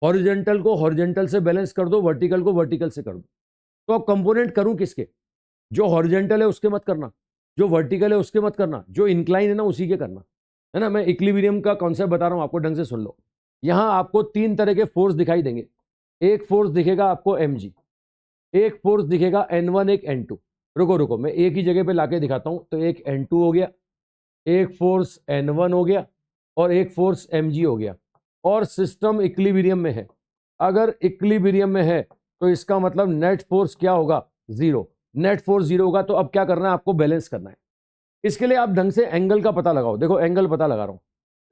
हॉरिजेंटल को हॉरिजेंटल से बैलेंस कर दो, वर्टिकल को वर्टिकल से कर दो। तो अब कंपोनेंट करूं किसके? जो हॉरिजेंटल है उसके मत करना, जो वर्टिकल है उसके मत करना, जो इंक्लाइन है ना उसी के करना, है ना। मैं इक्विलिब्रियम का कॉन्सेप्ट बता रहा हूं आपको, ढंग से सुन लो। यहां आपको तीन तरह के फोर्स दिखाई देंगे। एक फोर्स दिखेगा आपको mg, एक फोर्स दिखेगा N1, एक N2। रुको रुको, मैं एक ही जगह पे लाके दिखाता हूं। तो एक N2 हो गया, एक फोर्स N1 हो गया और एक फोर्स mg हो गया। और सिस्टम इक्विलिब्रियम में है। अगर इक्विलिब्रियम में है तो इसका मतलब नेट फोर्स क्या होगा? जीरो। नेट फोर्स जीरो होगा। तो अब क्या करना है? आपको बैलेंस करना है। इसके लिए आप ढंग से एंगल का पता लगाओ। देखो एंगल पता लगा रहा हूं,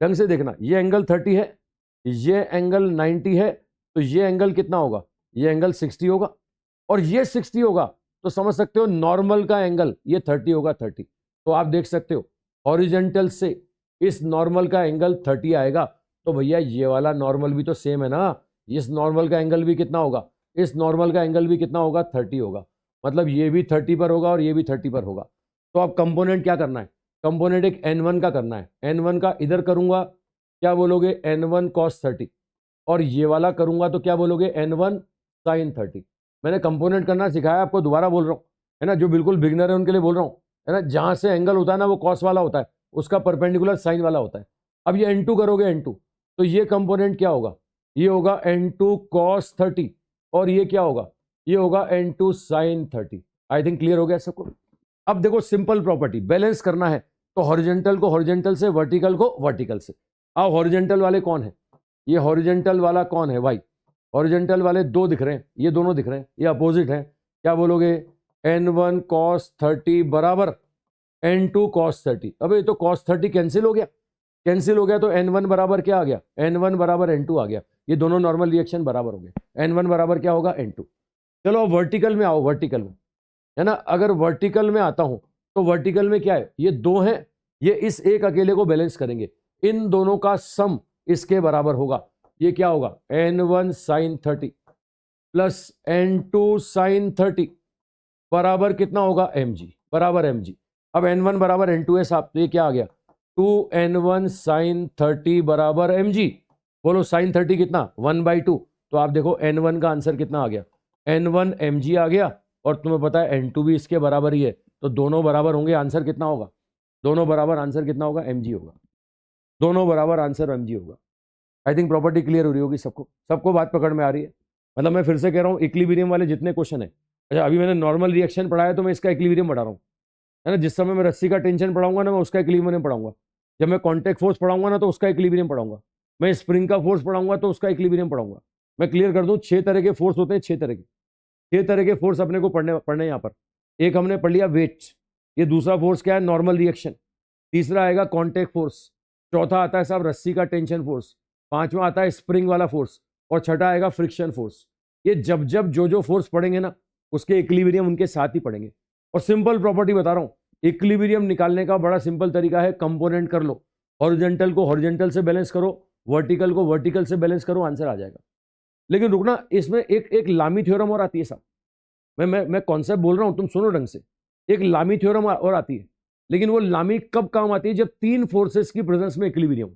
ढंग से देखना। ये एंगल 30 है, ये एंगल 90 है, तो ये एंगल कितना होगा? ये एंगल 60 होगा। और ये 60 होगा तो समझ सकते हो नॉर्मल का एंगल ये 30 होगा, 30। तो आप देख सकते हो हॉरिजेंटल से इस नॉर्मल का एंगल 30 आएगा। तो भैया ये वाला नॉर्मल भी तो सेम है ना, इस नॉर्मल का एंगल भी कितना होगा? इस नॉर्मल का एंगल भी कितना होगा? 30 होगा। मतलब ये भी 30 पर होगा और ये भी 30 पर होगा। तो अब कंपोनेंट क्या करना है? कंपोनेंट एक N1 का करना है। N1 का इधर करूंगा, क्या बोलोगे? N1 cos 30। और ये वाला करूंगा तो क्या बोलोगे? N1 sin 30। मैंने कंपोनेंट करना सिखाया आपको, दोबारा बोल रहा हूँ, है ना। जो बिल्कुल बिगिनर है उनके लिए बोल रहा हूँ, है ना। जहां से एंगल होता है ना वो कॉस वाला होता है, उसका परपेंडिकुलर साइन वाला होता है। अब ये N2 करोगे, N2, तो ये कंपोनेंट क्या होगा? ये होगा N2 cos 30 और ये क्या होगा? ये होगा N2 sin 30। आई थिंक क्लियर हो गया सबको। अब देखो सिंपल प्रॉपर्टी, बैलेंस करना है तो हॉरिजेंटल को हॉरिजेंटल से, वर्टिकल को वर्टिकल से। अब हॉरिजेंटल वाले कौन है? ये हॉरिजेंटल वाला कौन है भाई? हॉरिजेंटल वाले दो दिख रहे हैं, ये दोनों दिख रहे हैं, ये अपोजिट है। क्या बोलोगे? N1 cos 30 बराबर N2 cos 30। अब ये तो cos 30 कैंसिल हो गया, कैंसिल हो गया तो N1 बराबर क्या आ गया? N1 बराबर N2 आ गया। ये दोनों नॉर्मल रिएक्शन बराबर हो गए। N1 बराबर क्या होगा? N2। चलो वर्टिकल में आओ, वर्टिकल में, है ना। अगर वर्टिकल में आता हूं तो वर्टिकल में क्या है? ये दो हैं, ये इस एक अकेले को बैलेंस करेंगे। इन दोनों का सम इसके बराबर होगा। ये क्या होगा? N1 sin 30 plus N2 sin 30 बराबर कितना होगा? mg, बराबर mg। अब N1 बराबर N2 है साहब, तो ये क्या आ गया? 2N1 sin 30 बराबर mg। बोलो sin 30 कितना? 1/2। तो आप देखो N1 का आंसर कितना आ गया? N1 mg आ गया और तुम्हें पता है N2 भी इसके बराबर ही है, तो दोनों बराबर होंगे। आंसर कितना होगा? दोनों बराबर आंसर कितना होगा? mg होगा। दोनों बराबर आंसर mg होगा। आई थिंक प्रॉपर्टी क्लियर हो रही होगी सबको, सबको बात पकड़ में आ रही है। मतलब मैं फिर से कह रहा हूँ, इक्विलिब्रियम वाले जितने क्वेश्चन है, अच्छा अभी मैंने नॉर्मल रिएक्शन पढ़ाया तो मैं इसका इक्विलिब्रियम पढ़ा रहा हूँ, है ना। जिस समय मैं रस्सी का टेंशन पढ़ाऊंगा ना, मैं उसका इक्विलिब्रियम पढ़ाऊंगा। जब मैं कॉन्टैक्ट फोर्स पढ़ाऊंगा ना, तो उसका इक्विलिब्रियम पढ़ाऊंगा। मैं स्प्रिंग का फोर्स पढ़ाऊंगा तो उसका इक्विलिब्रियम पढ़ाऊंगा। मैं क्लियर कर दूं, 6 तरह के फोर्स होते हैं, 6 तरह के, 6 तरह के फोर्स अपने को पढ़ने यहाँ पर। एक हमने पढ़ लिया वेट, ये दूसरा फोर्स क्या है? Normal reaction. तीसरा आएगा कॉन्टैक्ट फोर्स, चौथा आता है साहब रस्सी का टेंशन फोर्स, पांचवा आता है स्प्रिंग वाला फोर्स, और छठा आएगा फ्रिक्शन फोर्स। ये जब जब जो फोर्स पढ़ेंगे ना, उसके इक्विलिब्रियम उनके साथ ही पढ़ेंगे। और सिंपल प्रॉपर्टी बता रहा हूं, इक्विलिब्रियम निकालने का बड़ा सिंपल तरीका है, कंपोनेंट कर लो। हॉरिजेंटल को हॉरिजेंटल से बैलेंस करो, वर्टिकल को वर्टिकल से बैलेंस करो, आंसर आ जाएगा। लेकिन रुकना, इसमें एक लामी थ्योरम और आती है साहब। मैं कॉन्सेप्ट बोल रहा हूं, तुम सुनो ढंग से। एक लामी थ्योरम और आती है, लेकिन वो लामी कब काम आती है? जब तीन फोर्सेस की प्रेजेंस में इक्विलिब्रियम।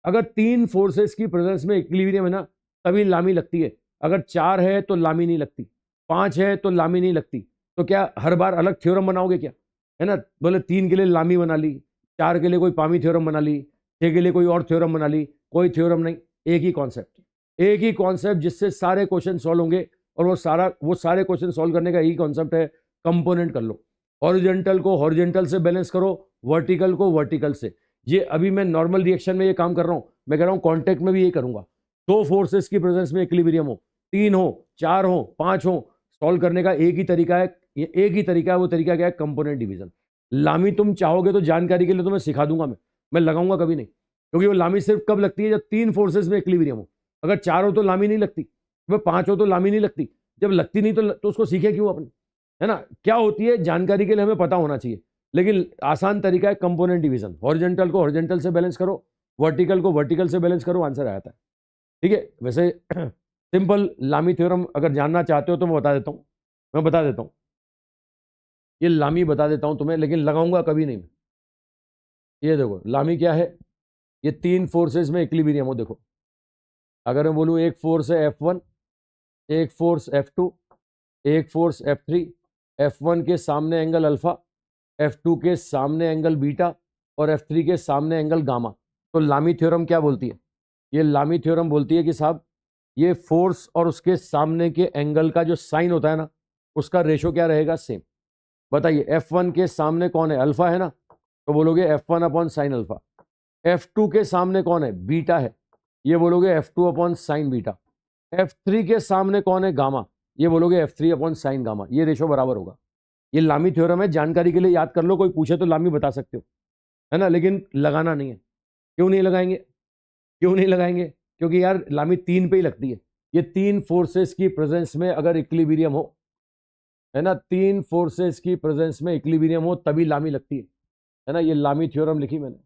अगर तीन फोर्सेस की प्रेजेंस में इक्विलिब्रियम है ना, तभी लामी लगती है। अगर चार है तो लामी नहीं लगती, पांच है तो लामी नहीं लगती। तो क्या हर बार अलग थ्योरम बनाओगे क्या? है ना, बोले तीन के लिए लामी बना ली, चार के लिए कोई पामी थ्योरम बना ली, छह के लिए कोई और थ्योरम बना ली, कोई थ्योरम नहीं। एक ही कॉन्सेप्ट, एक ही कॉन्सेप्ट जिससे सारे क्वेश्चन सॉल्व होंगे। और वो सारे क्वेश्चन सॉल्व करने का यही कॉन्सेप्ट है, कंपोनेंट कर लो। हॉरिजेंटल को हॉरिजेंटल से बैलेंस करो, वर्टिकल को वर्टिकल से। ये अभी मैं नॉर्मल रिएक्शन में ये काम कर रहा हूं, मैं कह रहा हूं कॉन्टेक्ट में भी ये करूंगा। दो फोर्सेस की प्रेजेंस में इक्विलिब्रियम हो, तीन हो, चार हो, पांच हो, सॉल्व करने का एक ही तरीका है। ये एक ही तरीका है, वो तरीका क्या है? Component division. लामी तुम चाहोगे तो जानकारी के लिए तो मैं सिखा दूंगा, मैं लगाऊंगा कभी नहीं, क्योंकि वो लामी सिर्फ कब लगती है? जब तीन फोर्सेस में इक्विलिब्रियम हो। अगर चार हो तो लामी नहीं लगती, वह पांच हो तो लामी नहीं लगती। जब लगती नहीं तो उसको सीखे क्यों अपने? है ना, क्या होती है जानकारी के लिए हमें पता होना चाहिए। लेकिन आसान तरीका है कंपोनेंट डिवीजन। हॉरिजेंटल को हॉरिजेंटल से बैलेंस करो, वर्टिकल को वर्टिकल से बैलेंस करो, आंसर आ जाता है। ठीक है, वैसे सिंपल लामी थ्योरम अगर जानना चाहते हो तो मैं बता देता हूं, ये लामी बता देता हूं तुम्हें, लेकिन लगाऊंगा कभी नहीं। ये देखो लामी क्या है, ये तीन फोर्सेस में इक्विलिब्रियम हो। देखो, अगर मैं बोलूं एक फोर्स है F1, एक फोर्स F2, एक फोर्स F3, F1 के सामने एंगल अल्फा, F2 के सामने एंगल बीटा, और F3 के सामने एंगल गामा। तो लामी थ्योरम क्या बोलती है? ये लामी थ्योरम बोलती है कि साहब ये फोर्स और उसके सामने के एंगल का जो साइन होता है ना, उसका रेशो क्या रहेगा? सेम। बताइए, F1 के सामने कौन है? अल्फा है ना, तो बोलोगे F1 upon sine alpha. F2 के सामने कौन है? बीटा है, ये बोलोगे F2 upon sine beta. F3 के सामने कौन है? गामा, ये बोलोगे F3 अपॉन साइन गामा। ये रेशो बराबर होगा। ये लामी थ्योरम है, जानकारी के लिए याद कर लो, कोई पूछे तो लामी बता सकते हो, है ना, लेकिन लगाना नहीं है। क्यों नहीं लगाएंगे? क्यों नहीं लगाएंगे? क्योंकि यार लामी तीन पे ही लगती है। ये तीन फोर्सेस की प्रेजेंस में अगर इक्विलिब्रियम हो, है ना, तीन फोर्सेस की प्रेजेंस में इक्विलिब्रियम हो तभी लामी लगती है ना। ये लामी थ्योरम लिखी मैंने।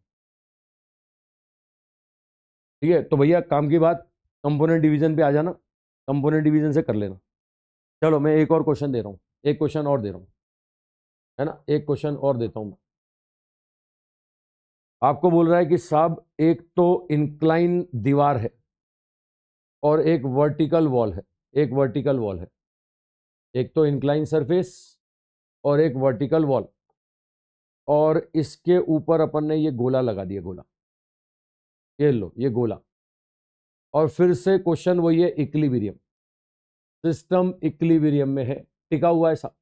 ठीक है, तो भैया काम की बात, कंपोनेंट डिवीजन पे आ जाना, कंपोनेंट डिवीजन से कर लेना। चलो मैं एक और क्वेश्चन दे रहा हूं, एक क्वेश्चन और दे रहा हूं, है ना, एक क्वेश्चन और देता हूं। आपको बोल रहा है कि साहब एक तो इंक्लाइन दीवार है और एक वर्टिकल वॉल है, एक वर्टिकल वॉल है, एक तो इंक्लाइन सरफेस और एक वर्टिकल वॉल, और इसके ऊपर अपन ने ये गोला लगा दिया, गोला, ये लो ये गोला। और फिर से क्वेश्चन वही है, इक्विलिब्रियम, सिस्टम इक्विलिब्रियम में है, टिका हुआ है साहब।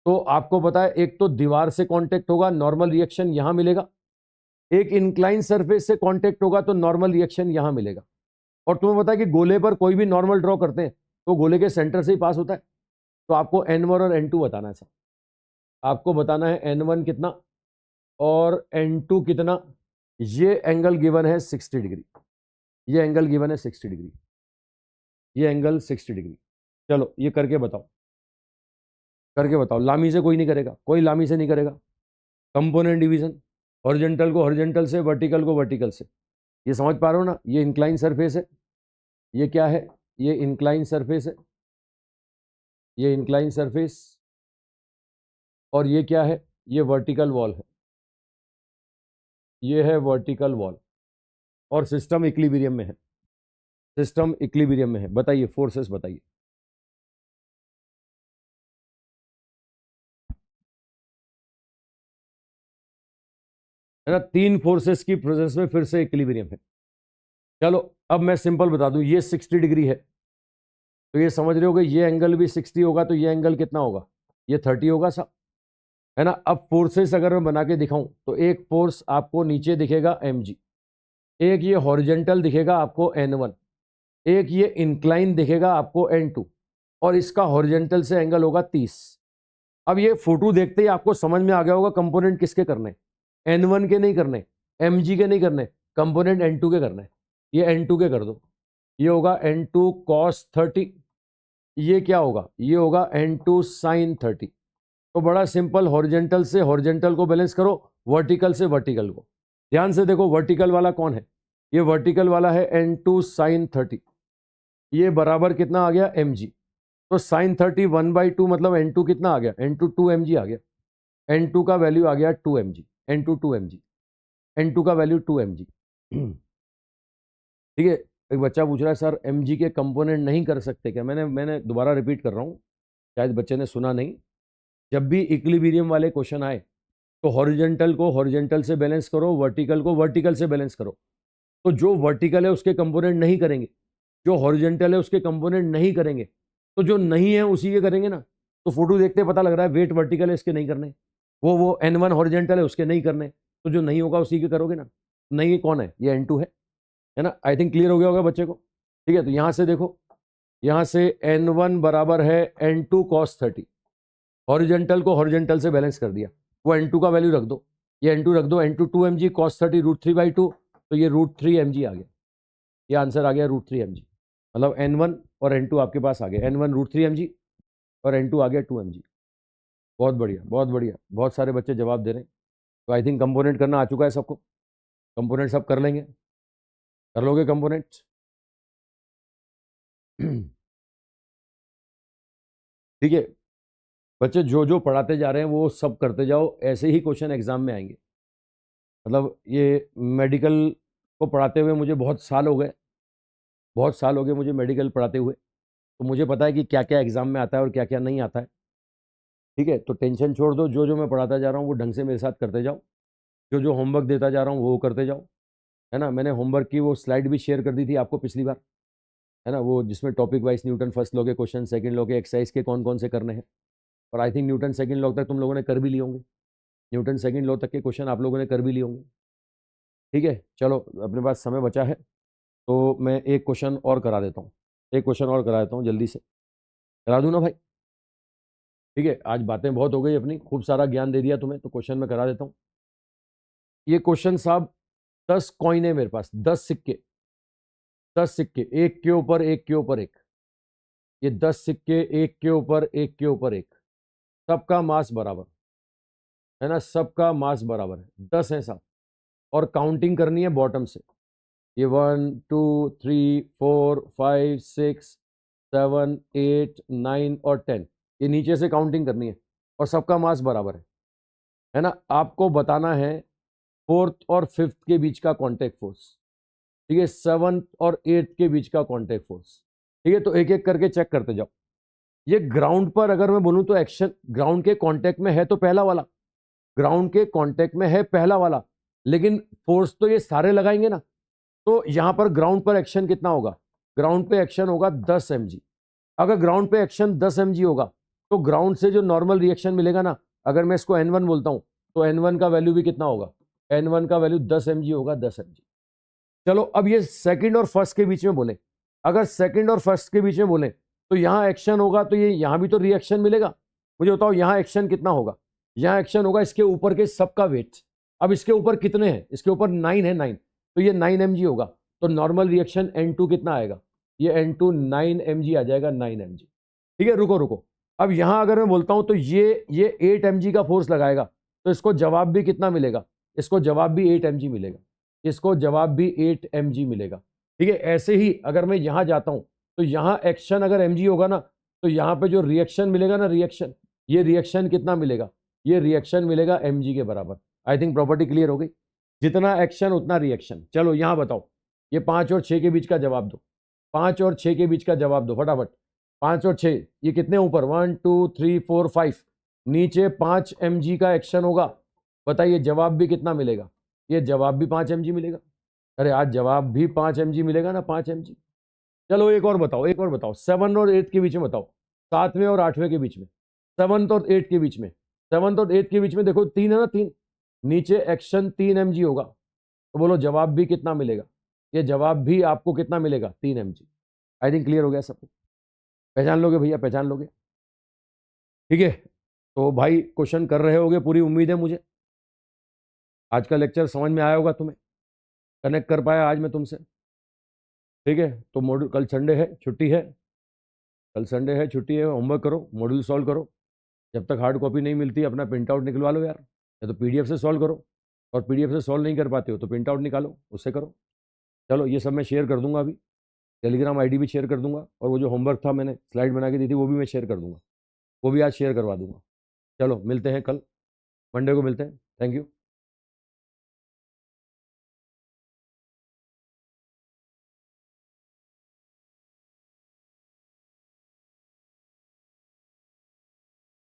तो आपको पता है एक तो दीवार से कांटेक्ट होगा, नॉर्मल रिएक्शन यहां मिलेगा, एक इंक्लाइन सरफेस से कांटेक्ट होगा तो नॉर्मल रिएक्शन यहां मिलेगा। और तुम्हें पता है कि गोले पर कोई भी नॉर्मल ड्रॉ करते हैं तो गोले के सेंटर से ही पास होता है। तो आपको N1 और N2 बताना है साहब, आपको बताना है N1 कितना और N2 कितना। ये एंगल गिवन है 60 डिग्री, ये एंगल गिवन है 60 डिग्री, ये एंगल 60 डिग्री। चलो ये करके बताओ, करके बताओ। लामी से कोई नहीं करेगा, कोई लामी से नहीं करेगा। कंपोनेंट डिवीजन, हॉरिजेंटल को हॉरिजेंटल से, वर्टिकल को वर्टिकल से। ये समझ पा रहे हो ना? ये इंक्लाइन सरफेस है, ये क्या है? ये इंक्लाइन सरफेस है, ये इंक्लाइन सरफेस, और ये क्या है? ये वर्टिकल वॉल है, ये है वर्टिकल वॉल, और सिस्टम इक्विलिब्रियम में है, सिस्टम इक्विलिब्रियम में है। बताइए फोर्सेस बताइए। है ना, तीन फोर्सेस की प्रेजेंस में फिर से इक्विलिब्रियम है। चलो अब मैं सिंपल बता दूं, ये 60 डिग्री है, तो ये समझ रहे हो कि ये एंगल भी 60 होगा, तो ये एंगल कितना होगा? ये 30 होगा साहब, है ना। अब फोर्सेस अगर मैं बना के दिखाऊं तो एक फोर्स आपको नीचे दिखेगा mg, एक ये हॉरिजेंटल दिखेगा आपको N1, एक ये इंक्लाइन दिखेगा आपको N2, और इसका हॉरिजेंटल से एंगल होगा 30। अब ये फोटो देखते ही आपको समझ में आ गया होगा कंपोनेंट किसके करने, N1 के नहीं करने, mg के नहीं करने, कंपोनेंट N2 के करने। ये N2 के कर दो, ये होगा N2 cos 30, ये क्या होगा? ये होगा N2 sin 30। तो बड़ा सिंपल, हॉरिजेंटल से हॉरिजेंटल को बैलेंस करो, वर्टिकल से वर्टिकल को। ध्यान से देखो, वर्टिकल वाला कौन है? ये वर्टिकल वाला है n2 sin 30, ये बराबर कितना आ गया mg। तो sin 30 1/2 मतलब n2 कितना आ गया? n2 2 mg आ गया। n2 का वैल्यू आ गया 2 mg, n2 2 mg, n2 का वैल्यू 2 mg। ठीक है। एक बच्चा पूछ रहा है सर mg के कंपोनेंट नहीं कर सकते क्या? मैंने दोबारा रिपीट कर रहा हूँ, शायद बच्चे ने सुना नहीं। जब भी इक्विलिब्रियम वाले क्वेश्चन आए तो हॉरिजॉन्टल को हॉरिजॉन्टल से बैलेंस करो, वर्टिकल को वर्टिकल से बैलेंस करो। तो जो वर्टिकल है उसके कंपोनेंट नहीं करेंगे, जो हॉरिजॉन्टल है उसके कंपोनेंट नहीं करेंगे, तो जो नहीं है उसी के करेंगे ना। तो फोटो देखते पता लग रहा है वेट वर्टिकल है इसके नहीं करने, वो n1 हॉरिजॉन्टल है उसके नहीं करने, तो जो नहीं होगा उसी के करोगे ना। नहीं कौन है? ये n2 है ना। आई थिंक क्लियर हो गया होगा बच्चे को। ठीक है, तो यहां से देखो, यहां से n1 बराबर है n2 cos 30, हॉरिजॉन्टल को हॉरिजॉन्टल से बैलेंस कर दिया, वो n2 का वैल्यू रख दो, ये n2 रख दो, n2 2 mg cos 30 √3/2, तो ये √3 mg आ गया। ये आंसर आ गया √3 mg, मतलब n1 और n2 आपके पास आ गया, n1 √3 mg और n2 आ गया 2 mg। बहुत बढ़िया, बहुत बढ़िया, बहुत सारे बच्चे जवाब दे रहे हैं। तो आई थिंक कंपोनेंट करना आ चुका है सबको, कंपोनेंट सब कर लेंगे, कर लोगे कंपोनेंट? ठीक है बच्चे, जो जो पढ़ाते जा रहे हैं वो सब करते जाओ, ऐसे ही क्वेश्चन एग्जाम में आएंगे। मतलब ये मेडिकल को पढ़ाते हुए मुझे बहुत साल हो गए, बहुत साल हो गए मुझे मेडिकल पढ़ाते हुए, तो मुझे पता है कि क्या क्या एग्जाम में आता है और क्या क्या नहीं आता है। ठीक है, तो टेंशन छोड़ दो, जो जो मैं पढ़ाता जा रहा हूँ वो ढंग से मेरे साथ करते जाओ, जो जो होमवर्क देता जा रहा हूँ वो करते जाओ, है ना। मैंने होमवर्क की वो स्लाइड भी शेयर कर दी थी आपको पिछली बार, है ना, वो जिसमें topic wise Newton first law के क्वेश्चन, सेकंड लॉ के एक्सरसाइज के कौन कौन से करने हैं। और I think Newton second law तक तुम लोगों ने कर भी लिए होंगे, न्यूटन सेकंड लॉ तक के क्वेश्चन आप लोगों ने कर भी लिए होंगे। ठीक है, चलो अपने पास समय बचा है तो मैं एक क्वेश्चन और करा देता हूँ, एक क्वेश्चन और करा देता हूँ, जल्दी से करा दूँ ना भाई? ठीक है, आज बातें बहुत हो गई अपनी, खूब सारा ज्ञान दे दिया तुम्हें, तो क्वेश्चन मैं करा देता हूँ। ये क्वेश्चन साहब 10 कॉइन है मेरे पास, 10 सिक्के, 10 सिक्के, एक के ऊपर एक के ऊपर एक, ये 10 सिक्के एक के ऊपर एक के ऊपर एक, सबका मास बराबर है ना, सबका मास बराबर है, 10 है साहब, और काउंटिंग करनी है बॉटम से। ये 1 2 3 4 5 6 7 8 9 और 10, ये नीचे से काउंटिंग करनी है, और सबका मास बराबर है ना। आपको बताना है फोर्थ और फिफ्थ के बीच का कॉन्टैक्ट फोर्स, ठीक है, सेवंथ और एट्थ के बीच का कॉन्टैक्ट फोर्स। ठीक है, तो एक एक करके चेक करते जाओ। ये ग्राउंड पर अगर मैं बोलूं तो एक्शन ग्राउंड के कांटेक्ट में है तो पहला वाला, ग्राउंड के कांटेक्ट में है पहला वाला, लेकिन फोर्स तो ये सारे लगाएंगे ना। तो यहां पर ग्राउंड पर एक्शन कितना होगा? ग्राउंड पे एक्शन होगा 10 mg। अगर ग्राउंड पे एक्शन 10 mg होगा तो ग्राउंड से जो नॉर्मल रिएक्शन मिलेगा ना, अगर मैं इसको n1 बोलता हूं तो n1 का वैल्यू भी कितना होगा? n1 का वैल्यू 10 mg होगा, 10 mg। चलो अब ये सेकंड और फर्स्ट के बीच में बोले, अगर सेकंड और फर्स्ट के बीच में बोले तो यहां एक्शन होगा, तो ये यहां भी तो रिएक्शन मिलेगा। मुझे बताओ यहां एक्शन कितना होगा? यहां एक्शन होगा इसके ऊपर के सबका वेट। अब इसके ऊपर कितने हैं? इसके ऊपर 9 है, 9, तो ये 9 mg होगा, तो नॉर्मल रिएक्शन n2 कितना आएगा? ये n2 9 mg आ जाएगा, 9 mg। ठीक है, रुको रुको, अब यहां अगर मैं बोलता हूं तो ये 8 mg का फोर्स लगाएगा, तो इसको जवाब भी कितना मिलेगा? इसको जवाब भी 8 mg मिलेगा, इसको जवाब भी 8 mg मिलेगा। ठीक है, ऐसे ही अगर मैं यहां जाता हूं तो यहां एक्शन अगर mg होगा ना, तो यहां पे जो रिएक्शन मिलेगा ना, रिएक्शन, ये रिएक्शन कितना मिलेगा? ये रिएक्शन मिलेगा mg के बराबर। आई थिंक प्रॉपर्टी क्लियर हो गई, जितना एक्शन उतना रिएक्शन। चलो यहां बताओ, ये 5 और 6 के बीच का जवाब दो, 5 और 6 के बीच का जवाब दो फटाफट। 5 और 6 ये कितने ऊपर? 1 2 3 4 5, नीचे 5 mg का एक्शन होगा। बताइए जवाब भी कितना मिलेगा? ये जवाब भी 5 mg मिलेगा। अरे आज जवाब भी 5 mg मिलेगा ना, 5 mg। चलो एक और बताओ, एक और बताओ, 7 और 8 के बीच में बताओ, 7वें और 8वें के बीच में, 7th और 8 के बीच में, 7th और 8 के बीच में देखो 3 है ना, 3, नीचे एक्शन 3 mg होगा, तो बोलो जवाब भी कितना मिलेगा? ये जवाब भी आपको कितना मिलेगा? 3 mg। आई थिंक क्लियर हो गया सबको, पहचान लोगे भैया, पहचान लोगे? ठीक है, तो भाई क्वेश्चन कर रहे होगे, पूरी उम्मीद है मुझे। आज का लेक्चर समझ में आया होगा तुम्हें, कनेक्ट कर पाया आज मैं तुमसे। ठीक है, तो मॉड्यूल कल संडे है, छुट्टी है, कल संडे है, छुट्टी है, होमवर्क करो, मॉड्यूल सॉल्व करो। जब तक हार्ड कॉपी नहीं मिलती अपना प्रिंट आउट निकलवा लो यार, या तो पीडीएफ से सॉल्व करो, और पीडीएफ से सॉल्व नहीं कर पाते हो तो प्रिंट आउट निकालो, उससे करो। चलो ये सब मैं शेयर कर दूंगा, अभी टेलीग्राम आईडी भी शेयर कर दूंगा, और वो जो होमवर्क था मैंने स्लाइड बना के दी थी वो भी मैं शेयर कर दूंगा, वो भी आज शेयर करवा दूंगा। चलो मिलते हैं कल, मंडे को मिलते हैं। Thank you.